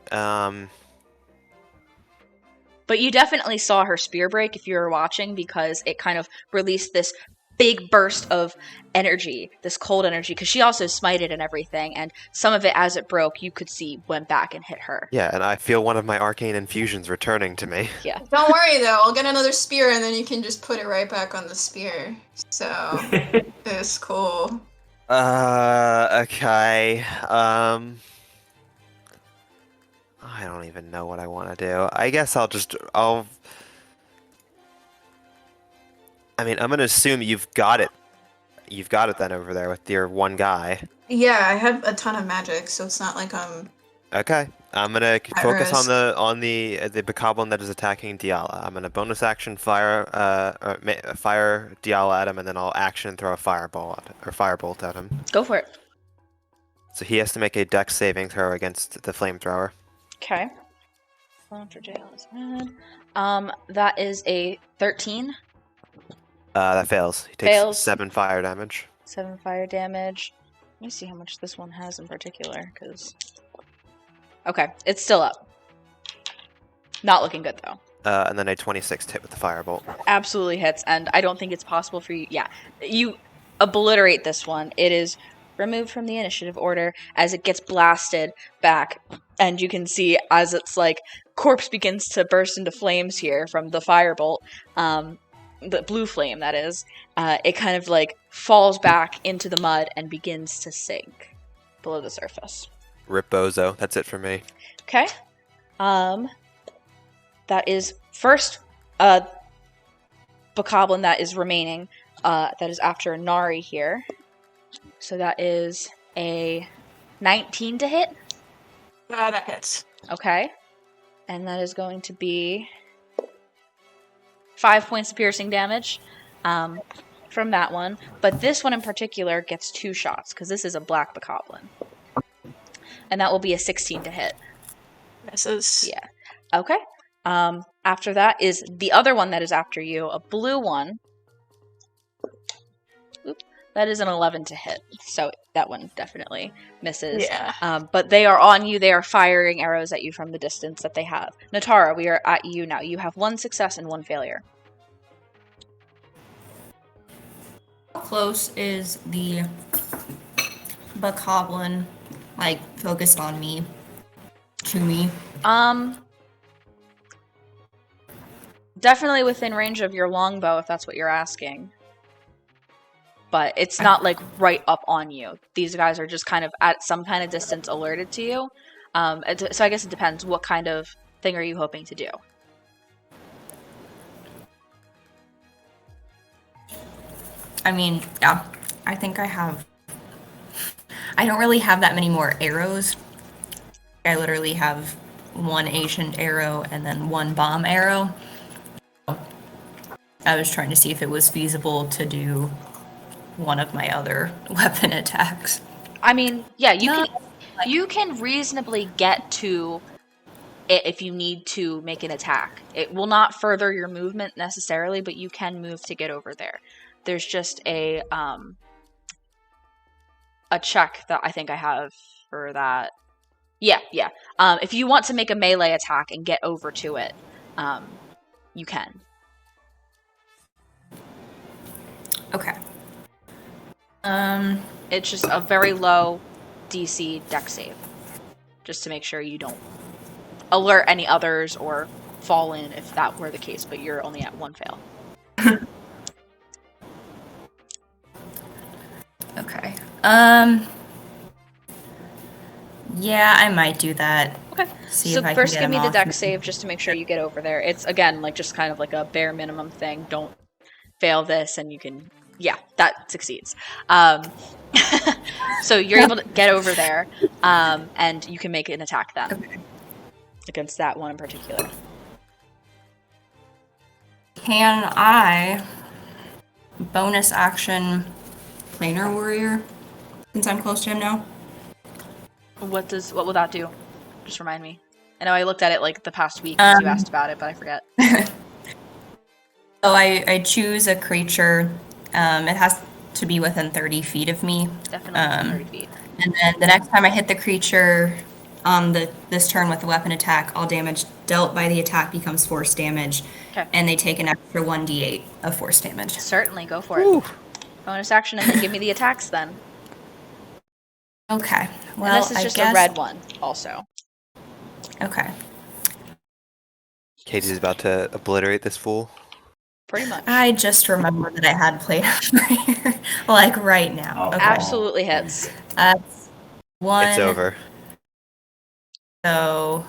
But you definitely saw her spear break if you were watching, because it kind of released this big burst of energy, this cold energy, because she also smited and everything, and some of it, as it broke, you could see went back and hit her. Yeah, and I feel one of my arcane infusions returning to me. Yeah. Don't worry though, I'll get another spear and then you can just put it right back on the spear. So it's cool. Okay. I don't even know what I want to do. I guess I mean, I'm gonna assume you've got it. You've got it then over there with your one guy. Yeah, I have a ton of magic, so it's not like I'm Okay. I'm gonna focus on risk. the bokoblin that is attacking Diala. I'm gonna bonus action fire Diala at him, and then I'll action throw a firebolt at him. Go for it. So he has to make a dex saving throw against the flamethrower. Okay. That is a 13. That fails. He takes Fails. 7 fire damage. 7 fire damage. Let me see how much this one has in particular, because... Okay, it's still up. Not looking good, though. And then a 26 hit with the firebolt. Absolutely hits, and I don't think it's possible for you... Yeah, you obliterate this one. It is removed from the initiative order as it gets blasted back, and you can see as its, like, corpse begins to burst into flames here from the firebolt, the blue flame, that is, it kind of, like, falls back into the mud and begins to sink below the surface. Rip Bozo. That's it for me. Okay. That is first bokoblin that is remaining. That is after Nari here. So that is a 19 to hit. That hits. Okay. And that is going to be 5 points of piercing damage from that one. But this one in particular gets 2 shots, because this is a black bokoblin. And that will be a 16 to hit. Misses. Yeah. Okay. After that is the other one that is after you, a blue one. Oop. That is an 11 to hit. So that one definitely misses. Yeah. But they are on you. They are firing arrows at you from the distance that they have. Natara, we are at you now. You have 1 success and 1 failure. How close is the bokoblin, like, focused on me, to me? Definitely within range of your longbow, if that's what you're asking. But it's not, like, right up on you. These guys are just kind of at some kind of distance alerted to you. So I guess it depends. What kind of thing are you hoping to do? I mean, yeah, I think I don't really have that many more arrows. I literally have 1 ancient arrow and then 1 bomb arrow. I was trying to see if it was feasible to do one of my other weapon attacks. I mean, yeah, you can reasonably get to it if you need to make an attack. It will not further your movement necessarily, but you can move to get over there. There's just a check that I think I have for that. Yeah. If you want to make a melee attack and get over to it, you can. Okay. It's just a very low DC dex save, just to make sure you don't alert any others or fall in if that were the case, but you're only at 1 fail. Okay. Yeah, I might do that. Okay. See So if I first can give get me him the off. dex save just to make sure you get over there. It's, again, like, just kind of like a bare minimum thing. Don't fail this and you can... Yeah, that succeeds. So you're able to get over there, and you can make an attack then. Okay. Against that one in particular. Can I bonus action planar warrior since I'm close to him now? What will that do? Just remind me. I know I looked at it like the past week because you asked about it, but I forget. So I choose a creature. It has to be within 30 feet of me. Definitely 30 feet. And then the next time I hit the creature on this turn with a weapon attack, all damage dealt by the attack becomes force damage. Okay. And they take an extra 1d8 of force damage. Certainly, go for it. Bonus action, and then give me the attacks then. Okay. And Well, this is I just guess... a red one, also. Okay. Katie's about to obliterate this fool. Pretty much. I just remembered that I had played prayer, like right now. Oh. Okay. Absolutely hits. That's 1. It's over. So,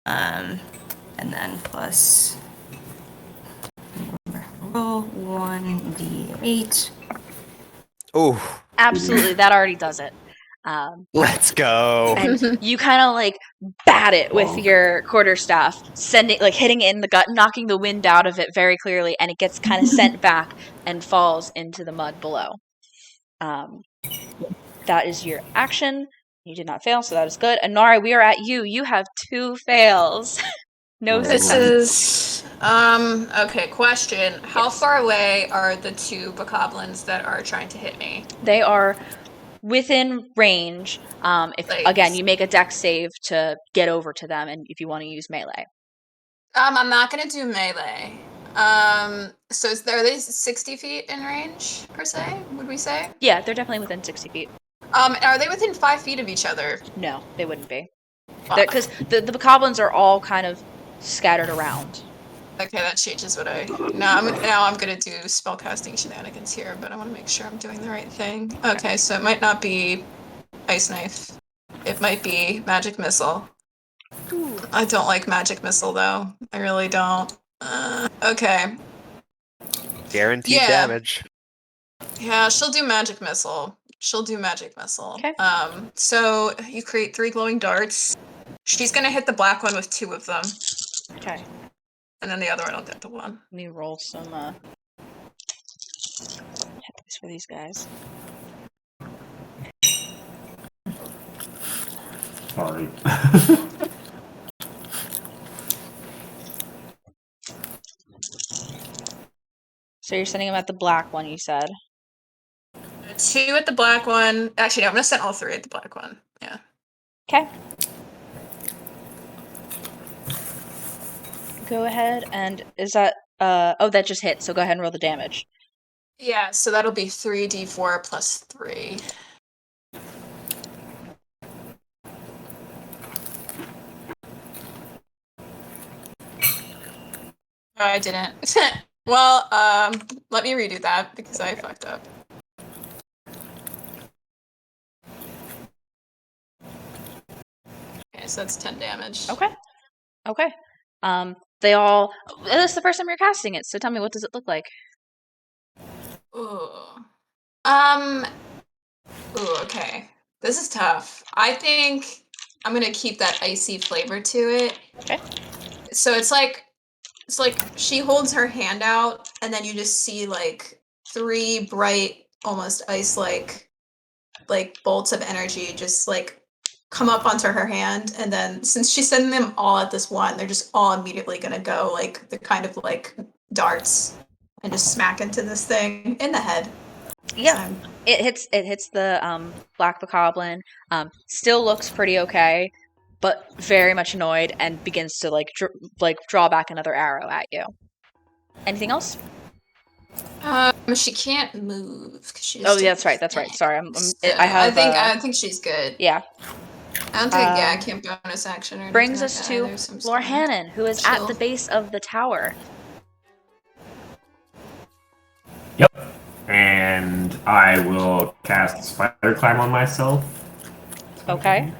and then plus roll 1d8. Oh, Absolutely, that already does it. let's go. And you kind of like bat it with your quarterstaff, hitting it in the gut, knocking the wind out of it very clearly, and it gets kind of sent back and falls into the mud below. That is your action. You did not fail, so that is good. Anari, we are at you. You have 2 fails. No This success. is okay, question. How far away are the 2 bokoblins that are trying to hit me? They are within range. If Like- again, you make a dex save to get over to them, and if you want to use melee. I'm not gonna do melee. So are they 60 feet in range, per se, would we say? Yeah, they're definitely within 60 feet. Are they within 5 feet of each other? No, they wouldn't be. Fuck. Because the bokoblins are all kind of scattered around. Okay, that changes what I... Now I'm gonna do spellcasting shenanigans here, but I want to make sure I'm doing the right thing. Okay, so it might not be Ice Knife. It might be Magic Missile. I don't like Magic Missile, though. I really don't. Okay. Guaranteed Yeah. damage. Yeah, she'll do Magic Missile. Okay. So you create 3 glowing darts. She's gonna hit the black one with 2 of them. Okay. And then the other one will get the 1. Let me roll some hit dice for these guys. Sorry. So you're sending them at the black one, you said. 2 at the black one. Actually, no, I'm gonna send all 3 at the black one. Yeah. Okay. Go ahead and is that oh, that just hit, so go ahead and roll the damage. Yeah, so that'll be 3d4 plus 3. Oh, I didn't. Well, let me redo that because I fucked up. Okay, so that's 10 damage. Okay. Okay. They all this is the first time you're casting it, so tell me, what does it look like? Ooh. Ooh, okay. This is tough. I think I'm gonna keep that icy flavor to it. Okay. So it's like she holds her hand out, and then you just see like 3 bright, almost ice-like bolts of energy just like come up onto her hand, and then since she's sending them all at this one, they're just all immediately gonna go like the kind of like darts and just smack into this thing in the head. Yeah. It hits the black bokoblin. Still looks pretty okay, but very much annoyed and begins to draw back another arrow at you. Anything else? She can't move. 'Cause she Oh, just yeah, took that's right. Sorry, So, I have. I think she's good. Yeah. I don't think I can't bonus action or anything. Brings like us that to either, so I'm just Lord gonna Hannon, who is at chill. the base of the tower. Yep. And I will cast Spider Climb on myself. Okay.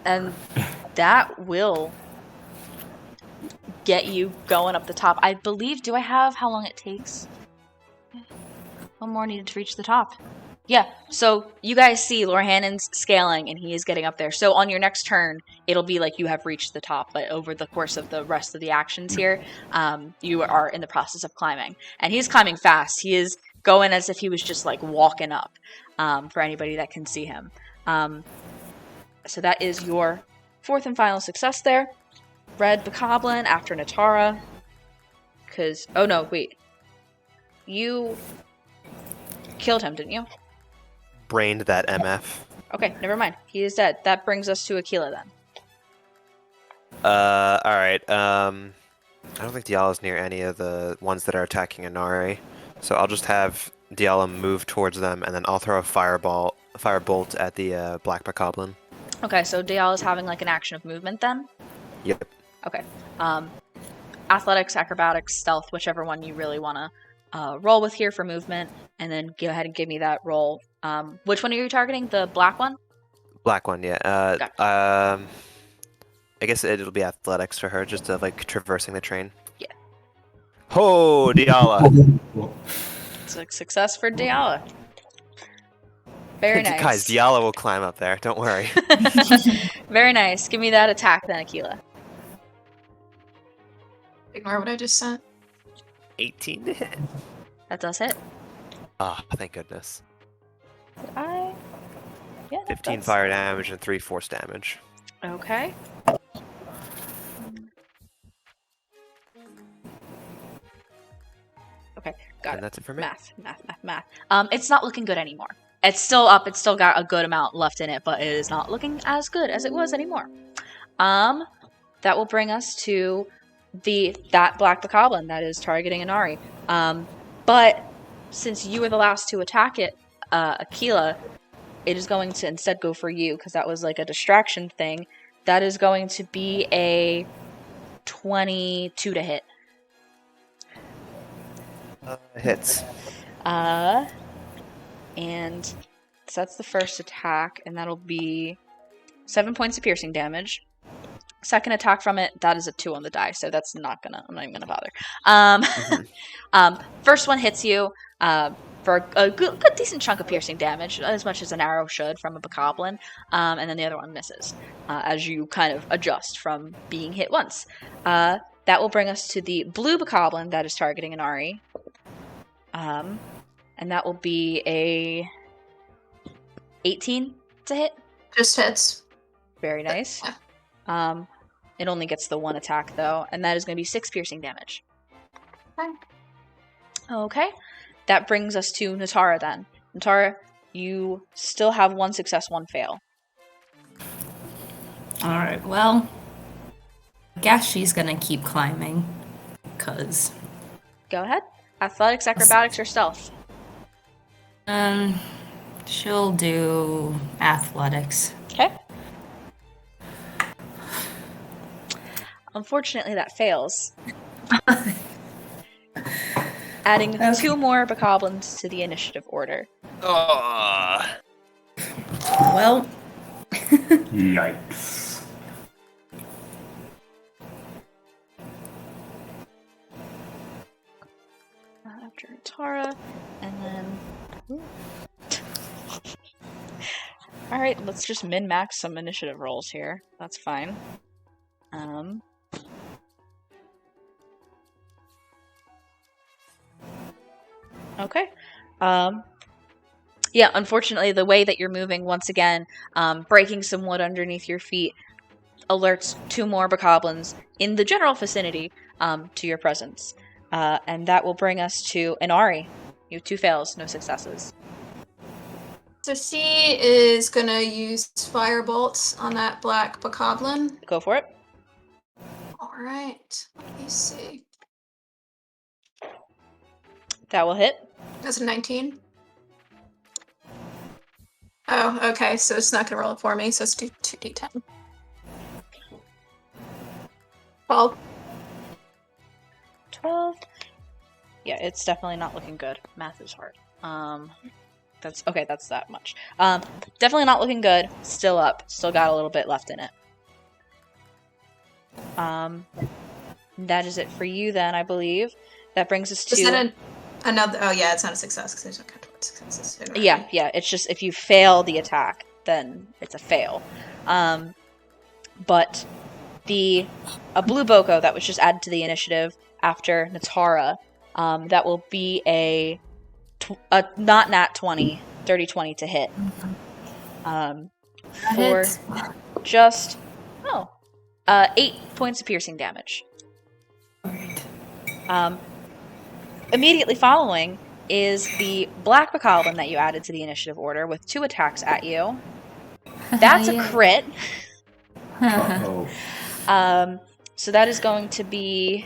And that will get you going up the top. I believe, do I have how long it takes? One more needed to reach the top. Yeah, so you guys see Lord Hannon's scaling and he is getting up there. So on your next turn, it'll be like you have reached the top, but over the course of the rest of the actions here, you are in the process of climbing. And he's climbing fast. He is going as if he was just like walking up, for anybody that can see him. So that is your 4th and final success there. Red Bokoblin after Natara. Because, oh no, wait. You killed him, didn't you? Brained that MF. Okay, never mind. He is dead. That brings us to Aquila then. Alright, I don't think Diala's near any of the ones that are attacking Inari. So I'll just have Diala move towards them, and then I'll throw a firebolt at the Black Bokoblin. Okay, so Dial is having like an action of movement then? Yep. Okay. Athletics, acrobatics, stealth, whichever one you really want to roll with here for movement, and then go ahead and give me that roll. Which one are you targeting? The black one? Black one, yeah. I guess it'll be athletics for her, just like traversing the train. Yeah. Ho, Diala! It's a success for Diala. Very nice. Guys, Diala will climb up there. Don't worry. Very nice. Give me that attack then, Aquila. Ignore what I just sent. 18 to hit. That does hit. Ah, thank goodness. Did I? Yeah. 15 that's... fire damage and 3 force damage. Okay. Okay, got And it. that's it for me. Math. It's not looking good anymore. It's still up. It's still got a good amount left in it, but it is not looking as good as it was anymore. That will bring us to that Black Bokoblin that is targeting Inari. But since you were the last to attack it, Aquila, it is going to instead go for you because that was like a distraction thing. That is going to be a 22 to hit. Hits. And so that's the first attack, and that'll be 7 points of piercing damage. Second attack from it, that is a 2 on the die, so that's I'm not even gonna bother. First one hits you for a good decent chunk of piercing damage, as much as an arrow should from a Bokoblin, and then the other one misses as you kind of adjust from being hit once. That will bring us to the blue Bokoblin that is targeting Inari. And that will be a 18 to hit. Just hits. Very nice. It only gets the one attack though, and that is going to be 6 piercing damage. Fine. Okay. That brings us to Natara then. Natara, you still have 1 success, 1 fail. Alright, well, I guess she's gonna keep climbing, cause... Go ahead. Athletics, acrobatics, or stealth? She'll do athletics. Okay. Unfortunately, that fails. Adding 2 more Bokoblins to the initiative order. Well... Yikes. After Tara, and then... Alright, let's just min-max some initiative rolls here. That's fine. Okay. Yeah, unfortunately, the way that you're moving, once again, breaking some wood underneath your feet, alerts 2 more Bokoblins in the general vicinity to your presence. And that will bring us to Inari. You have 2 fails, no successes. So she is gonna use Firebolt on that Black Bokoblin. Go for it. Alright, let me see. That will hit. That's a 19. Oh, okay, so it's not gonna roll it for me, so let's do 2d10. 12. 12. Yeah, it's definitely not looking good. Math is hard. That's okay, that's that much. Definitely not looking good. Still up. Still got a little bit left in it. That is it for you then, I believe. That brings us to... Is that another... Oh, yeah, it's not a success, because there's no count towards successes. Yeah, it's just if you fail the attack, then it's a fail. But a blue Boko that was just added to the initiative after Natara, that will be a not nat 20, 30-20 to hit. For just 8 points of piercing damage. Immediately following is the Black Bokoblin that you added to the initiative order with 2 attacks at you. That's a crit. So that is going to be,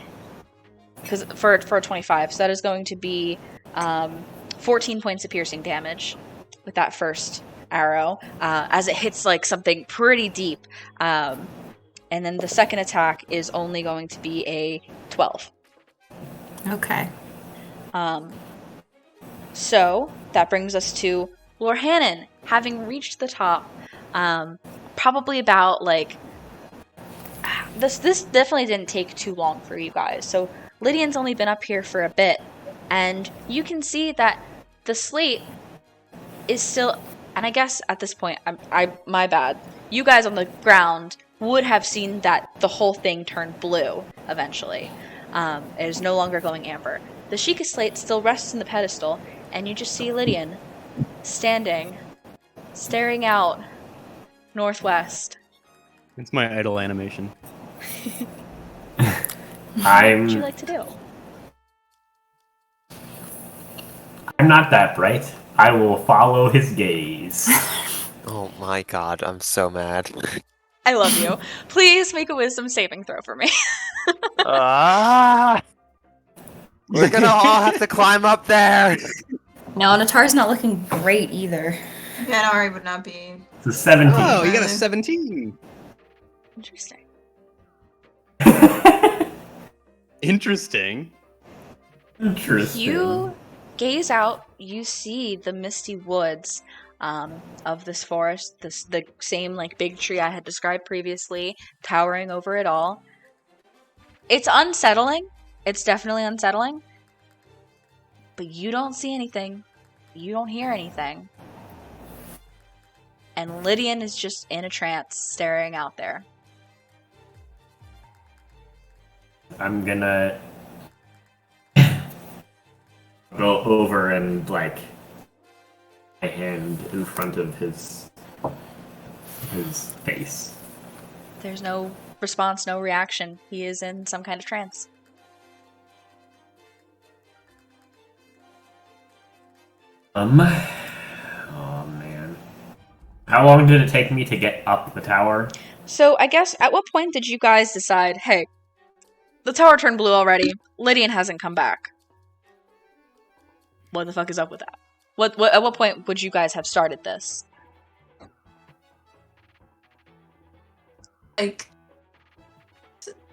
because for a 25, so that is going to be 14 points of piercing damage with that first arrow as it hits like something pretty deep. And then the second attack is only going to be a 12. Okay. So that brings us to Lord Hannon, having reached the top. Probably about like this definitely didn't take too long for you guys. So Lydian's only been up here for a bit, and you can see that the slate is still. And I guess at this point, my bad. You guys on the ground would have seen that the whole thing turned blue eventually. It is no longer going amber. The Sheikah slate still rests in the pedestal, and you just see Lydian standing, staring out northwest. It's my idle animation. What would you like to do? I'm not that bright. I will follow his gaze. Oh my god, I'm so mad. I love you. Please make a wisdom saving throw for me. Ah! We're gonna all have to climb up there! No, Natar's not looking great either. Ganari would not be. It's a 17. Oh, you got a 17. Interesting. Interesting. Interesting. You gaze out, you see the misty woods of this forest, the same like big tree I had described previously, towering over it all. It's unsettling. It's definitely unsettling. But you don't see anything. You don't hear anything. And Lydian is just in a trance, staring out there. I'm gonna go over and like my hand in front of his face. There's no response, no reaction. He is in some kind of trance. Oh man. How long did it take me to get up the tower? So I guess at what point did you guys decide, hey, the tower turned blue already, Lydian hasn't come back? What the fuck is up with that? At what point would you guys have started this? Like,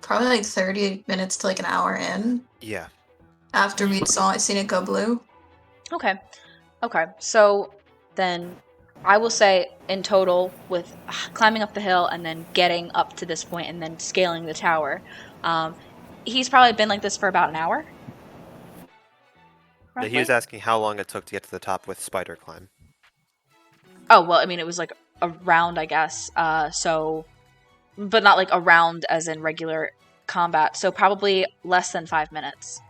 probably like 30 minutes to like an hour in Yeah. after we'd seen it go blue. Okay. So then I will say in total, with climbing up the hill and then getting up to this point and then scaling the tower, he's probably been like this for about an hour. Yeah, he was asking how long it took to get to the top with spider climb. Oh, well, I mean, it was like a round, I guess. So, but not like a round as in regular combat. So probably less than 5 minutes.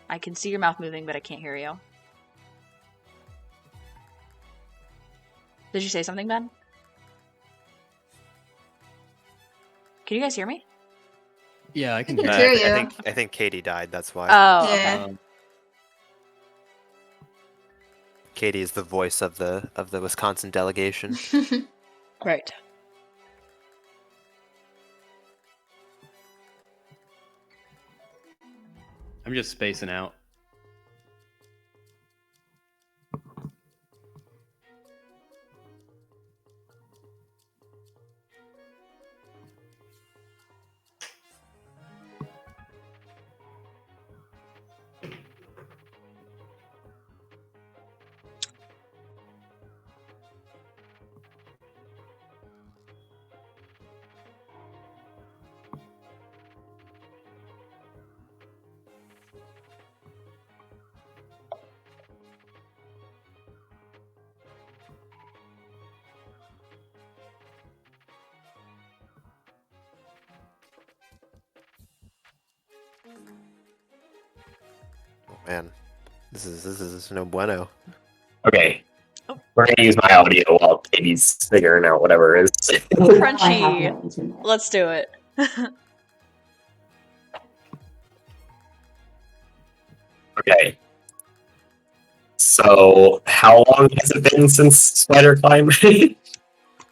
I can see your mouth moving, but I can't hear you. Did you say something, Ben? Can you guys hear me? Yeah, I can I do can that. hear you. I think Katie died, that's why. Oh, Yeah. okay. Katie is the voice of the Wisconsin delegation. Right. I'm just spacing out. Oh man, this is no bueno. Okay. Oh. We're gonna use my audio while Katie's figuring out whatever it is. Crunchy. Let's do it. Okay. So, how long has it been since Spider Climb?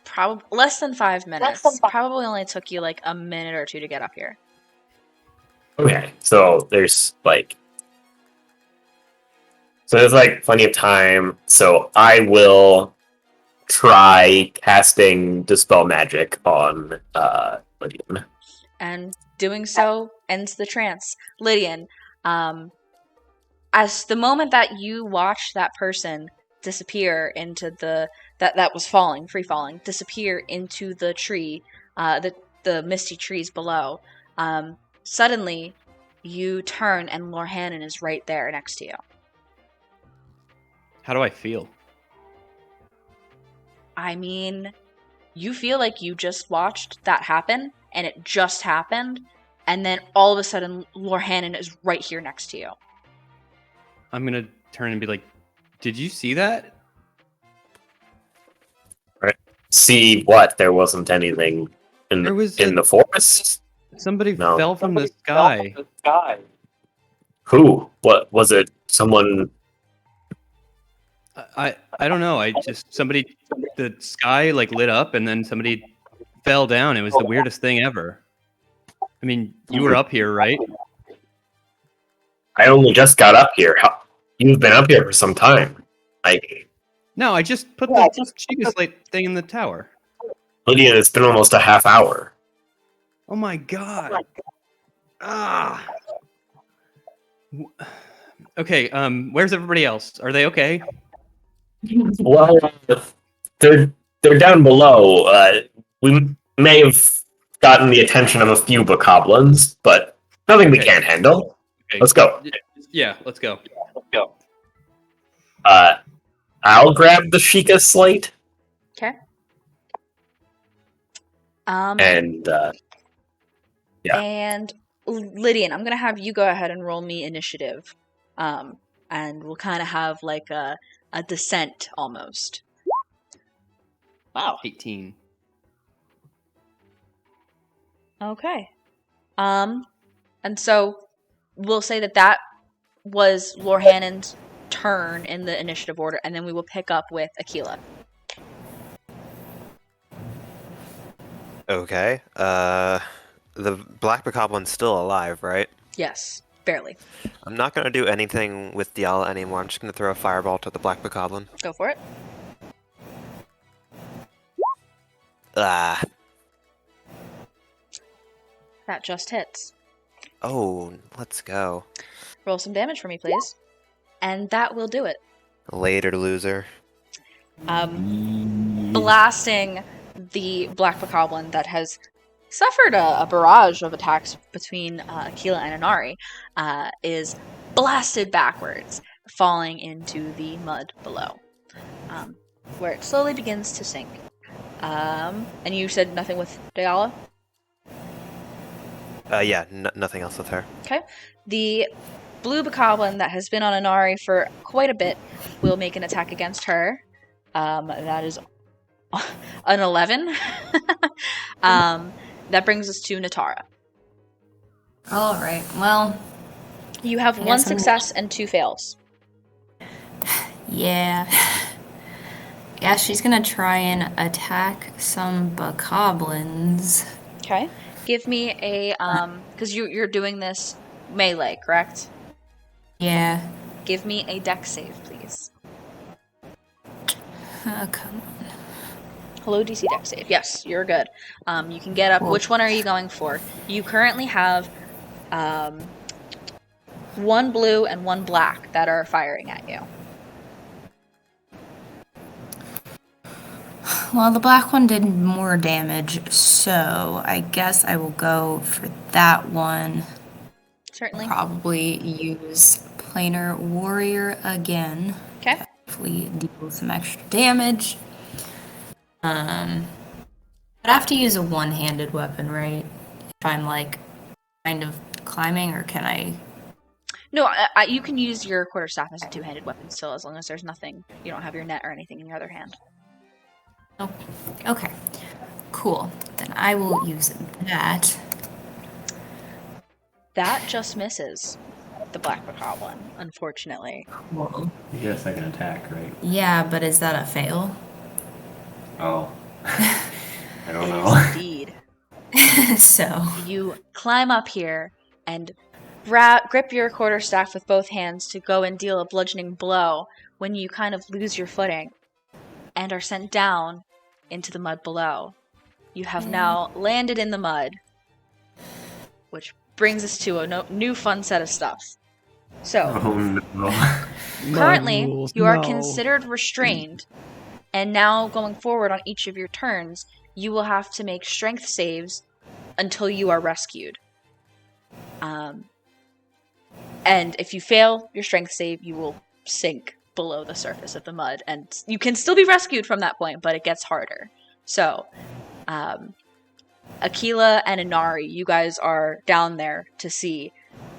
Probably less than 5 minutes. Probably only took you like a minute or two to get up here. Okay, so there's like So there's like plenty of time. So I will try casting Dispel Magic on Lydian. And doing so ends the trance. Lydian, as the moment that you watch that person disappear into that was falling, free falling, disappear into the tree, the misty trees below, suddenly you turn and Lorhannon is right there next to you. How do I feel? I mean, you feel like you just watched that happen, and it just happened, and then all of a sudden Lorhannon is right here next to you. I'm gonna turn and be like, "Did you see that?" See what? There wasn't anything in There was the forest. somebody No. fell from the sky. Who? What was it? Someone? I don't know. The sky like lit up and then somebody fell down. It was the weirdest thing ever. I mean, you were up here, right? I only just got up here. You've been up here for some time. No, I just put the Chica Slate thing in the tower. Lydian, it's been almost a half hour. Oh my god. Ah. Okay, where's everybody else? Are they okay? Well, they're down below. We may have gotten the attention of a few bokoblins, but nothing we Okay. can't handle. Okay. Let's go. Yeah, let's go. I'll grab the Sheikah slate. Okay. And yeah. And Lydian, I'm gonna have you go ahead and roll me initiative, and we'll kind of have like a descent almost. Wow. 18. Okay. And so we'll say that was Lorhannon's turn in the initiative order, and then we will pick up with Aquila. Okay. The Black Bocoblin's still alive, right? Yes, barely. I'm not gonna do anything with Diala anymore. I'm just gonna throw a fireball to the Black Bokoblin. Go for it. Ah. That just hits. Oh, let's go. Roll some damage for me, please. And that will do it. Later, loser. Blasting the Black Bokoblin that has suffered a barrage of attacks between Aquila and Inari, is blasted backwards, falling into the mud below, where it slowly begins to sink. And you said nothing with Diala? Yeah, nothing else with her. Okay. The blue Bokoblin that has been on Inari for quite a bit will make an attack against her. That is an 11. That brings us to Natara. All right. Well, You have one Yes, I'm- success and 2 fails. yeah. Yeah, she's gonna try and attack some bokoblins. Okay. Give me a because you're doing this melee, correct? Yeah. Give me a dex save, please. Oh, come on. Hello, DC dex save. Yes, you're good. You can get up. Cool. Which one are you going for? You currently have 1 blue and 1 black that are firing at you. Well, the black one did more damage, so I guess I will go for that one. Certainly. Probably use Planar Warrior again. Okay. Hopefully deal some extra damage. I'd have to use a one-handed weapon, right? If I'm like kind of climbing, or can I? No, you can use your quarterstaff as a 2-handed weapon still, as long as there's nothing. You don't have your net or anything in your other hand. Oh, okay. Cool. Then I will use that. That just misses the Black Bokoblin, unfortunately. Cool. You get a second attack, right? Yeah, but is that a fail? Oh. I don't It know. is indeed. So You climb up here, and grip your quarterstaff with both hands to go and deal a bludgeoning blow when you kind of lose your footing and are sent down into the mud below. You have now landed in the mud, which brings us to a new fun set of stuff. So, Oh no. currently, rules, you are no. considered restrained, and now going forward on each of your turns, you will have to make strength saves until you are rescued. And if you fail your strength save, you will sink below the surface of the mud, and you can still be rescued from that point, but it gets harder. So, Aquila and Inari, you guys are down there to see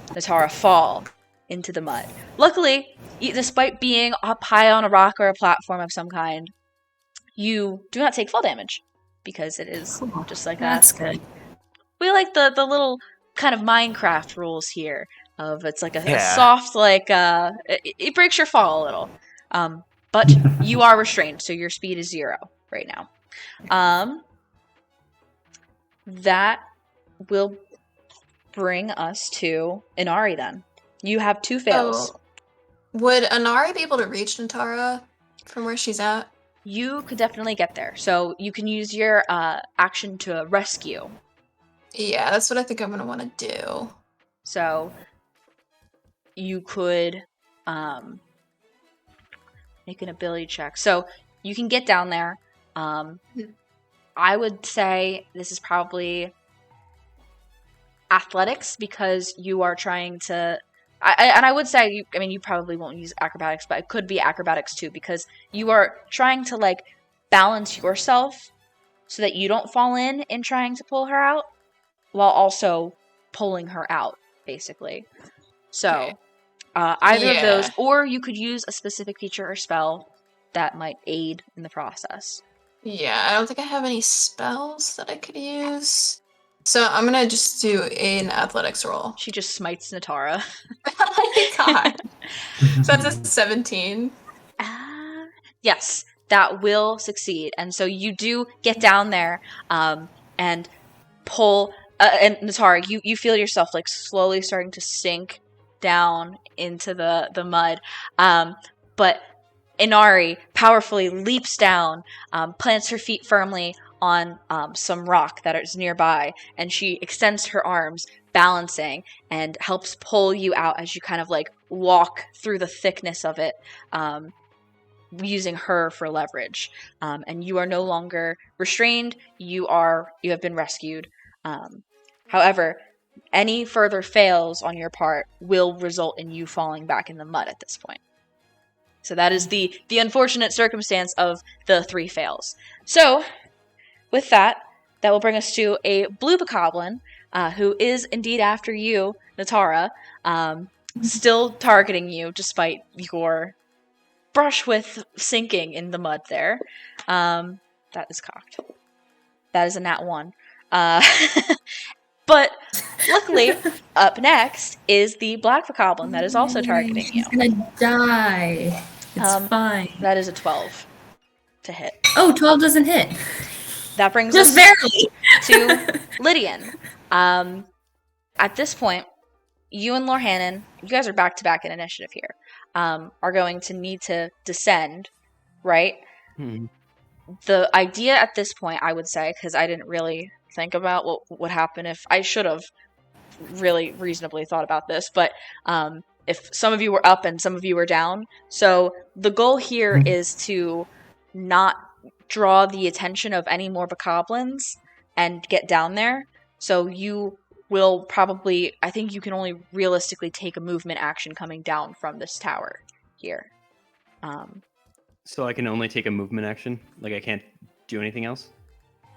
Natara fall into the mud. Luckily, despite being up high on a rock or a platform of some kind, you do not take fall damage, because it is just like That's good. We like the little kind of Minecraft rules here. Of it's like a Yeah. soft, like it breaks your fall a little. But you are restrained, so your speed is 0 right now. That will bring us to Inari then. You have 2 fails. Oh, would Anari be able to reach Natara from where she's at? You could definitely get there. So you can use your action to rescue. Yeah, that's what I think I'm gonna want to do. So you could make an ability check. So you can get down there. I would say this is probably athletics, because you are trying to. I would say, you probably won't use acrobatics, but it could be acrobatics too, because you are trying to like balance yourself so that you don't fall in trying to pull her out, while also pulling her out, basically. So, Okay. either of those, Yeah. or you could use a specific feature or spell that might aid in the process. Yeah, I don't think I have any spells that I could use. So I'm gonna just do an athletics roll. She just smites Natara. Oh my god. So that's a 17. Yes, that will succeed. And so you do get down there and pull. And Natara, you feel yourself like slowly starting to sink down into the mud. But Inari powerfully leaps down, plants her feet firmly on some rock that is nearby, and she extends her arms, balancing, and helps pull you out as you kind of like walk through the thickness of it, using her for leverage. And you are no longer restrained. You have been rescued. However, any further fails on your part will result in you falling back in the mud at this point. So that is the unfortunate circumstance of the 3 fails. So, with that will bring us to a blue bokoblin, who is indeed after you, Natara, still targeting you despite your brush with sinking in the mud there. That is cocked. That is a nat 1. But luckily, up next is the black bokoblin that is also targeting you. She's gonna die. It's fine. That is a 12 to hit. Oh, 12 doesn't hit. That brings Just us barely. to Lydian. At this point, you and Lorhannon, you guys are back to back in initiative here, are going to need to descend, right? The idea at this point, I would say, because I didn't really think about what would happen if I should have really reasonably thought about this, but if some of you were up and some of you were down, so the goal here is to not draw the attention of any more bokoblins and get down there. So you will probably, I think you can only realistically take a movement action coming down from this tower here. So I can only take a movement action? Like I can't do anything else?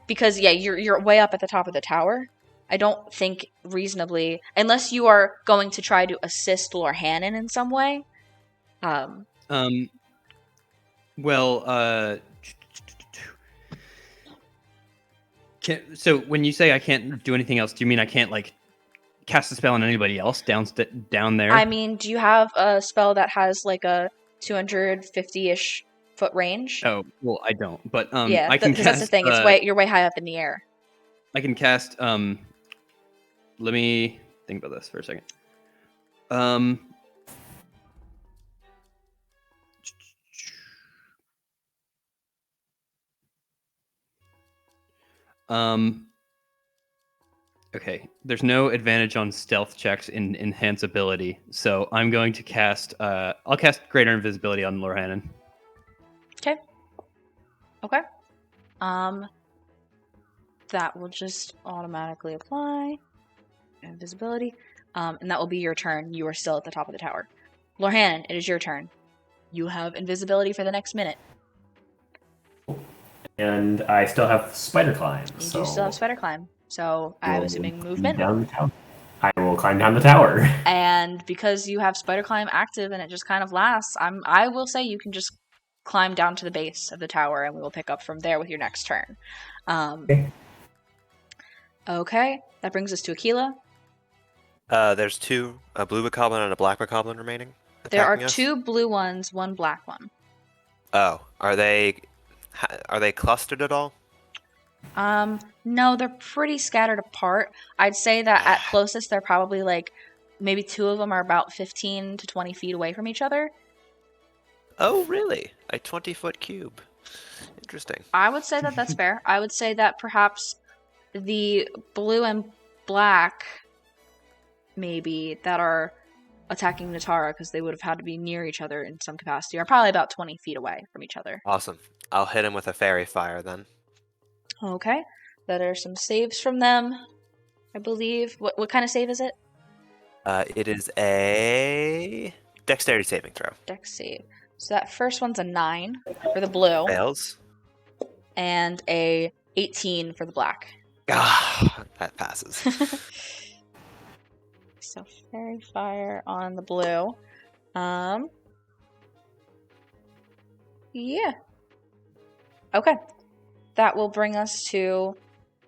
Because yeah, you're way up at the top of the tower. I don't think reasonably, unless you are going to try to assist Lorhannon in some way. So when you say I can't do anything else, do you mean I can't like cast a spell on anybody else down there? I mean, do you have a spell that has like a 250-ish foot range? Oh, well, I don't. But yeah, I can because cast. that's the thing. You're way high up in the air. I can cast. Let me think about this for a second. Um. Okay, there's no advantage on stealth checks in enhance ability, so I'm going to cast. I'll cast Greater Invisibility on Lorhanan. Okay. Okay. That will just automatically apply invisibility, and that will be your turn. You are still at the top of the tower. Lorhanan, it is your turn. You have invisibility for the next minute. And I still have spider climb. You so do still have spider climb, so I'm assuming movement. Down the tower. I will climb down the tower. And because you have spider climb active and it just kind of lasts, I will say you can just climb down to the base of the tower, and we will pick up from there with your next turn. Okay, that brings us to Aquila. There's two, a blue bokoblin and a black bokoblin remaining. There are attacking us? 2 blue ones, 1 black one. Oh, are they clustered at all? No, they're pretty scattered apart. I'd say that at closest, they're probably like, maybe 2 of them are about 15 to 20 feet away from each other. Oh, really? A 20-foot cube. Interesting. I would say that that's fair. I would say that perhaps the blue and black, maybe, that are attacking Natara, because they would have had to be near each other in some capacity, are probably about 20 feet away from each other. Awesome. I'll hit him with a fairy fire then. Okay. That are some saves from them, I believe. What kind of save is it? It is a dexterity saving throw. Dex save. So that first one's a 9 for the blue. Fails. And a 18 for the black. Ah, that passes. So fairy fire on the blue. Yeah. Okay. That will bring us to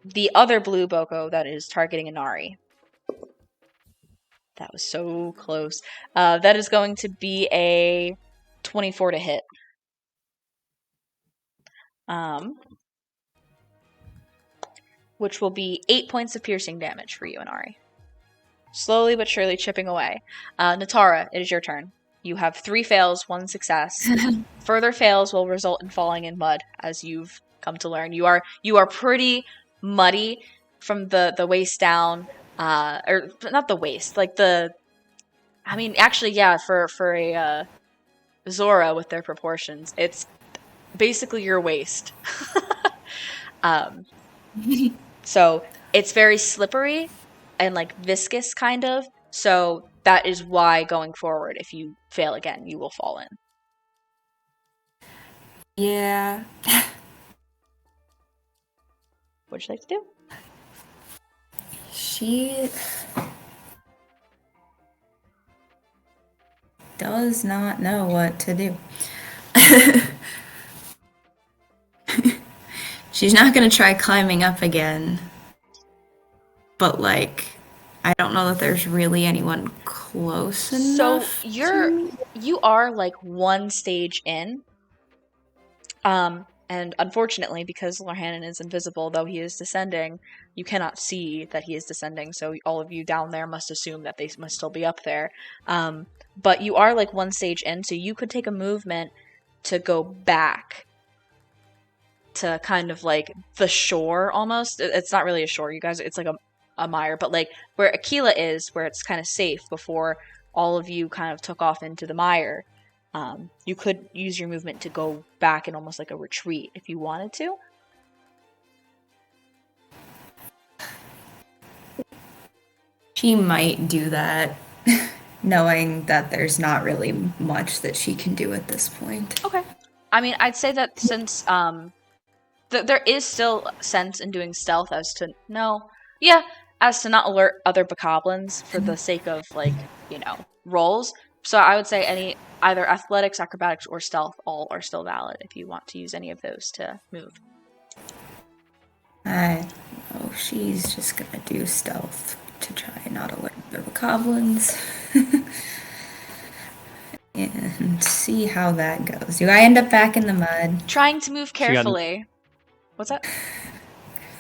the other blue Boko that is targeting Inari. That was so close. That is going to be a 24 to hit. Which will be 8 points of piercing damage for you, Inari. Slowly but surely chipping away. Natara, it is your turn. You have 3 fails, 1 success. Further fails will result in falling in mud, as you've come to learn. You are pretty muddy from the waist down, or not the waist, like the. I mean, actually, yeah, for a Zora with their proportions, it's basically your waist. So it's very slippery and like viscous kind of. So that is why going forward, if you fail again, you will fall in. Yeah. What'd you like to do? She does not know what to do. She's not gonna try climbing up again. But like, I don't know that there's really anyone close enough. So you are like 1 stage in. And unfortunately, because Lorhanan is invisible, though he is descending, you cannot see that he is descending, so all of you down there must assume that they must still be up there. But you are like 1 stage in, so you could take a movement to go back to kind of like the shore almost. It's not really a shore, you guys, it's like a mire, but like where Aquila is, where it's kind of safe before all of you kind of took off into the mire. You could use your movement to go back in almost like a retreat if you wanted to. She might do that, knowing that there's not really much that she can do at this point. Okay. I mean, I'd say that since there is still sense in doing stealth as to as to not alert other bokoblins for the sake of like, rolls. So I would say either athletics, acrobatics, or stealth all are still valid if you want to use any of those to move. She's just gonna do stealth to try not alert the bokoblins. And see how that goes. Do I end up back in the mud? Trying to move carefully. What's that?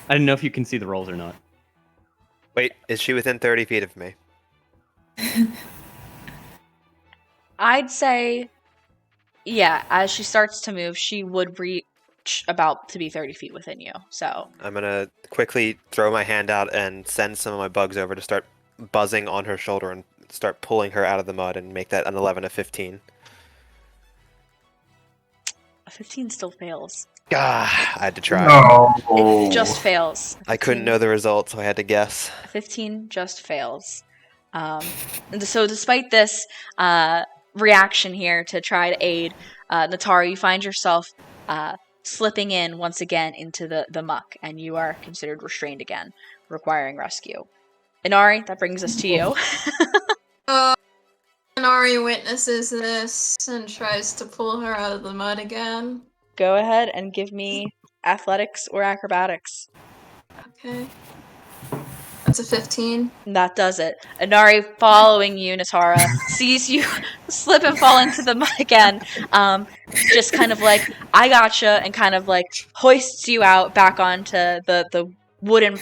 I didn't know if you can see the rolls or not. Wait, is she within 30 feet of me? I'd say, yeah, as she starts to move, she would reach about to be 30 feet within you. So I'm gonna quickly throw my hand out and send some of my bugs over to start buzzing on her shoulder and start pulling her out of the mud and make that an 11 a 15. a 15 still fails. Ah, I had to try. No. It just fails. I couldn't know the result, so I had to guess. 15 just fails. And so despite this reaction here to try to aid Natara, you find yourself slipping in once again into the muck, and you are considered restrained again, requiring rescue. Inari, that brings us to you. Inari witnesses this and tries to pull her out of the mud again. Go ahead and give me athletics or acrobatics. Okay. That's a 15. And that does it. Inari, following you, Natara, sees you slip and fall into the mud again. Just kind of like, I gotcha, and kind of like hoists you out back onto the wooden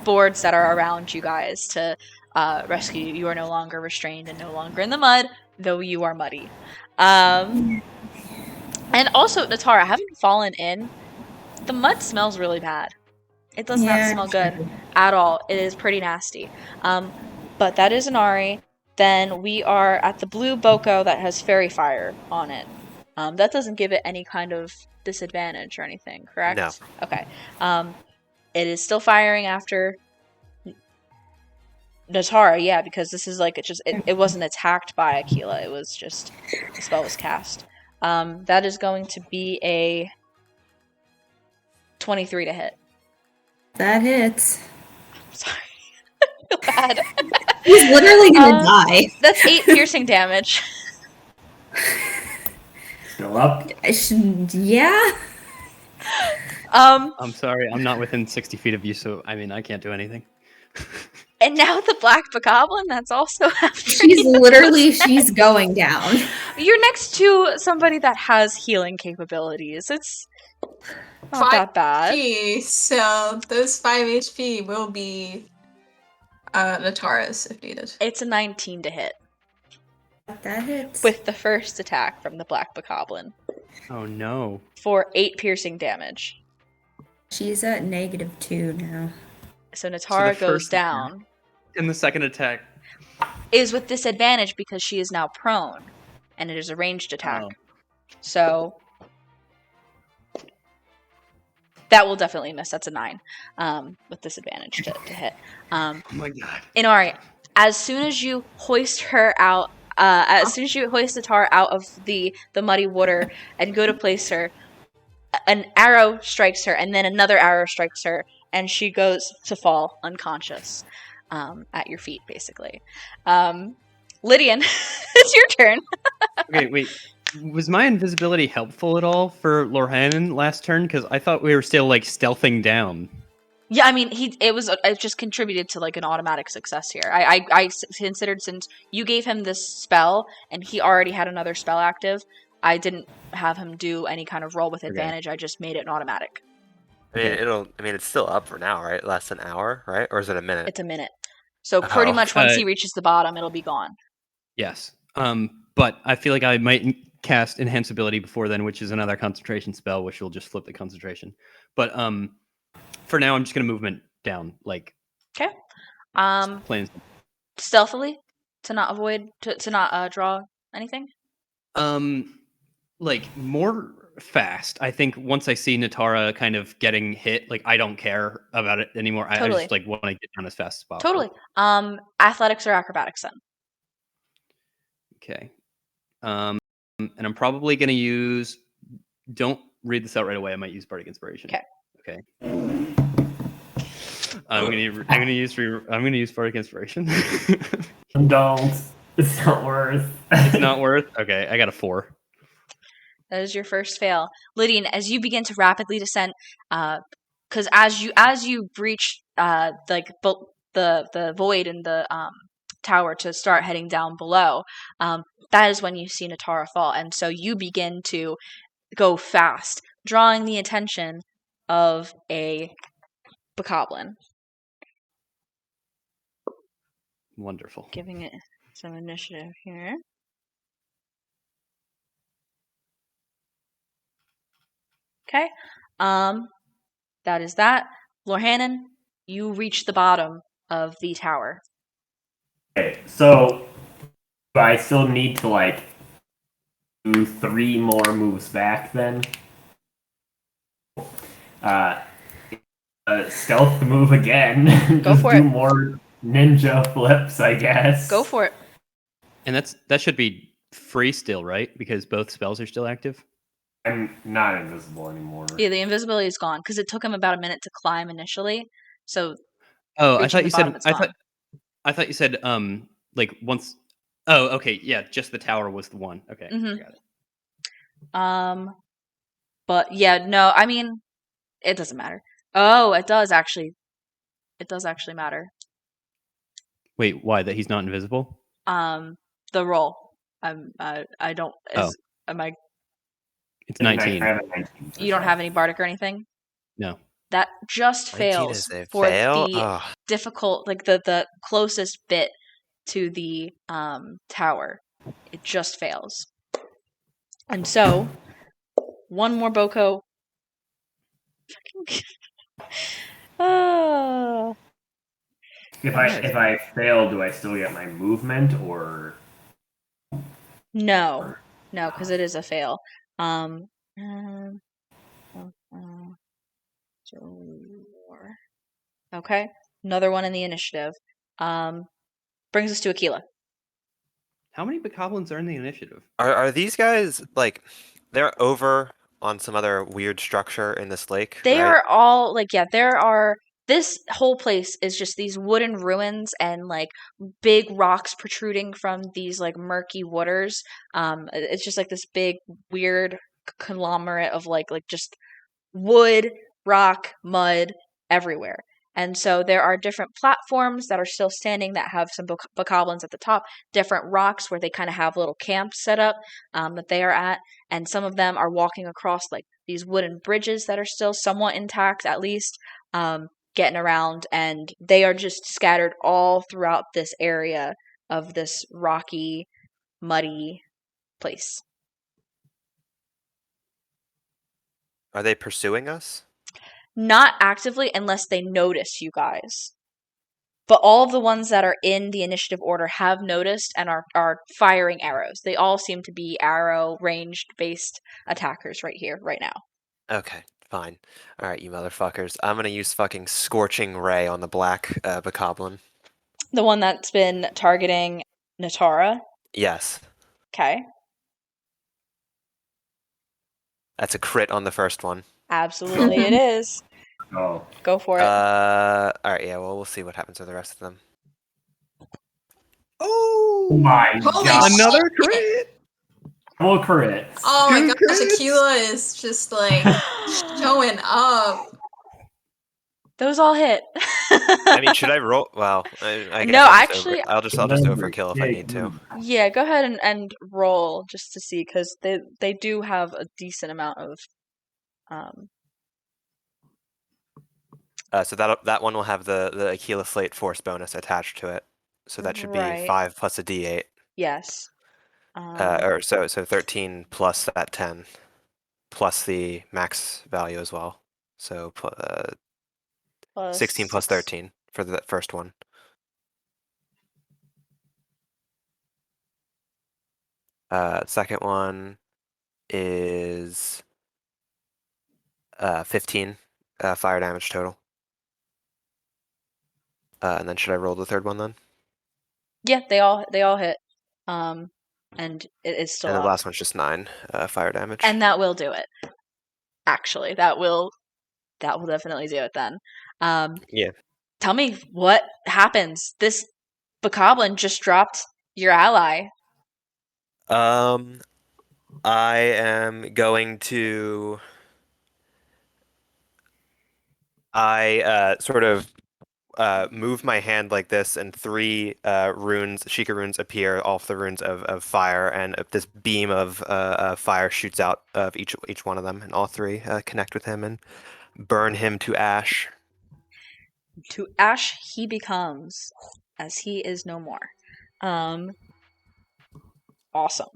boards that are around you guys to rescue you. You are no longer restrained and no longer in the mud, though you are muddy. And also, Natara, having fallen in, the mud smells really bad. It does not smell good at all. It is pretty nasty. But that is Inari. Then we are at the blue Boko that has fairy fire on it. That doesn't give it any kind of disadvantage or anything, correct? No. Okay. It is still firing after Natara, yeah, because this is like it wasn't attacked by Aquila. It was just the spell was cast. That is going to be a 23 to hit. That hits. I'm sorry. I feel bad. He's literally gonna die. That's 8 piercing damage. Still up? Yeah. I'm sorry, I'm not within 60 feet of you, so I mean, I can't do anything. And now the black bokoblin that's also after She's you. literally, she's going down. You're next to somebody that has healing capabilities. It's not that bad. HP, so those 5 HP will be Natara's if needed. It's a 19 to hit That hits. with the first attack from the black bokoblin Oh no. for 8 piercing damage. She's at -2 now. So Natara the goes first down. And the second attack. Is with disadvantage because she is now prone, and it is a ranged attack. Oh. So that will definitely miss. That's a 9 with disadvantage to hit. Oh my god. Inari, as soon as you hoist her out, as soon as you hoist Natara out of the muddy water and go to place her, an arrow strikes her, and then another arrow strikes her, and she goes to fall unconscious at your feet, basically. Lydian, it's your turn. Okay, wait. Was my invisibility helpful at all for Lorhanen last turn? Because I thought we were still like stealthing down. Yeah, I mean, it just contributed to like an automatic success here. I considered, since you gave him this spell and he already had another spell active, I didn't have him do any kind of roll with advantage. I just made it an automatic. I mean, it's still up for now, right? Last an hour, right? Or is it a minute? It's a minute. So pretty much once he reaches the bottom, it'll be gone. Yes. But I feel like I might cast Enhance Ability before then, which is another concentration spell, which will just flip the concentration. But for now, I'm just gonna movement down, like. Okay. Plain. Stealthily to not avoid to not draw anything. Like more fast. I think once I see Natara kind of getting hit, like I don't care about it anymore. I just like want to get down as fast as possible. Totally. Athletics or acrobatics then. Okay. And I'm probably gonna use. Don't read this out right away. I might use Bardic Inspiration. Okay. I'm gonna use Bardic Inspiration. Don't. It's not worth. It's not worth. Okay, I got a 4. That is your first fail, Lydian. As you begin to rapidly descend, because as you breach like the void in the tower to start heading down below, that is when you see Natara fall, and so you begin to go fast, drawing the attention of a bokoblin. Wonderful. Giving it some initiative here. Okay. That is that. Lorhannon, you reach the bottom of the tower. Okay, so I still need to like do 3 more moves back then. Uh, stealth move again. Go Just for do it. more ninja flips, I guess. Go for it. And that should be free still, right? Because both spells are still active. I'm not invisible anymore. Yeah, the invisibility is gone because it took him about a minute to climb initially. So Oh, I reaching thought the you bottom, said it's I gone. thought I thought you said like once. Oh, okay, yeah, just the tower was the one. Okay, Mhm. I got it. But yeah, no, I mean, it doesn't matter. Oh, it does actually. It does actually matter. Wait, why that he's not invisible? The roll. I don't. Oh. Am I? It's I 19. have a 19. You don't have any bardic or anything. No. That just 19 fails is a for fail? the Ugh. difficult, like the closest bit to the tower. It just fails. And so, one more Boko. Oh. If I fail, do I still get my movement or? No, because it is a fail. Um, um, uh, four. Okay, another one in the initiative. Brings us to Aquila. How many bokoblins are in the initiative? Are these guys, like, they're over on some other weird structure in this lake, They right? are all like, yeah, there are. This whole place is just these wooden ruins and like big rocks protruding from these like murky waters. It's just like this big weird conglomerate of like just wood, rock, mud everywhere. And so there are different platforms that are still standing that have some bokoblins at the top, different rocks where they kind of have little camps set up that they are at. And some of them are walking across like these wooden bridges that are still somewhat intact, at least, getting around. And they are just scattered all throughout this area of this rocky, muddy place. Are they pursuing us? Not actively unless they notice you guys. But all of the ones that are in the initiative order have noticed and are firing arrows. They all seem to be arrow ranged based attackers right here, right now. Okay, fine. Alright, you motherfuckers. I'm gonna use fucking Scorching Ray on the black bokoblin. The one that's been targeting Natara. Yes. Okay. That's a crit on the first one. Absolutely it is. Oh. Go for it. Alright, yeah, well, we'll see what happens with the rest of them. Oh my Holy god! shit. Another crit. Double crits. Oh my Two gosh, crits. Aquila is just like showing up. Those all hit. I mean, should I roll? Well, I guess No, I'll actually, I'll just overkill if I need to. yeah, go ahead and roll just to see, because they do have a decent amount of So that one will have the Aquila Slate Force bonus attached to it. So that should be Right. 5 plus a D8. Yes. Or so 13 plus that 10, plus the max value as well. So Plus 16 plus 13 for the first one. Second one is 15 fire damage total. And then should I roll the third one then? Yeah, they all hit. And it is still And the up. last one's just 9 fire damage. And that will do it. Actually, that will definitely do it then. Yeah. Tell me what happens. This bokoblin just dropped your ally. I am going to. I sort of move my hand like this, and 3 runes, Sheikah runes, appear off the runes of fire, and this beam of fire shoots out of each one of them, and all 3 connect with him and burn him to ash. To ash he becomes, as he is no more. Awesome.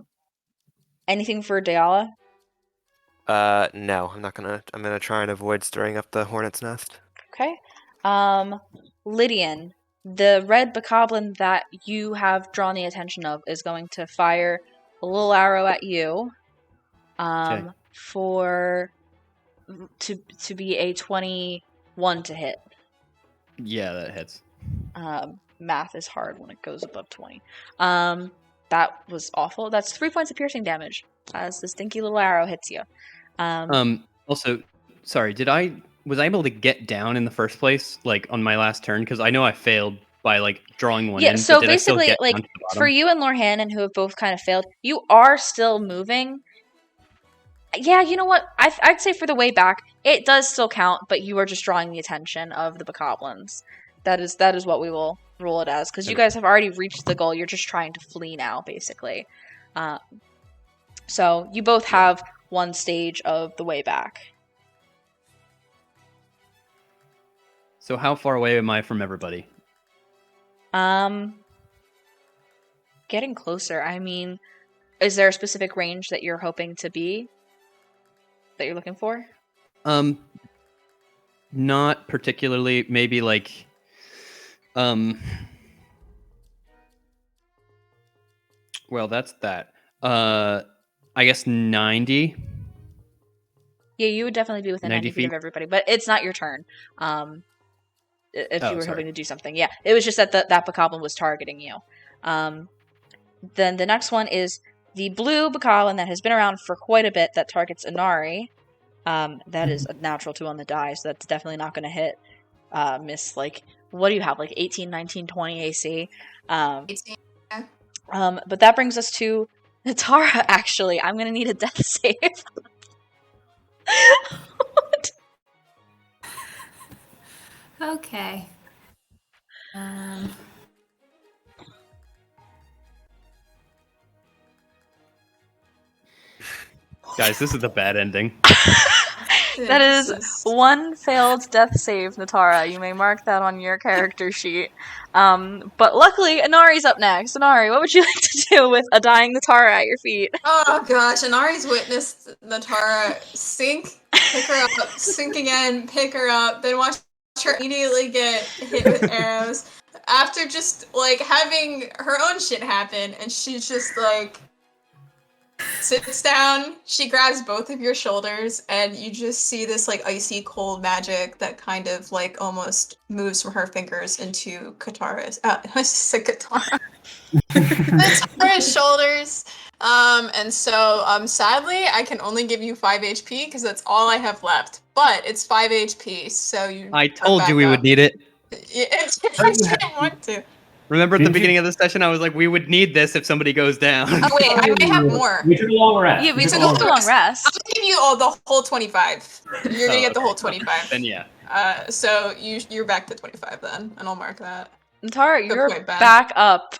Anything for Dayala? No, I'm not gonna. I'm gonna try and avoid stirring up the hornet's nest. Okay. Lydian, the red bokoblin that you have drawn the attention of is going to fire a little arrow at you. Okay. To be a 21 to hit. Yeah, that hits. Math is hard when it goes above 20. That was awful. That's 3 points of piercing damage as the stinky little arrow hits you. Also, sorry, was I able to get down in the first place, like on my last turn? Because I know I failed by like drawing one in. So but did I still basically, get like down to the bottom? for you and Lorhannon, who have both kind of failed, you are still moving. Yeah, you know what? I'd say for the way back, it does still count, but you are just drawing the attention of the bokoblins. That is what we will rule it as, because you guys have already reached the goal. You're just trying to flee now, basically. So you both have one stage of the way back. So how far away am I from everybody? Getting closer. I mean, is there a specific range that you're hoping to be? That you're looking for? Not particularly. Maybe like, well, that's that. I guess 90. Yeah, you would definitely be within 90 feet of everybody, but it's not your turn. If you were hoping to do something. Yeah, it was just that that bokoblin was targeting you. Then the next one is the blue bokoblin that has been around for quite a bit that targets Inari. That is a natural 2 on the die, so that's definitely not going to hit. Miss, like, what do you have? Like 18, 19, 20 AC? 18. But that brings us to Natara, actually. I'm going to need a death save. Okay. Guys, this is the bad ending. That is 1 failed death save, Natara. You may mark that on your character sheet. But luckily, Inari's up next. Inari, what would you like to do with a dying Natara at your feet? Oh gosh, Inari's witnessed Natara sink, pick her up, sink again, pick her up, then watch her immediately get hit with arrows. After just like having her own shit happen, and she's just like sits down, she grabs both of your shoulders, and you just see this like icy cold magic that kind of like almost moves from her fingers into Katara's I just said Katara. Katara's shoulders. And so sadly I can only give you 5 HP because that's all I have left. But it's 5 HP, so you I told you we would need it. Yeah, I didn't want to. Remember at the beginning of the session, I was like, we would need this if somebody goes down. Oh wait, I may have more. We took a long rest. Yeah, we took a long rest. I'll give you all the whole 25. You're gonna get the whole 25. Then yeah. So you're back to 25 then, and I'll mark that. Natara, you're back up.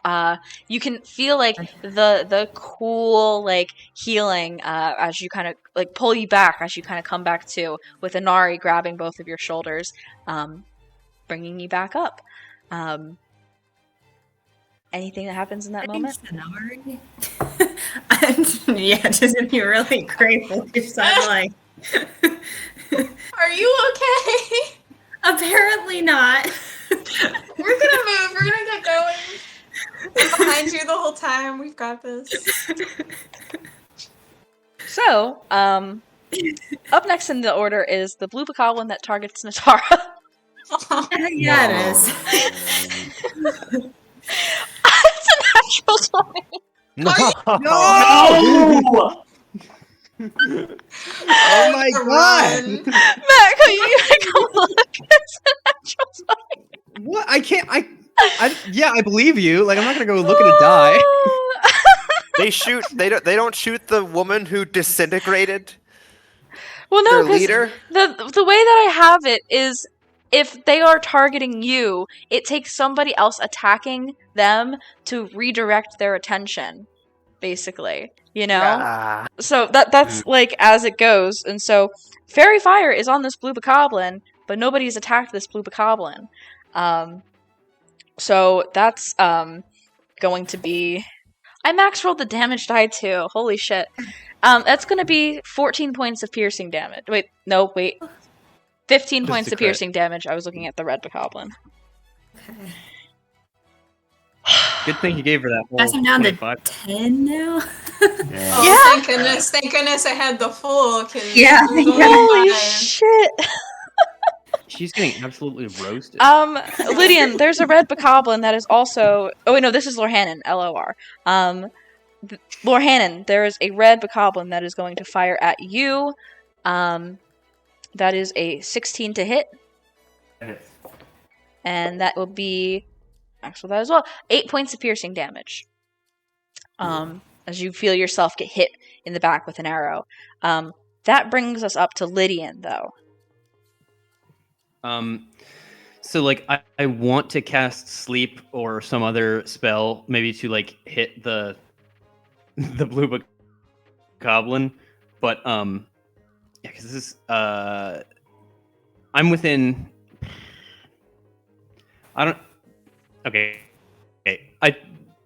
You can feel like the cool like healing as you kind of like pull you back as you kind of come back to, with Inari grabbing both of your shoulders, bringing you back up. Anything that happens in that moment? Inari. Yeah, just be really grateful if said like. Are you okay? Apparently not. We're gonna move. We're gonna get going. We're behind you the whole time. We've got this. So, up next in the order is the blue bokoblin that targets Natara. Yeah, it is. It's a natural 20. No! No! Oh my god! Matt, can you come look? It's a natural 20. What? I can't. Yeah, I believe you. Like, I'm not gonna go look at a die. They shoot. They don't shoot the woman who disintegrated. Well, no, their because leader. The way that I have it is, if they are targeting you, it takes somebody else attacking them to redirect their attention, basically. You know? Yeah. So that's like as it goes. And so Fairy Fire is on this blue bokoblin, but nobody's attacked this blue bokoblin. So that's going to be I max rolled the damage die too. Holy shit. That's gonna be 14 points of piercing damage. Wait. 15 Just points a of crit. piercing damage. I was looking at the red bokoblin. Okay. Good thing you gave her that Guess whole I'm down to 25. 10 now. Yeah. Oh, Yeah. thank goodness! Thank goodness I had the full. 'Cause Yeah, it was only Holy 5. shit. She's getting absolutely roasted. Lydian, there's a red bokoblin that is also. Oh wait, no, this is Lorhannon. LOR. Lorhannon, there is a red bokoblin that is going to fire at you. That is a 16 to hit, and that will be actually that as well. 8 points of piercing damage. As you feel yourself get hit in the back with an arrow. That brings us up to Lydian, though. So like I want to cast sleep or some other spell, maybe to like hit the blue book goblin, but yeah, because this is I'm within. I don't. Okay. I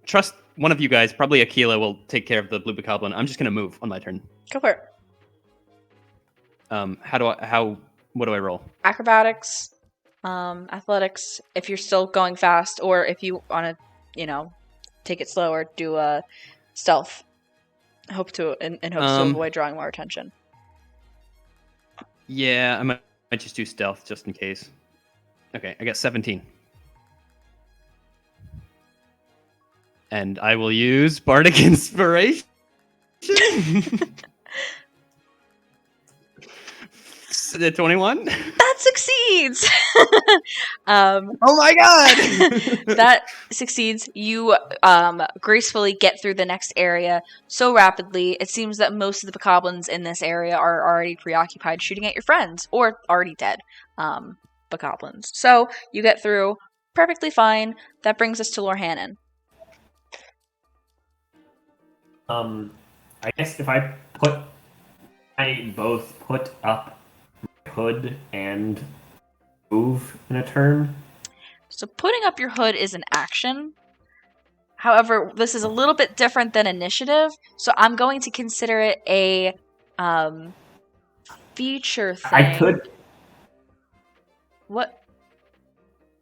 trust one of you guys. Probably Aquila will take care of the blue book goblin. I'm just gonna move on my turn. Go for it. What do I roll? Acrobatics, athletics, if you're still going fast, or if you want to, take it slower, do a stealth. Hope to avoid drawing more attention. Yeah, I might just do stealth just in case. Okay, I got 17. And I will use Bardic Inspiration. 21? That succeeds! Oh my god! That succeeds. You gracefully get through the next area so rapidly, it seems that most of the bokoblins in this area are already preoccupied shooting at your friends, or already dead bokoblins. So, you get through perfectly fine. That brings us to Lorhannon. I guess if I both put up my hood and move in a turn. So putting up your hood is an action. However, this is a little bit different than initiative, so I'm going to consider it a feature thing. I could. What?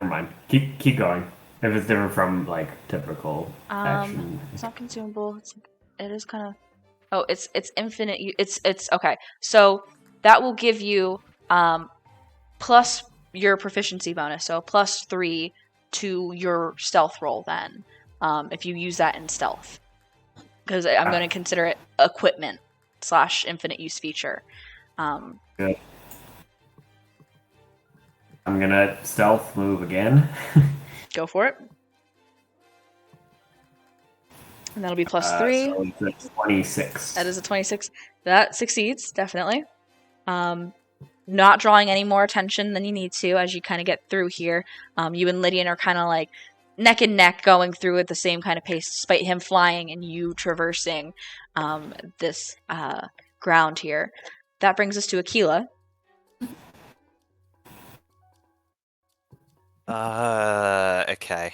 Never mind. Keep going. If it's different from like typical action. It's not consumable. It is kind of. Oh, it's infinite. It's okay. So that will give you plus your proficiency bonus, so +3 to your stealth roll. Then, if you use that in stealth, because I'm going to consider it equipment / infinite use feature. Good. I'm gonna stealth move again. Go for it. And that'll be +3. So it's a 26. That is a 26. That succeeds, definitely. Not drawing any more attention than you need to as you kind of get through here. You and Lydian are kind of like neck and neck going through at the same kind of pace, despite him flying and you traversing this ground here. That brings us to Aquila. Okay.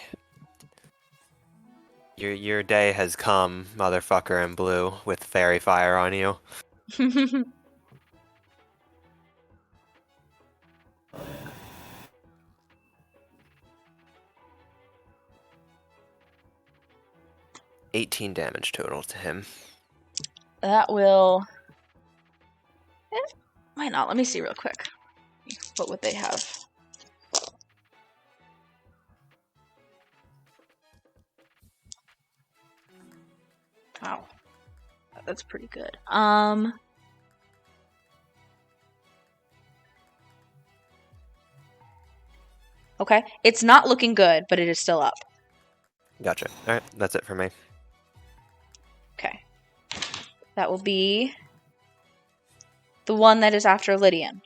Your day has come, motherfucker in blue, with fairy fire on you. 18 damage total to him. That will... might not. Let me see real quick. What would they have? Wow. That's pretty good. Okay. It's not looking good, but it is still up. Gotcha. Alright, that's it for me. Okay. That will be the one that is after Lydian,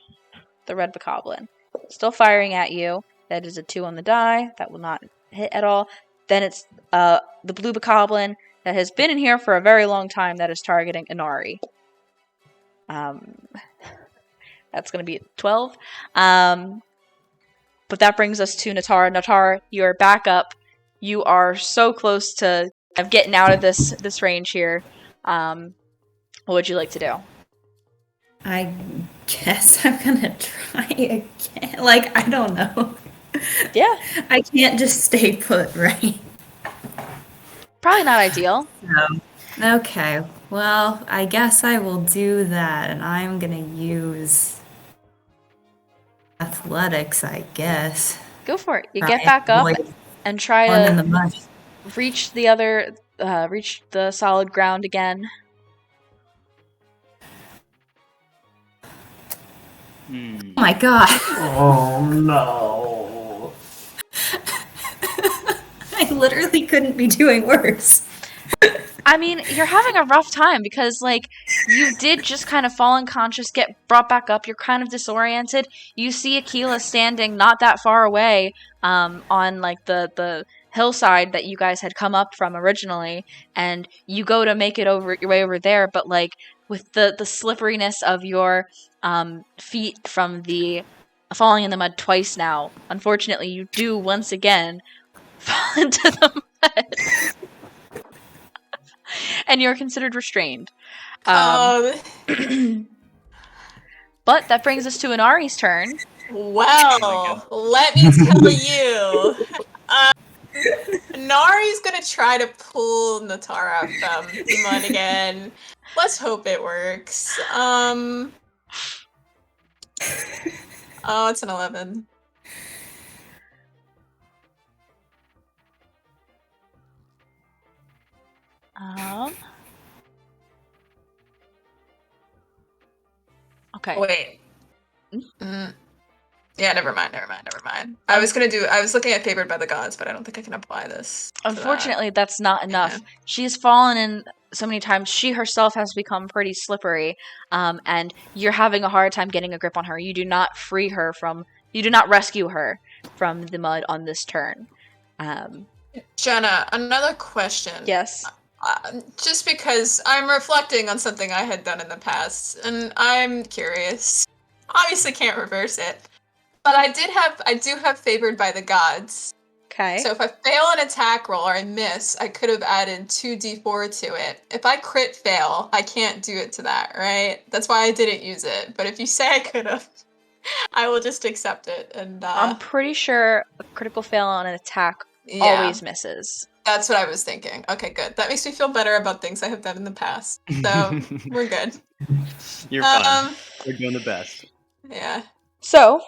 the red bokoblin. Still firing at you. That is a 2 on the die. That will not hit at all. Then it's the blue bokoblin that has been in here for a very long time that is targeting Inari. That's going to be 12. But that brings us to Natara. Natara, you are back up. You are so close to of getting out of this range here. What would you like to do? I guess I'm gonna try again. Like, I don't know. Yeah. I can't just stay put, right? Probably not ideal. No. Okay. Well, I guess I will do that, and I'm gonna use athletics, I guess. Go for it. You Try get back up avoid and try one in to the mud. reach reach the solid ground again. Oh my god. Oh no. I literally couldn't be doing worse. I mean, you're having a rough time because, like, you did just kind of fall unconscious, get brought back up. You're kind of disoriented. You see Aquila standing not that far away, on like the hillside that you guys had come up from originally, and you go to make it over your way over there, but like with the slipperiness of your feet from the falling in the mud twice now, unfortunately, you do once again fall into the mud. And you're considered restrained. But that brings us to Inari's turn. Well, let me tell you. Nari's gonna try to pull Natara from the mud again. Let's hope it works. Oh, it's an 11. Okay. Wait. Yeah, never mind. I was looking at Favored by the Gods, but I don't think I can apply this. Unfortunately, that's not enough. Yeah. She's fallen in so many times. She herself has become pretty slippery, and you're having a hard time getting a grip on her. You do not rescue her from the mud on this turn. Jenna, another question. Yes. Just because I'm reflecting on something I had done in the past, and I'm curious. Obviously can't reverse it. But I do have Favored by the Gods. Okay. So if I fail an attack roll or I miss, I could have added 2d4 to it. If I crit fail, I can't do it to that, right? That's why I didn't use it. But if you say I could have, I will just accept it. And I'm pretty sure a critical fail on an attack always misses. That's what I was thinking. Okay, good. That makes me feel better about things I have done in the past. So we're good. You're fine. We're doing the best. Yeah. So,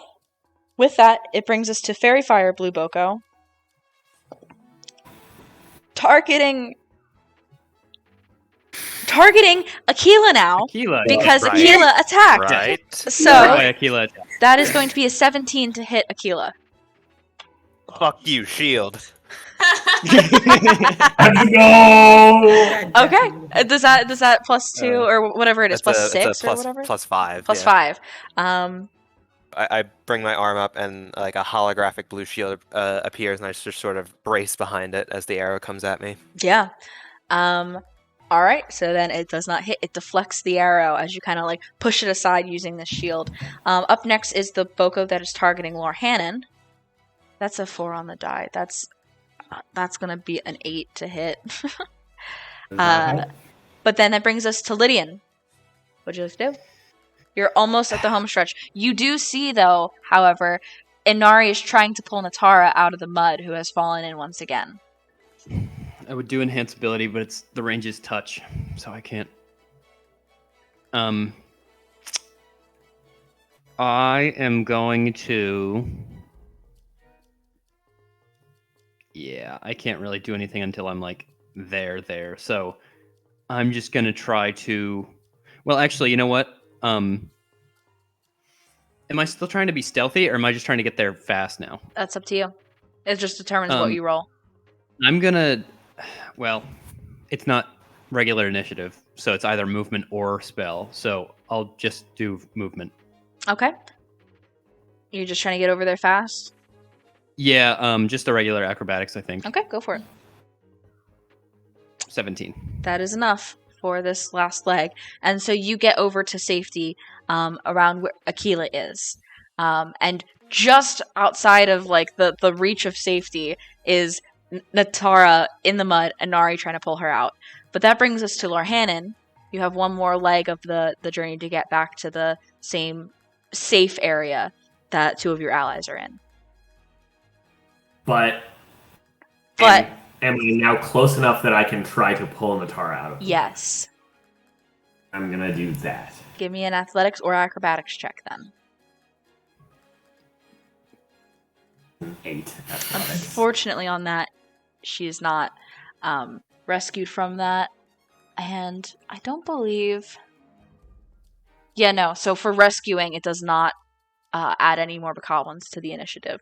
with that, it brings us to Fairy Fire Blue Boko. Targeting Aquila now. Aquila. Because Right. Aquila attacked. Right. So, Aquila attacked. that is going to be a 17 to hit Aquila. Fuck you, shield. Let's go. Okay. Does that plus 2 or whatever it is, plus 6 or whatever? Plus 5. Plus yeah. 5. I bring my arm up and like a holographic blue shield appears, and I just sort of brace behind it as the arrow comes at me. Yeah. All right. So then it does not hit. It deflects the arrow as you kind of like push it aside using the shield. Up next is the Boko that is targeting Lord Hannon. That's a 4 on the die. That's gonna be an 8 to hit. But then that brings us to Lydian. What'd you like to do? You're almost at the home stretch. You do see, though, however, Inari is trying to pull Natara out of the mud, who has fallen in once again. I would do enhance ability, but the range is touch, so I can't. I am going to. Yeah, I can't really do anything until I'm like there. So I'm just gonna try to. Well, actually, you know what? Am I still trying to be stealthy, or am I just trying to get there fast now? That's up to you. It just determines what you roll. I'm gonna. Well, it's not regular initiative, so it's either movement or spell. So I'll just do movement. Okay. You're just trying to get over there fast? Yeah, just a regular acrobatics, I think. Okay, go for it. 17. That is enough for this last leg. And so you get over to safety around where Aquila is. And just outside of like the reach of safety is Natara in the mud and Nari trying to pull her out. But that brings us to Lorhannon. You have one more leg of the journey to get back to the same safe area that two of your allies are in. But am I now close enough that I can try to pull Natara out of it? Yes. I'm gonna do that. Give me an athletics or acrobatics check then. 8 athletics. Unfortunately on that, she is not rescued from that. And I don't believe... Yeah, no. So for rescuing, it does not add any more bokoblins to the initiative.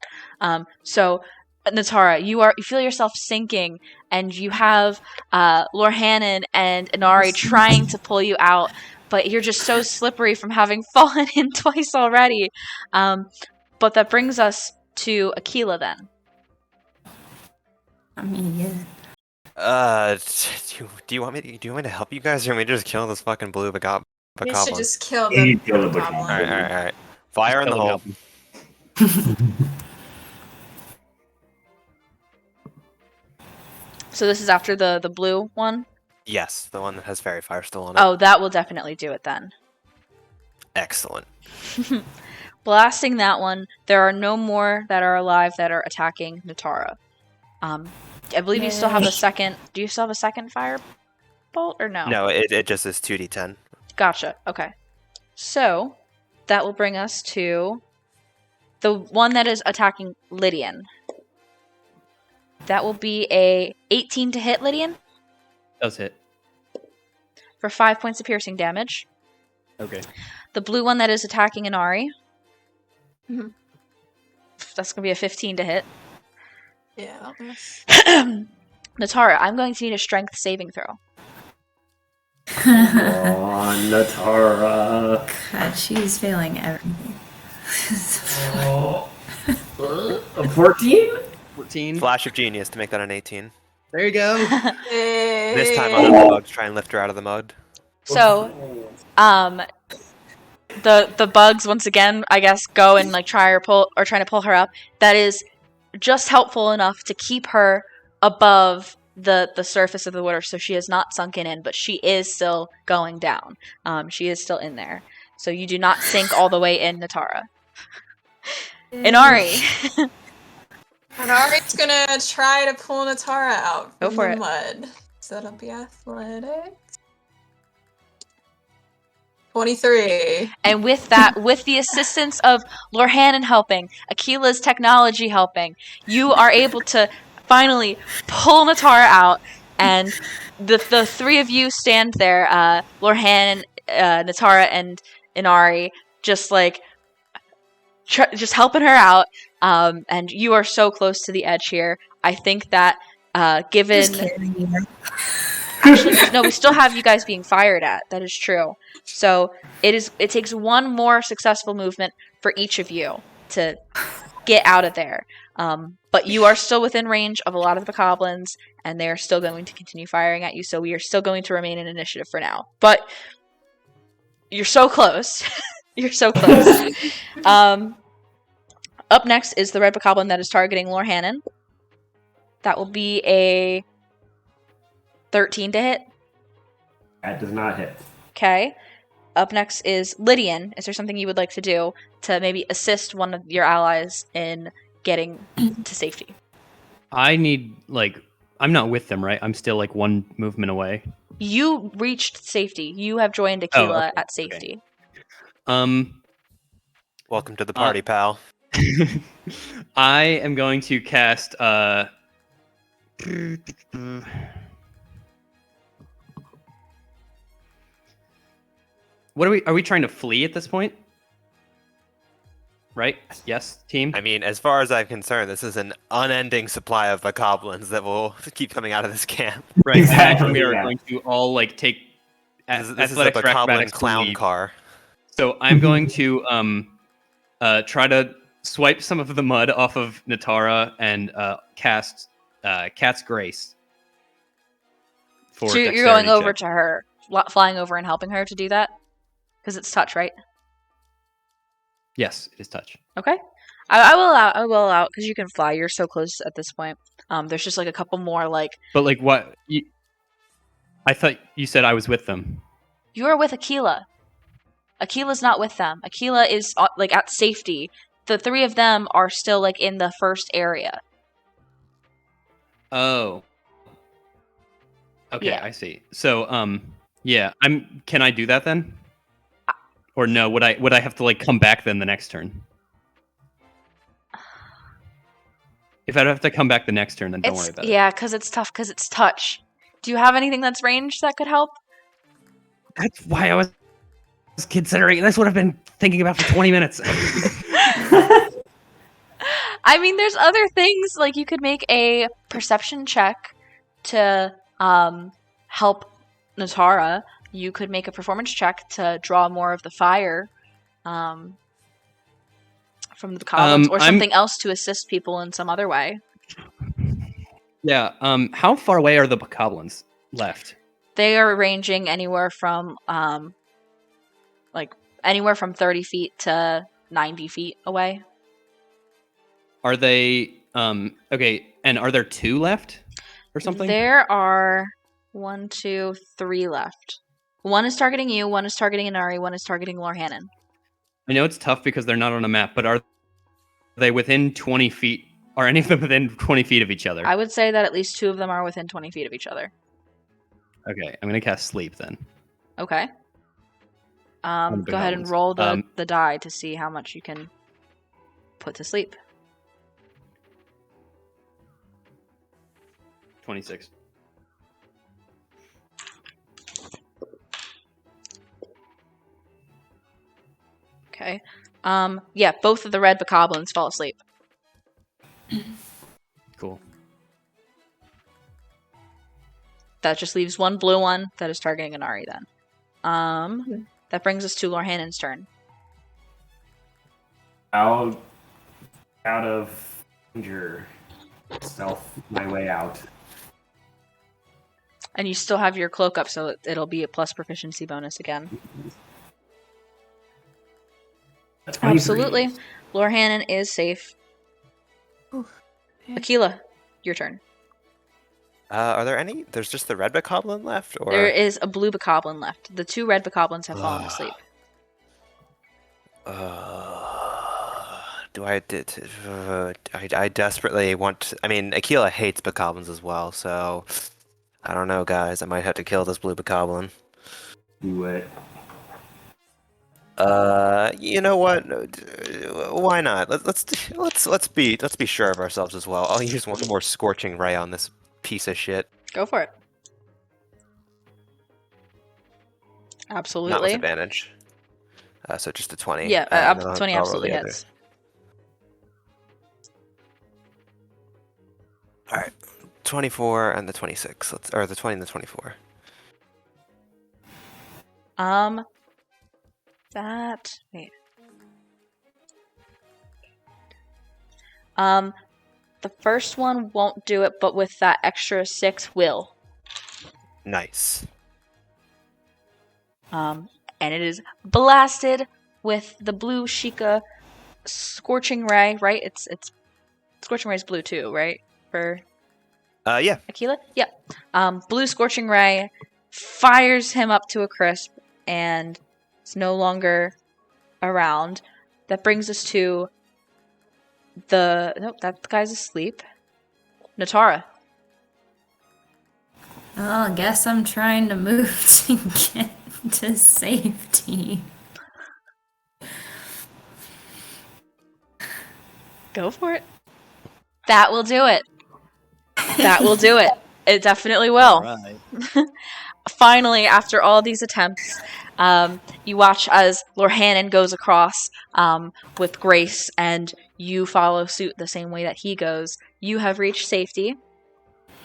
So, Natara, you feel yourself sinking, and you have Lorhannon and Inari trying to pull you out, but you're just so slippery from having fallen in twice already. But that brings us to Aquila then. I mean, yeah. Do you want me to help you guys, or want me to just kill this fucking blue bokoblin? We should just kill You the kill the goblin. Alright. Fire in the hole. So this is after the blue one? Yes, the one that has fairy fire still on it. Oh, that will definitely do it then. Excellent. Blasting that one, there are no more that are alive that are attacking Natara. I believe you still have a second... Do you still have a second fire bolt, or no? No, it just is 2d10. Gotcha. Okay. So, that will bring us to the one that is attacking Lydian. That will be a 18 to hit Lydian Does hit. for 5 points of piercing damage. Okay. The blue one that is attacking Inari. Mhm. That's going to be a 15 to hit. Yeah, I'll miss. Natara, I'm going to need a strength saving throw. Oh, Natara. God, she's failing everything. Oh. 14? 14. Flash of genius to make that an 18. There you go. This time I'll have the bugs try and lift her out of the mud. So, the bugs once again, I guess, go and like trying to pull her up. That is just helpful enough to keep her above the surface of the water, so she is not sunken in, but she is still going down. She is still in there, so you do not sink all the way in, Natara. Inari, Inari's gonna try to pull Natara out Go from for the it. mud. So that'll be athletics. 23. and with that, with the assistance of Lorhannon helping, Aquila's technology helping, you are able to finally pull Natara out, and the three of you stand there, Lorhannon, Natara, and Inari, just like just helping her out, and you are so close to the edge here. I think that given Just carrying her. actually no, we still have you guys being fired at. That is true. So it takes one more successful movement for each of you to get out of there. But you are still within range of a lot of the bokoblins, and they are still going to continue firing at you, so we are still going to remain in initiative for now. But you're so close. You're so close. Up next is the red bokoblin that is targeting Lorhannon. That will be a 13 to hit. That does not hit. Okay. Up next is Lydian. Is there something you would like to do to maybe assist one of your allies in getting to safety? I need, like, I'm not with them, right? I'm still, like, one movement away. You reached safety. You have joined Aquila okay, at safety. Welcome to the party, pal. I am going to cast, What are we trying to flee at this point? Right? Yes, team? I mean, as far as I'm concerned, this is an unending supply of bokoblins that will keep coming out of this camp. Right. Exactly, And we are yeah. going to all like take This is a athletics or bokoblin acrobatics to clown leave. car. So I'm going to try to swipe some of the mud off of Natara and cast Cat's Grace. For So you're dexterity going over check. to her, flying over and helping her to do that? Because it's touch, right? Yes, it is touch. Okay. I will allow because you can fly. You're so close at this point. There's just like a couple more like But like what? I thought you said I was with them. you are with Aquila. Aquila's not with them. Aquila is like at safety. The three of them are still like in the first area. Oh. Okay, Yeah. I see. So, yeah, Can I do that then? Or no? Would I have to like come back then the next turn? If I'd have to come back the next turn, then don't worry about it. Yeah, because it's tough. Because it's touch. Do you have anything that's ranged that could help? That's why I was considering. That's what I've been thinking about for 20 minutes. I mean, there's other things like you could make a perception check to help Natara. You could make a performance check to draw more of the fire from the goblins, or something else to assist people in some other way. Yeah. How far away are the goblins left? They are ranging anywhere from anywhere from 30 feet to 90 feet away. Are they okay? And are there 2 left, or something? There are 1, 2, 3 left. One is targeting you, one is targeting Inari, one is targeting Lorhannon. I know it's tough because they're not on a map, but are they within 20 feet? Are any of them within 20 feet of each other? I would say that at least 2 of them are within 20 feet of each other. Okay, I'm gonna cast Sleep then. Okay. Go ahead and roll the die to see how much you can put to sleep. 26. Okay. Yeah, both of the red bokoblins fall asleep. Cool. That just leaves one blue one that is targeting Inari then. That brings us to Lorhannon's turn. Out of danger. Stealth my way out. And you still have your cloak up, so it'll be a plus proficiency bonus again. Absolutely. Lorhannon is safe. Aquila, your turn. Are there any? There's just the red bokoblin left, or There is a blue bokoblin left. The 2 red bokoblins have fallen asleep. do I? I desperately want. I mean, Aquila hates bokoblins as well, so I don't know, guys. I might have to kill this blue bokoblin. Do it. You know what? Why not? Let's be sure of ourselves as well. I'll use one more scorching ray on this piece of shit. Go for it. Not with Absolutely. advantage. So just a 20. Yeah, and then 20 I'll roll absolutely the other. hits. All right, 24 and the 26. Or the 20 and the 24. Wait. The first one won't do it, but with that extra 6 will. Nice. And it is blasted with the blue Sheikah Scorching Ray, right? It's Scorching Ray's blue too, right? For Yeah. Aquila? Yep. Blue Scorching Ray fires him up to a crisp and it's no longer around. That brings us to nope, that guy's asleep. Natara. Well, I guess I'm trying to move to get to safety. Go for it. That will do it. That will do it. It definitely will. Right. Finally, after all these attempts, you watch as Lorhannon goes across with grace, and you follow suit the same way that he goes. You have reached safety.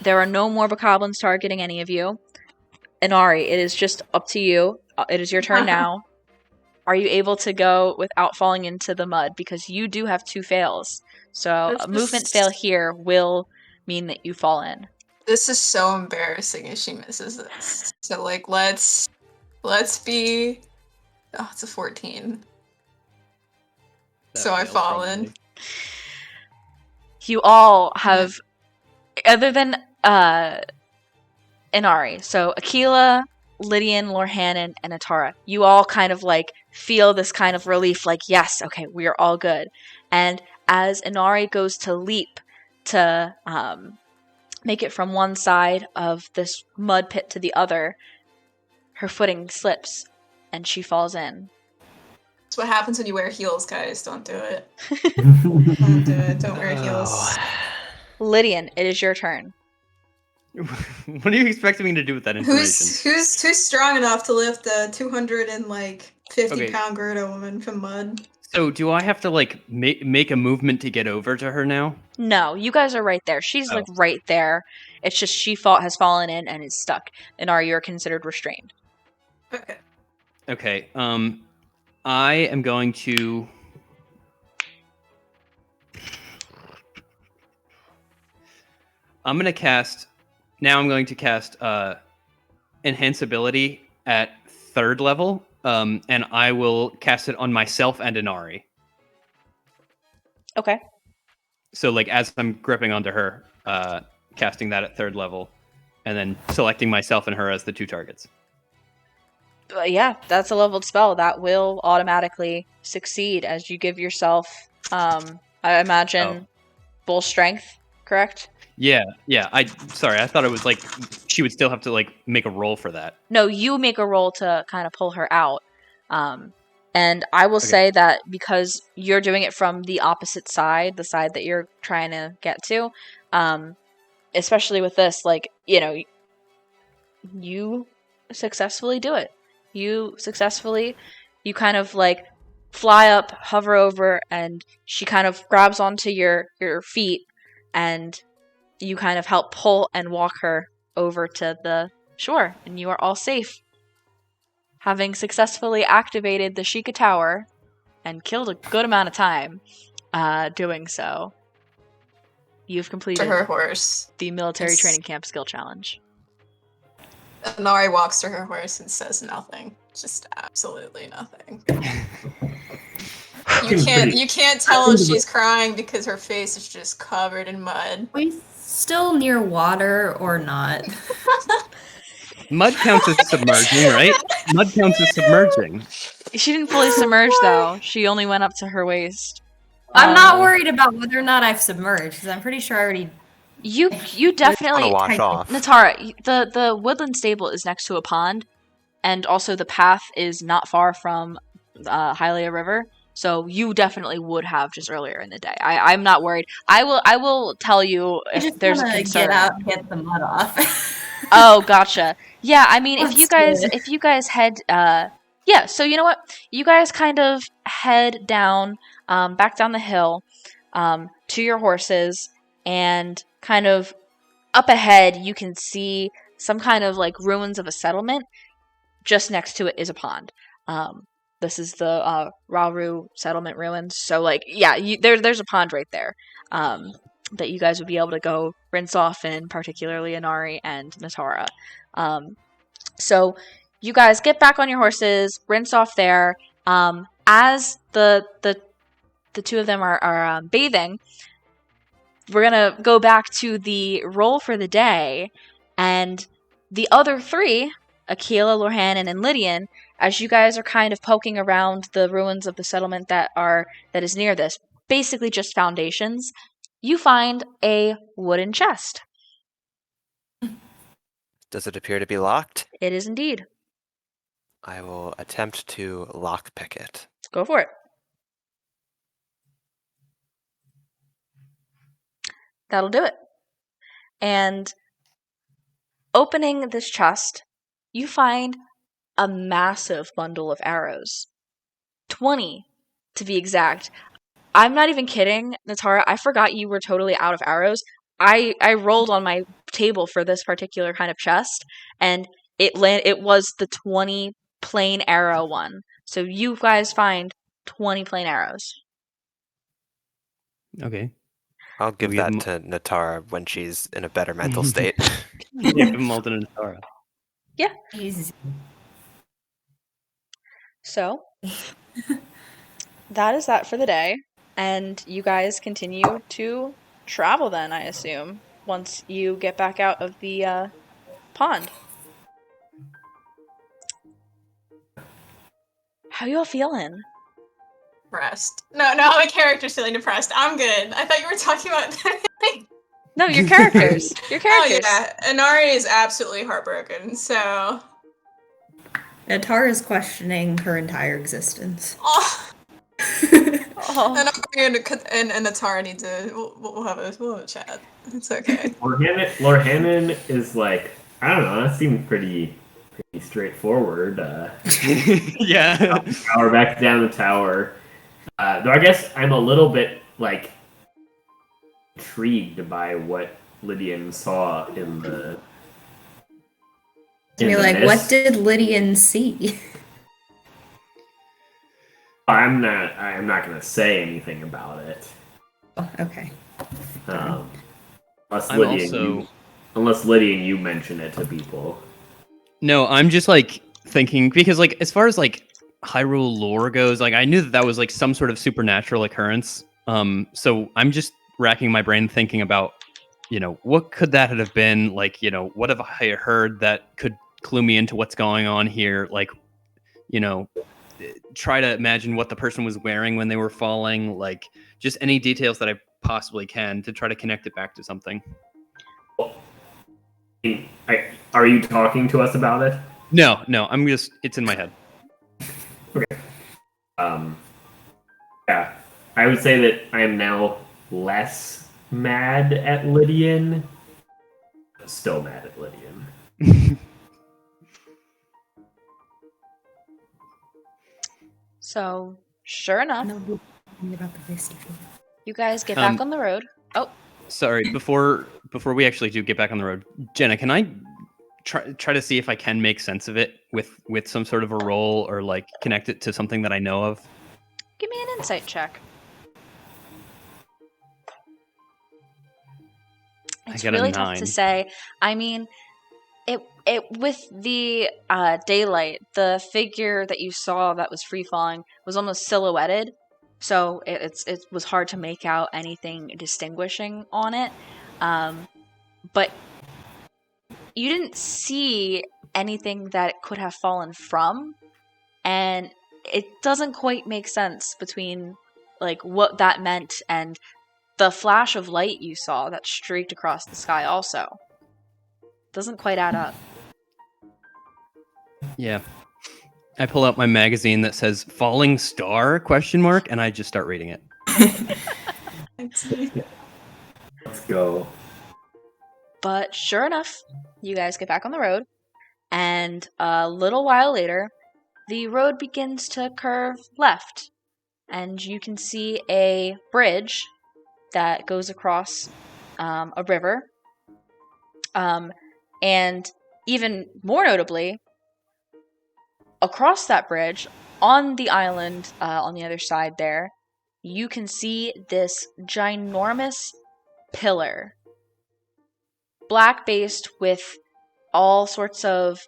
There are no more bokoblins targeting any of you. Inari, it is just up to you. It is your turn now. Are you able to go without falling into the mud? Because you do have 2 fails. So a movement fail here will mean that you fall in. This is so embarrassing if she misses this. So like let's be it's a 14. That So I failed fall in. probably. You all have, other than Inari, so Aquila, Lydian, Lorhannon, and Atara, you all kind of like feel this kind of relief, like, yes, okay, we are all good. And as Inari goes to leap to make it from one side of this mud pit to the other, her footing slips and she falls in. That's what happens when you wear heels, guys. Don't do it. Don't do it. Don't wear heels. Lydian, it is your turn. What are you expecting me to do with that information? Who's strong enough to lift a 250 Okay. pound Gerda woman from mud? So do I have to like make a movement to get over to her now? No, you guys are right there. She's like right there. It's just she has fallen in and is stuck. Inari, you're considered restrained. Okay. Okay. I am going to. I'm going to cast Enhance Ability at 3rd level, and I will cast it on myself and Inari. Okay. So, like, as I'm gripping onto her, casting that at 3rd level, and then selecting myself and her as the 2 targets. Yeah, that's a leveled spell. That will automatically succeed as you give yourself, I imagine, bull strength, correct? Yeah. Sorry, I thought it was like she would still have to like make a roll for that. No, you make a roll to kind of pull her out. And I will say that because you're doing it from the opposite side, the side that you're trying to get to, especially with this, like, you successfully do it. You kind of like fly up, hover over, and she kind of grabs onto your feet, and you kind of help pull and walk her over to the shore, and you are all safe. Having successfully activated the Sheikah Tower and killed a good amount of time doing so, you've completed To her horse. the military training camp skill challenge. Inari walks to her horse and says nothing. Just absolutely nothing. You can't tell if she's crying because her face is just covered in mud. Are we still near water or not? Mud counts as submerging, right? Mud counts as submerging. She didn't fully submerge, though. She only went up to her waist. I'm not worried about whether or not I've submerged, because I'm pretty sure I already... You definitely... Wanna wash off. Natara, the woodland stable is next to a pond, and also the path is not far from Hyrule River, so you definitely would have just earlier in the day. I'm not worried. I will tell you if there's a concern. Get out and get the mud off. Oh, gotcha. Yeah, I mean, That's if you guys head, yeah, so you know what? You guys kind of head down, back down the hill, to your horses, and kind of up ahead, you can see some kind of like ruins of a settlement. Just next to it is a pond. This is the Rauru settlement ruins. So, like, yeah, there's a pond right there that you guys would be able to go rinse off in, particularly Inari and Natara. So you guys get back on your horses, rinse off there. As the two of them are bathing, we're gonna go back to the roll for the day, and the other 3, Aquila, Lorhannon, and Lydian, as you guys are kind of poking around the ruins of the settlement that is near this, basically just foundations, you find a wooden chest. Does it appear to be locked? It is indeed. I will attempt to lockpick it. Go for it. That'll do it. And opening this chest, you find a massive bundle of arrows. 20, to be exact. I'm not even kidding, Natara. I forgot you were totally out of arrows. I rolled on my table for this particular kind of chest, and it was the 20 plain arrow one. So you guys find 20 plain arrows. Okay. I'll give We that have to Natara when she's in a better mental state. Yeah, give them all to Natara. Yeah. Easy. So that is that for the day. And you guys continue to travel then, I assume, once you get back out of the pond. How you all feeling? Depressed. No, my character's feeling depressed. I'm good. I thought you were talking about. No, your characters. Your Oh characters. yeah, Inari is absolutely heartbroken. So. Tara's questioning her entire existence. Oh. Oh. And I'm going to and Atara need to. We'll have a chat. It's okay. Lord Hannon is like, I don't know. That seemed pretty straightforward. Yeah. Tower back down the tower. Though I guess I'm a little bit like intrigued by what Lydian saw in the. You're like, what did Lydian see? I'm not gonna say anything about it. Oh, okay. Unless Lydian, you mention it to people. No, I'm just like thinking because like as far as like Hyrule lore goes, like I knew that was like some sort of supernatural occurrence. So I'm just racking my brain thinking about, what could that have been? Like, what have I heard that could clue me into what's going on here? Like, try to imagine what the person was wearing when they were falling. Like, just any details that I possibly can to try to connect it back to something. Are you talking to us about it? No, it's in my head. Okay. Yeah, I would say that I am now less mad at Lydian. Still mad at Lydian. So, sure enough, you guys get back on the road. Oh, sorry. Before we actually do get back on the road, Jenna, can I try to see if I can make sense of it with some sort of a roll or like connect it to something that I know of? Give me an insight check. It's really tough to say. I mean, it with the daylight, the figure that you saw that was free falling was almost silhouetted, so it was hard to make out anything distinguishing on it. But you didn't see anything that it could have fallen from, and it doesn't quite make sense between like what that meant and the flash of light you saw that streaked across the sky also. Doesn't quite add up. Yeah. I pull out my magazine that says "Falling Star?" ? And I just start reading it. Let's go. But sure enough, you guys get back on the road, and a little while later, the road begins to curve left, and you can see a bridge that goes across a river. And even more notably, across that bridge, on the island on the other side there, you can see this ginormous pillar. Black-based with all sorts of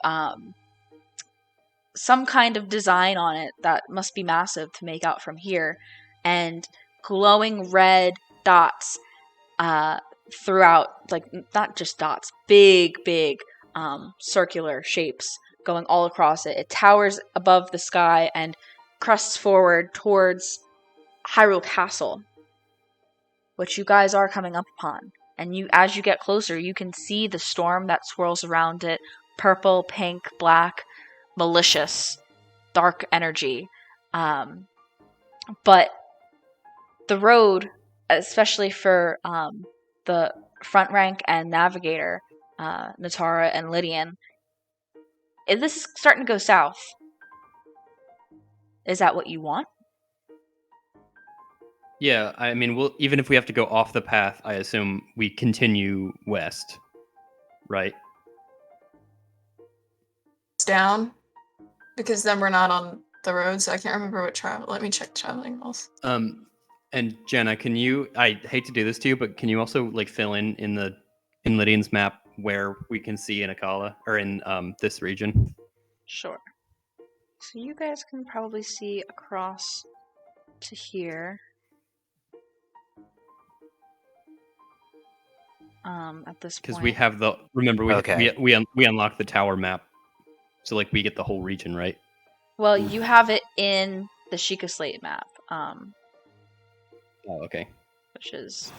some kind of design on it that must be massive to make out from here, and glowing red dots throughout, like not just dots, big circular shapes going all across it. It towers above the sky and crests forward towards Hyrule Castle, which you guys are coming up upon. And as you get closer, you can see the storm that swirls around it. Purple, pink, black, malicious, dark energy. But the road, especially for the front rank and navigator, Natara and Lydian, this is starting to go south. Is that what you want? Yeah, I mean, even if we have to go off the path, I assume we continue west, right? It's down, because then we're not on the road, so I can't remember what travel. Let me check traveling rules. And Jenna, can you? I hate to do this to you, but can you also like fill in Lydian's map where we can see in Akala or in this region? Sure. So you guys can probably see across to here. At this point. Because we have the remember we Okay. we unlock the tower map, so like we get the whole region, right? Well, you have it in the Sheikah Slate map, Oh, okay. which is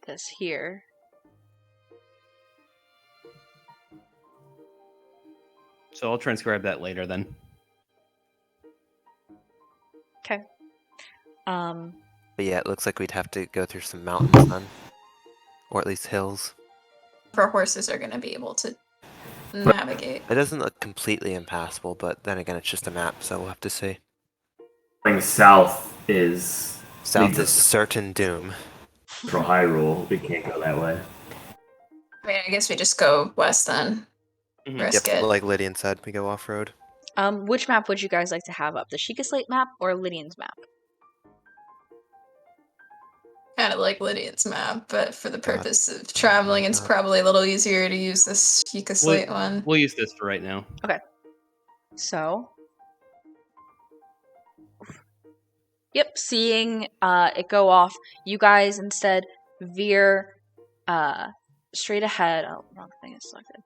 this here. So I'll transcribe that later then. Okay. But yeah, it looks like we'd have to go through some mountains then. Or at least hills. Our horses are going to be able to navigate. It doesn't look completely impassable, but then again, it's just a map, so we'll have to see. Going south is South leads is us certain doom. to Hyrule. We can't go that way. I mean, I guess we just go west then. Mhm. Risk Yep, it. like Lydian said, we go off-road. Which map would you guys like to have up? The Sheikah Slate map or Lydian's map? Kind of like Lydian's map, but for the purpose of traveling, it's probably a little easier to use this Sheikah Slate one. We'll use this for right now. So, yep, seeing it go off, you guys instead veer straight ahead. Oh, wrong thing is selected.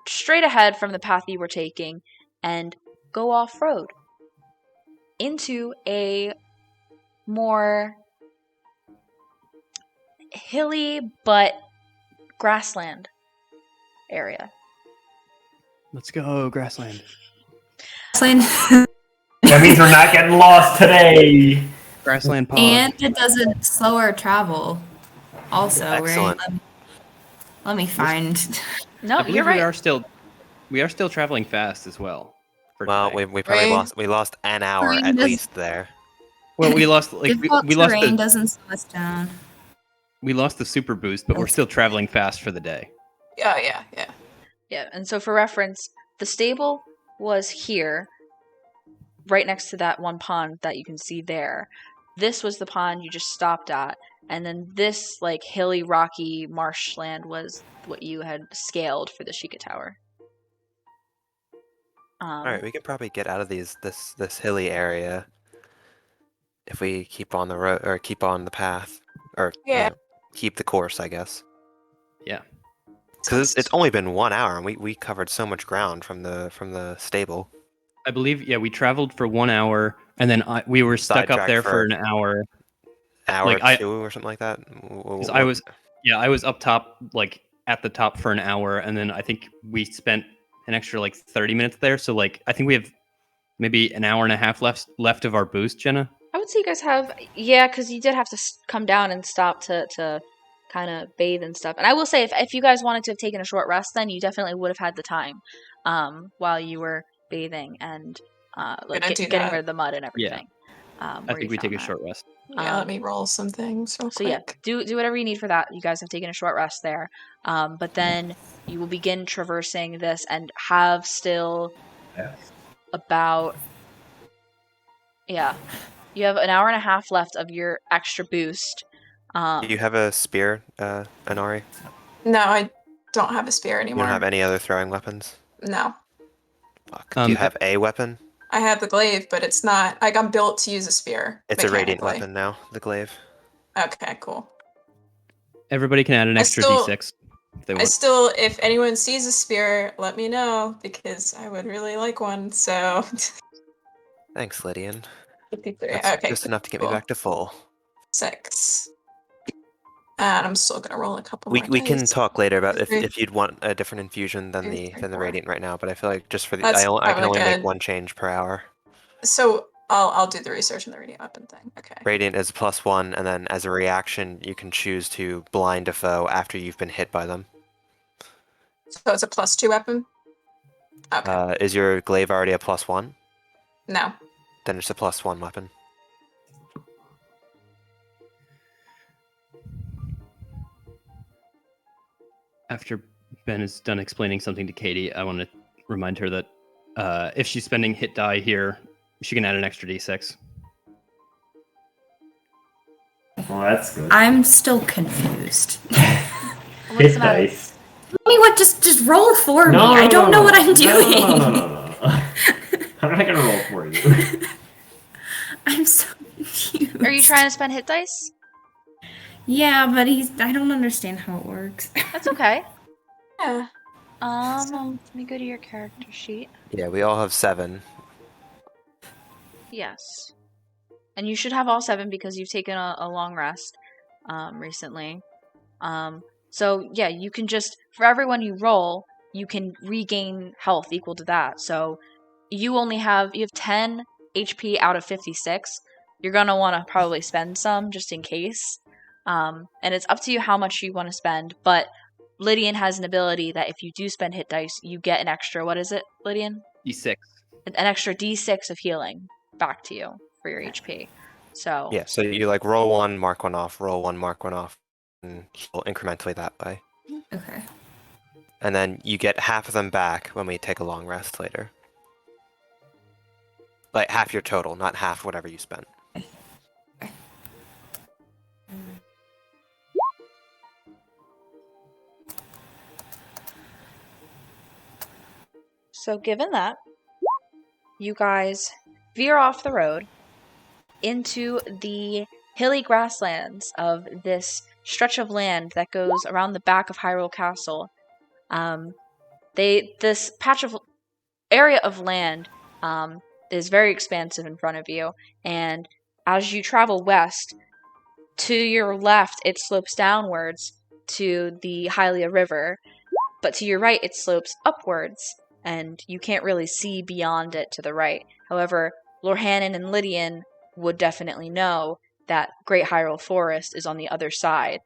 Straight ahead from the path you were taking and go off-road into a more hilly but grassland area. Let's go, grassland. That means we're not getting lost today. Grassland pod. And it doesn't slow our travel. Also, Excellent. right? Let me find. No, I believe you're right. we are still traveling fast as well. for Well, today. we probably Right. lost an hour Terrain at does- least there. Well, we lost like Difficult we lost terrain the doesn't slow us down. we lost the super boost, but we're still traveling fast for the day. Yeah. Yeah, and so for reference, the stable was here, right next to that one pond that you can see there. This was the pond you just stopped at, and then this like hilly, rocky marshland was what you had scaled for the Sheikah Tower. All right, we can probably get out of this hilly area if we keep on the road or keep on the path or Yeah. keep the course, I guess. Yeah. Because it's only been 1 hour, and we covered so much ground from the stable. I believe we traveled for 1 hour, and then we were stuck up Sidetracked there for for an hour. Hour Like, two or something like that. 'Cause I was up top, like at the top for an hour, and then I think we spent an extra like 30 minutes there. So like I think we have maybe an hour and a half left of our boost, Jenna. I would say you guys have, yeah, because you did have to come down and stop to kind of bathe and stuff. And I will say, if you guys wanted to have taken a short rest, then you definitely would have had the time while you were bathing and like Gonna do getting that. rid of the mud and everything. I where think you we take found a that. short rest. Yeah, let me roll some things real So quick. yeah, do whatever you need for that. You guys have taken a short rest there, but then you will begin traversing this and have still about you have an hour and a half left of your extra boost. Do you have a spear, Anari? No, I don't have a spear You anymore. don't have any other throwing weapons? No. Fuck. Do you have a weapon? I have the glaive, but it's not like I'm built to use a spear. It's a radiant mechanically. weapon now, the glaive. Okay, cool. Everybody can add an I extra still- d6 if they I want. still, if anyone sees a spear, let me know because I would really like one. So, Thanks, Lydian. 53. That's Okay, just enough to get me cool. back to full. 6. And I'm still gonna roll a couple more. We can dice. talk later about if, Three. if you'd want a different infusion than Two, the three, than the four. radiant right now, but I feel like just for the That's I can probably only make good. one change per hour. So I'll do the research on the radiant weapon thing. Okay. Radiant is +1, and then as a reaction, you can choose to blind a foe after you've been hit by them. So it's a +2 weapon. Okay. Is your glaive already a +1? No. Then it's a +1 weapon. After Ben is done explaining something to Katie, I want to remind her that if she's spending hit die here, she can add an extra d6. Well, that's good. I'm still confused. What's Hit the matter? dice. Tell me what? Just roll for me. No, I don't know what I'm doing. No. I'm not gonna roll for you. I'm so confused. Are you trying to spend hit dice? Yeah, but I don't understand how it works. That's okay. Yeah. Let me go to your character sheet. Yeah, we all have 7. Yes. And you should have all 7 because you've taken a long rest recently. So yeah, you can just, for everyone you roll, you can regain health equal to that. So you have 10 HP out of 56. You're gonna want to probably spend some just in case. And it's up to you how much you want to spend, but Lydian has an ability that if you do spend hit dice, you get an extra, what is it, Lydian? D6. An extra D6 of healing back to you for your HP. So Yeah, so you like roll 1, mark 1 off, roll 1, mark 1 off, and heal incrementally that way. Okay. And then you get half of them back when we take a long rest later. Like half your total, not half whatever you spent. So given that, you guys veer off the road into the hilly grasslands of this stretch of land that goes around the back of Hyrule Castle. This patch of area of land is very expansive in front of you, and as you travel west, to your left it slopes downwards to the Hylia River, but to your right it slopes upwards, and you can't really see beyond it to the right. However, Lorhannon and Lydian would definitely know that Great Hyrule Forest is on the other side,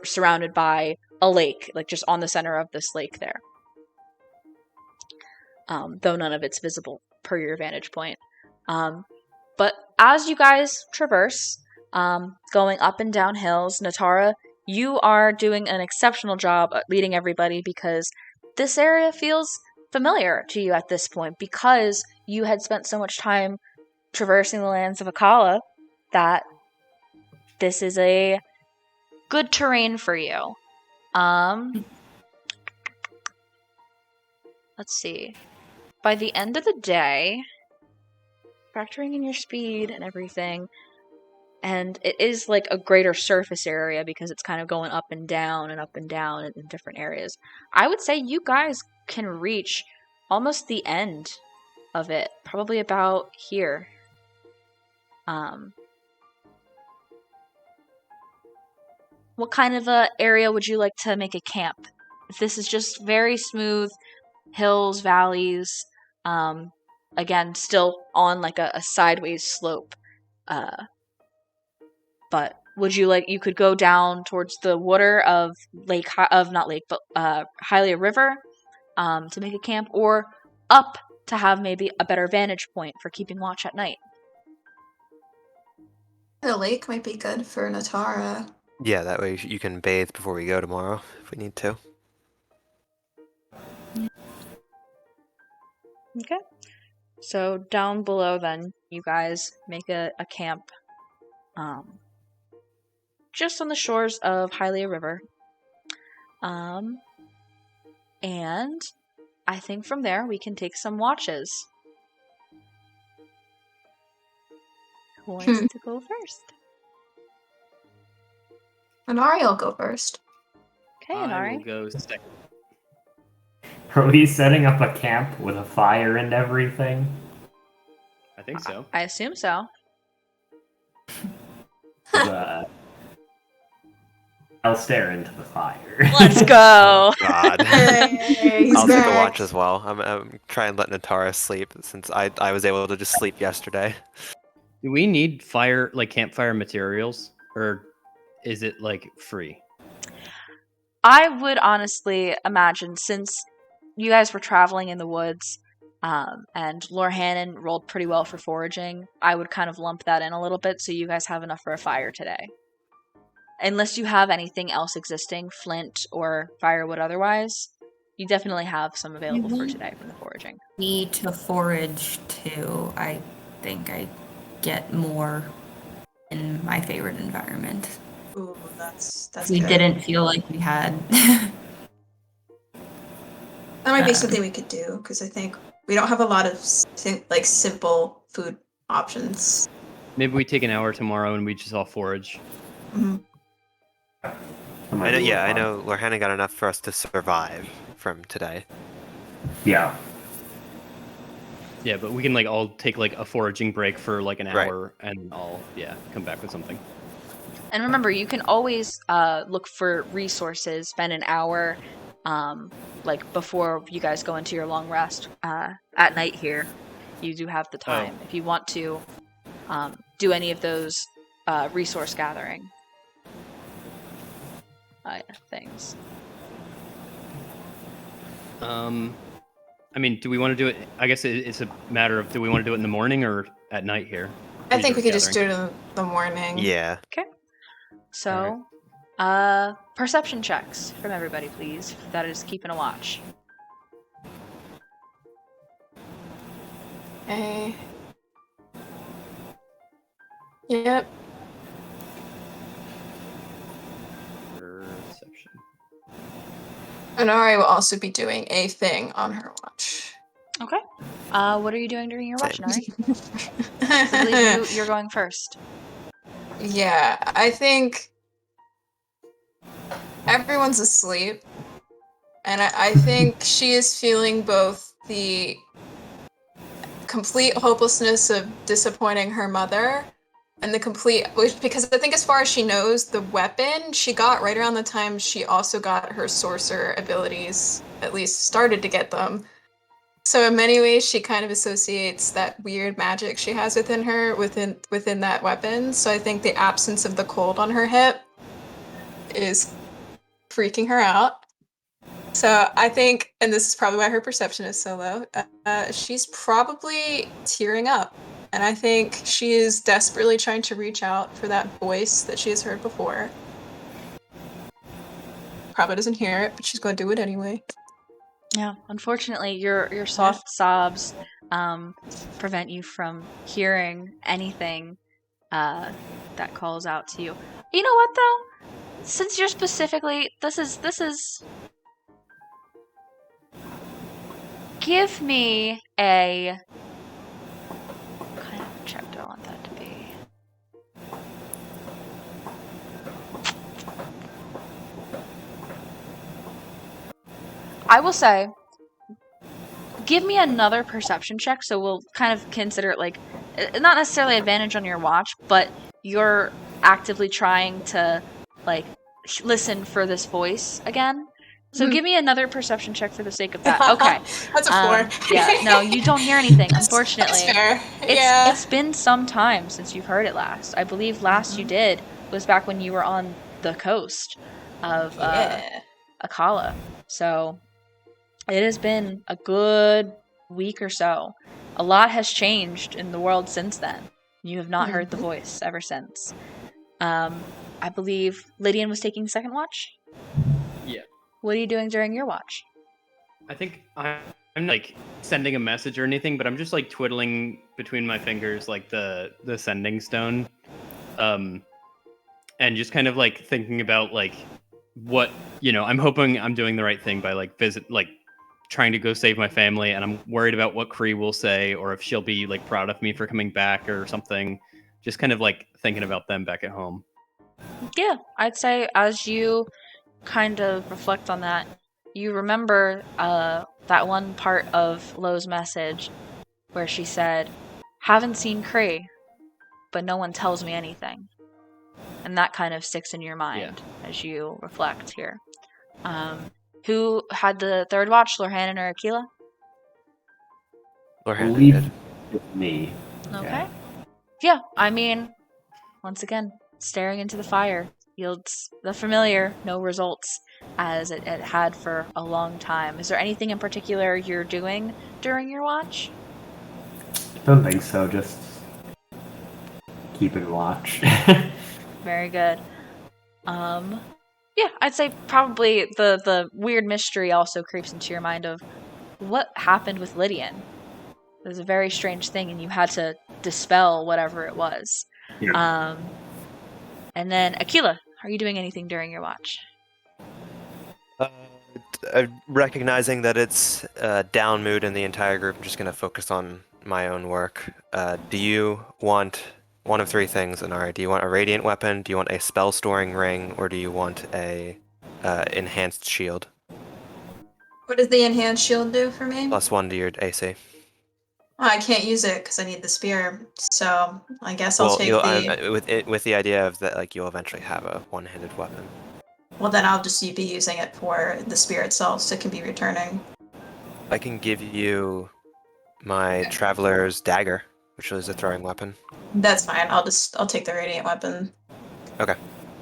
surrounded by a lake, like just on the center of this lake there. Though none of it's visible per your vantage point. But as you guys traverse, going up and down hills, Natara, you are doing an exceptional job at leading everybody because this area feels familiar to you at this point because you had spent so much time traversing the lands of Akala that this is a good terrain for you. Let's see. By the end of the day, factoring in your speed and everything, and it is like a greater surface area because it's kind of going up and down in different areas. I would say you guys can reach almost the end of it, probably about here. What kind of a area would you like to make a camp? If this is just very smooth hills, valleys, again, still on like a sideways slope. But would you you could go down towards the water of Hylia River, to make a camp, or up to have maybe a better vantage point for keeping watch at night. The lake might be good for Natara. Yeah, that way you can bathe before we go tomorrow if we need to. Okay. So down below then, you guys make a camp just on the shores of Hylia River. And I think from there we can take some watches. Who wants to go first? Inari will go first. Okay, I Inari. will go second. Are we setting up a camp with a fire and everything? I think so. I assume so. I'll stare into the fire. Let's go! God. He's I'll take a back. watch as well. I'm trying to let Natara sleep since I was able to just sleep yesterday. Do we need campfire materials, or is it free? I would honestly imagine, since you guys were traveling in the woods, and Lorhannon rolled pretty well for foraging, I would kind of lump that in a little bit so you guys have enough for a fire today. Unless you have anything else existing, flint or firewood otherwise, you definitely have some available for today from the foraging. Need to forage too. I think I get more in my favorite environment. Ooh, that's We good. didn't feel like we had. That might be something we could do because I think we don't have a lot of simple food options. Maybe we take an hour tomorrow and we just all forage. Mm-hmm. I know. Yeah, I know. Lorhanna got enough for us to survive from today. Yeah. Yeah, but we can like all take like a foraging break for like an Right. hour, and I'll come back with something. And remember, you can always look for resources, spend an hour, like before you guys go into your long rest at night here. You do have the time if you want to do any of those resource gathering things. I mean, do we want to do it? I guess it's a matter of do we want to do it in the morning or at night here? I think we could Resource just do it in the morning. Yeah. Okay. So, perception checks from everybody, please. That is keeping a watch. Okay. Yep. Perception. Inari will also be doing a thing on her watch. Okay. What are you doing during your watch, Same. Nari? I believe you're going first. Yeah, I think everyone's asleep. And I think she is feeling both the complete hopelessness of disappointing her mother and the complete, because I think as far as she knows, the weapon she got right around the time she also got her sorcerer abilities, at least started to get them. So in many ways, she kind of associates that weird magic she has within her within that weapon. So I think the absence of the cold on her hip is freaking her out. So I think, and this is probably why her perception is so low, she's probably tearing up. And I think she is desperately trying to reach out for that voice that she has heard before. Probably doesn't hear it, but she's going to do it anyway. Yeah, unfortunately, your soft sobs prevent you from hearing anything that calls out to you. You know what, though? Since you're specifically, this is. Give me a. What kind of check do I want that to be? I will say, give me another perception check, so we'll kind of consider it like, not necessarily advantage on your watch, but you're actively trying to, like, listen for this voice again. So give me another perception check for the sake of that. Okay. That's a 4. Yeah, no, you don't hear anything, unfortunately. That's fair. It's been some time since you've heard it last. I believe last you did was back when you were on the coast of Akala. So it has been a good week or so. A lot has changed in the world since then. You have not heard the voice ever since. I believe Lydian was taking second watch? Yeah. What are you doing during your watch? I think I'm like sending a message or anything, but I'm just like twiddling between my fingers like the sending stone. And just kind of like thinking about like what, I'm hoping I'm doing the right thing by like trying to go save my family, and I'm worried about what Kree will say or if she'll be like proud of me for coming back or something. Just kind of like thinking about them back at home. Yeah, I'd say as you kind of reflect on that, you remember that one part of Lo's message where she said, "Haven't seen Kree, but no one tells me anything." And that kind of sticks in your mind as you reflect here. Who had the third watch, Lorhannon or Aquila? Lorhannon Leave did. with me. Okay. Yeah, I mean, once again, staring into the fire yields the familiar no results as it had for a long time. Is there anything in particular you're doing during your watch? Don't think so, just keeping watch. Very good. Yeah, I'd say probably the weird mystery also creeps into your mind of what happened with Lydian. It was a very strange thing, and you had to dispel whatever it was. Yeah. And then, Aquila, are you doing anything during your watch? Recognizing that it's down mood in the entire group, I'm just going to focus on my own work. Do you want one of three things, Inari. Do you want a radiant weapon? Do you want a spell storing ring? Or do you want a enhanced shield? What does the enhanced shield do for me? +1 to your AC. I can't use it because I need the spear. So I guess I'll Well, take you'll, the. with the idea of that, like you'll eventually have a one-handed weapon. Well, then I'll just be using it for the spear itself, so it can be returning. I can give you my Traveler's Dagger, which is a throwing weapon. That's fine. I'll take the radiant weapon. Okay,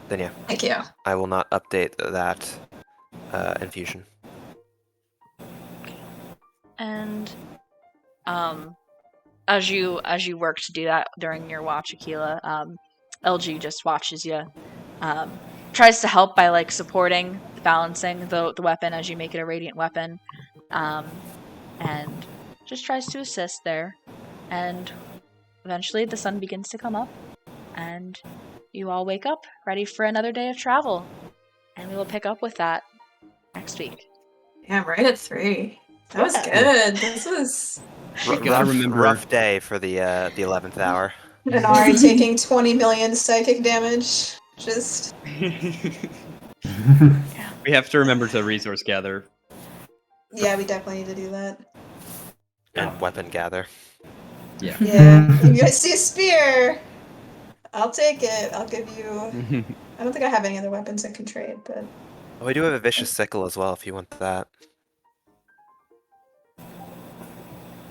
then yeah. Thank you. I will not update that infusion. And as you work to do that during your watch, Aquila, LG just watches you. Tries to help by like supporting, balancing the weapon as you make it a radiant weapon, and just tries to assist there. And eventually, the sun begins to come up, and you all wake up ready for another day of travel. And we will pick up with that next week. Yeah, I'm right at 3. That was good. This was. Rough day for the 11th hour. And Ari taking 20 million psychic damage. Just. We have to remember to resource gather. Yeah, we definitely need to do that. And weapon gather. Yeah. Yeah. You guys see a spear? I'll take it. I'll give you. I don't think I have any other weapons I can trade, but. Oh, we do have a vicious sickle as well if you want that.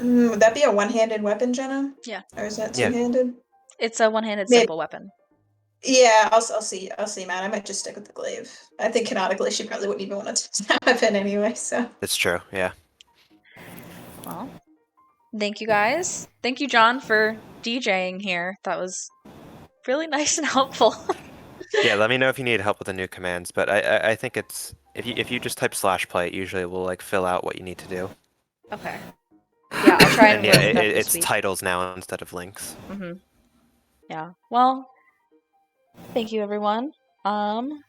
Would that be a one-handed weapon, Jenna? Yeah. Or is that Yeah. two-handed? It's a one-handed Maybe. simple weapon. Yeah, I'll see, man. I might just stick with the glaive. I think canonically she probably wouldn't even want to touch that weapon anyway, so. It's true, yeah. Well, thank you guys. Thank you, John, for DJing here. That was really nice and helpful. Yeah, let me know if you need help with the new commands, but I think it's if you just type /play, it usually will like fill out what you need to do. Okay. Yeah, I'll try and And yeah, load it up this it's week. titles now instead of links. Mm-hmm. Yeah. Well, thank you, everyone. I'm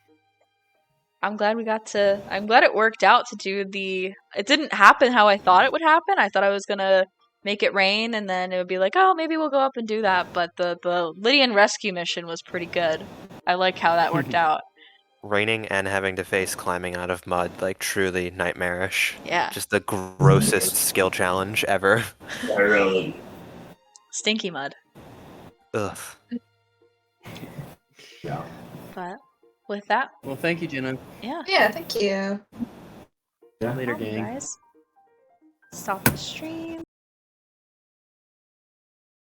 glad it worked out to do it didn't happen how I thought it would happen. I thought I was gonna make it rain and then it would be like, oh, maybe we'll go up and do that. But the Lydian rescue mission was pretty good. I like how that worked out. Raining and having to face climbing out of mud, like truly nightmarish. Yeah. Just the grossest skill challenge ever. Really. Stinky mud. Ugh. Yeah. But with that, Well, thank you, Jenna. yeah. Yeah, thank you. Later, Bye, gang. guys. Stop the stream.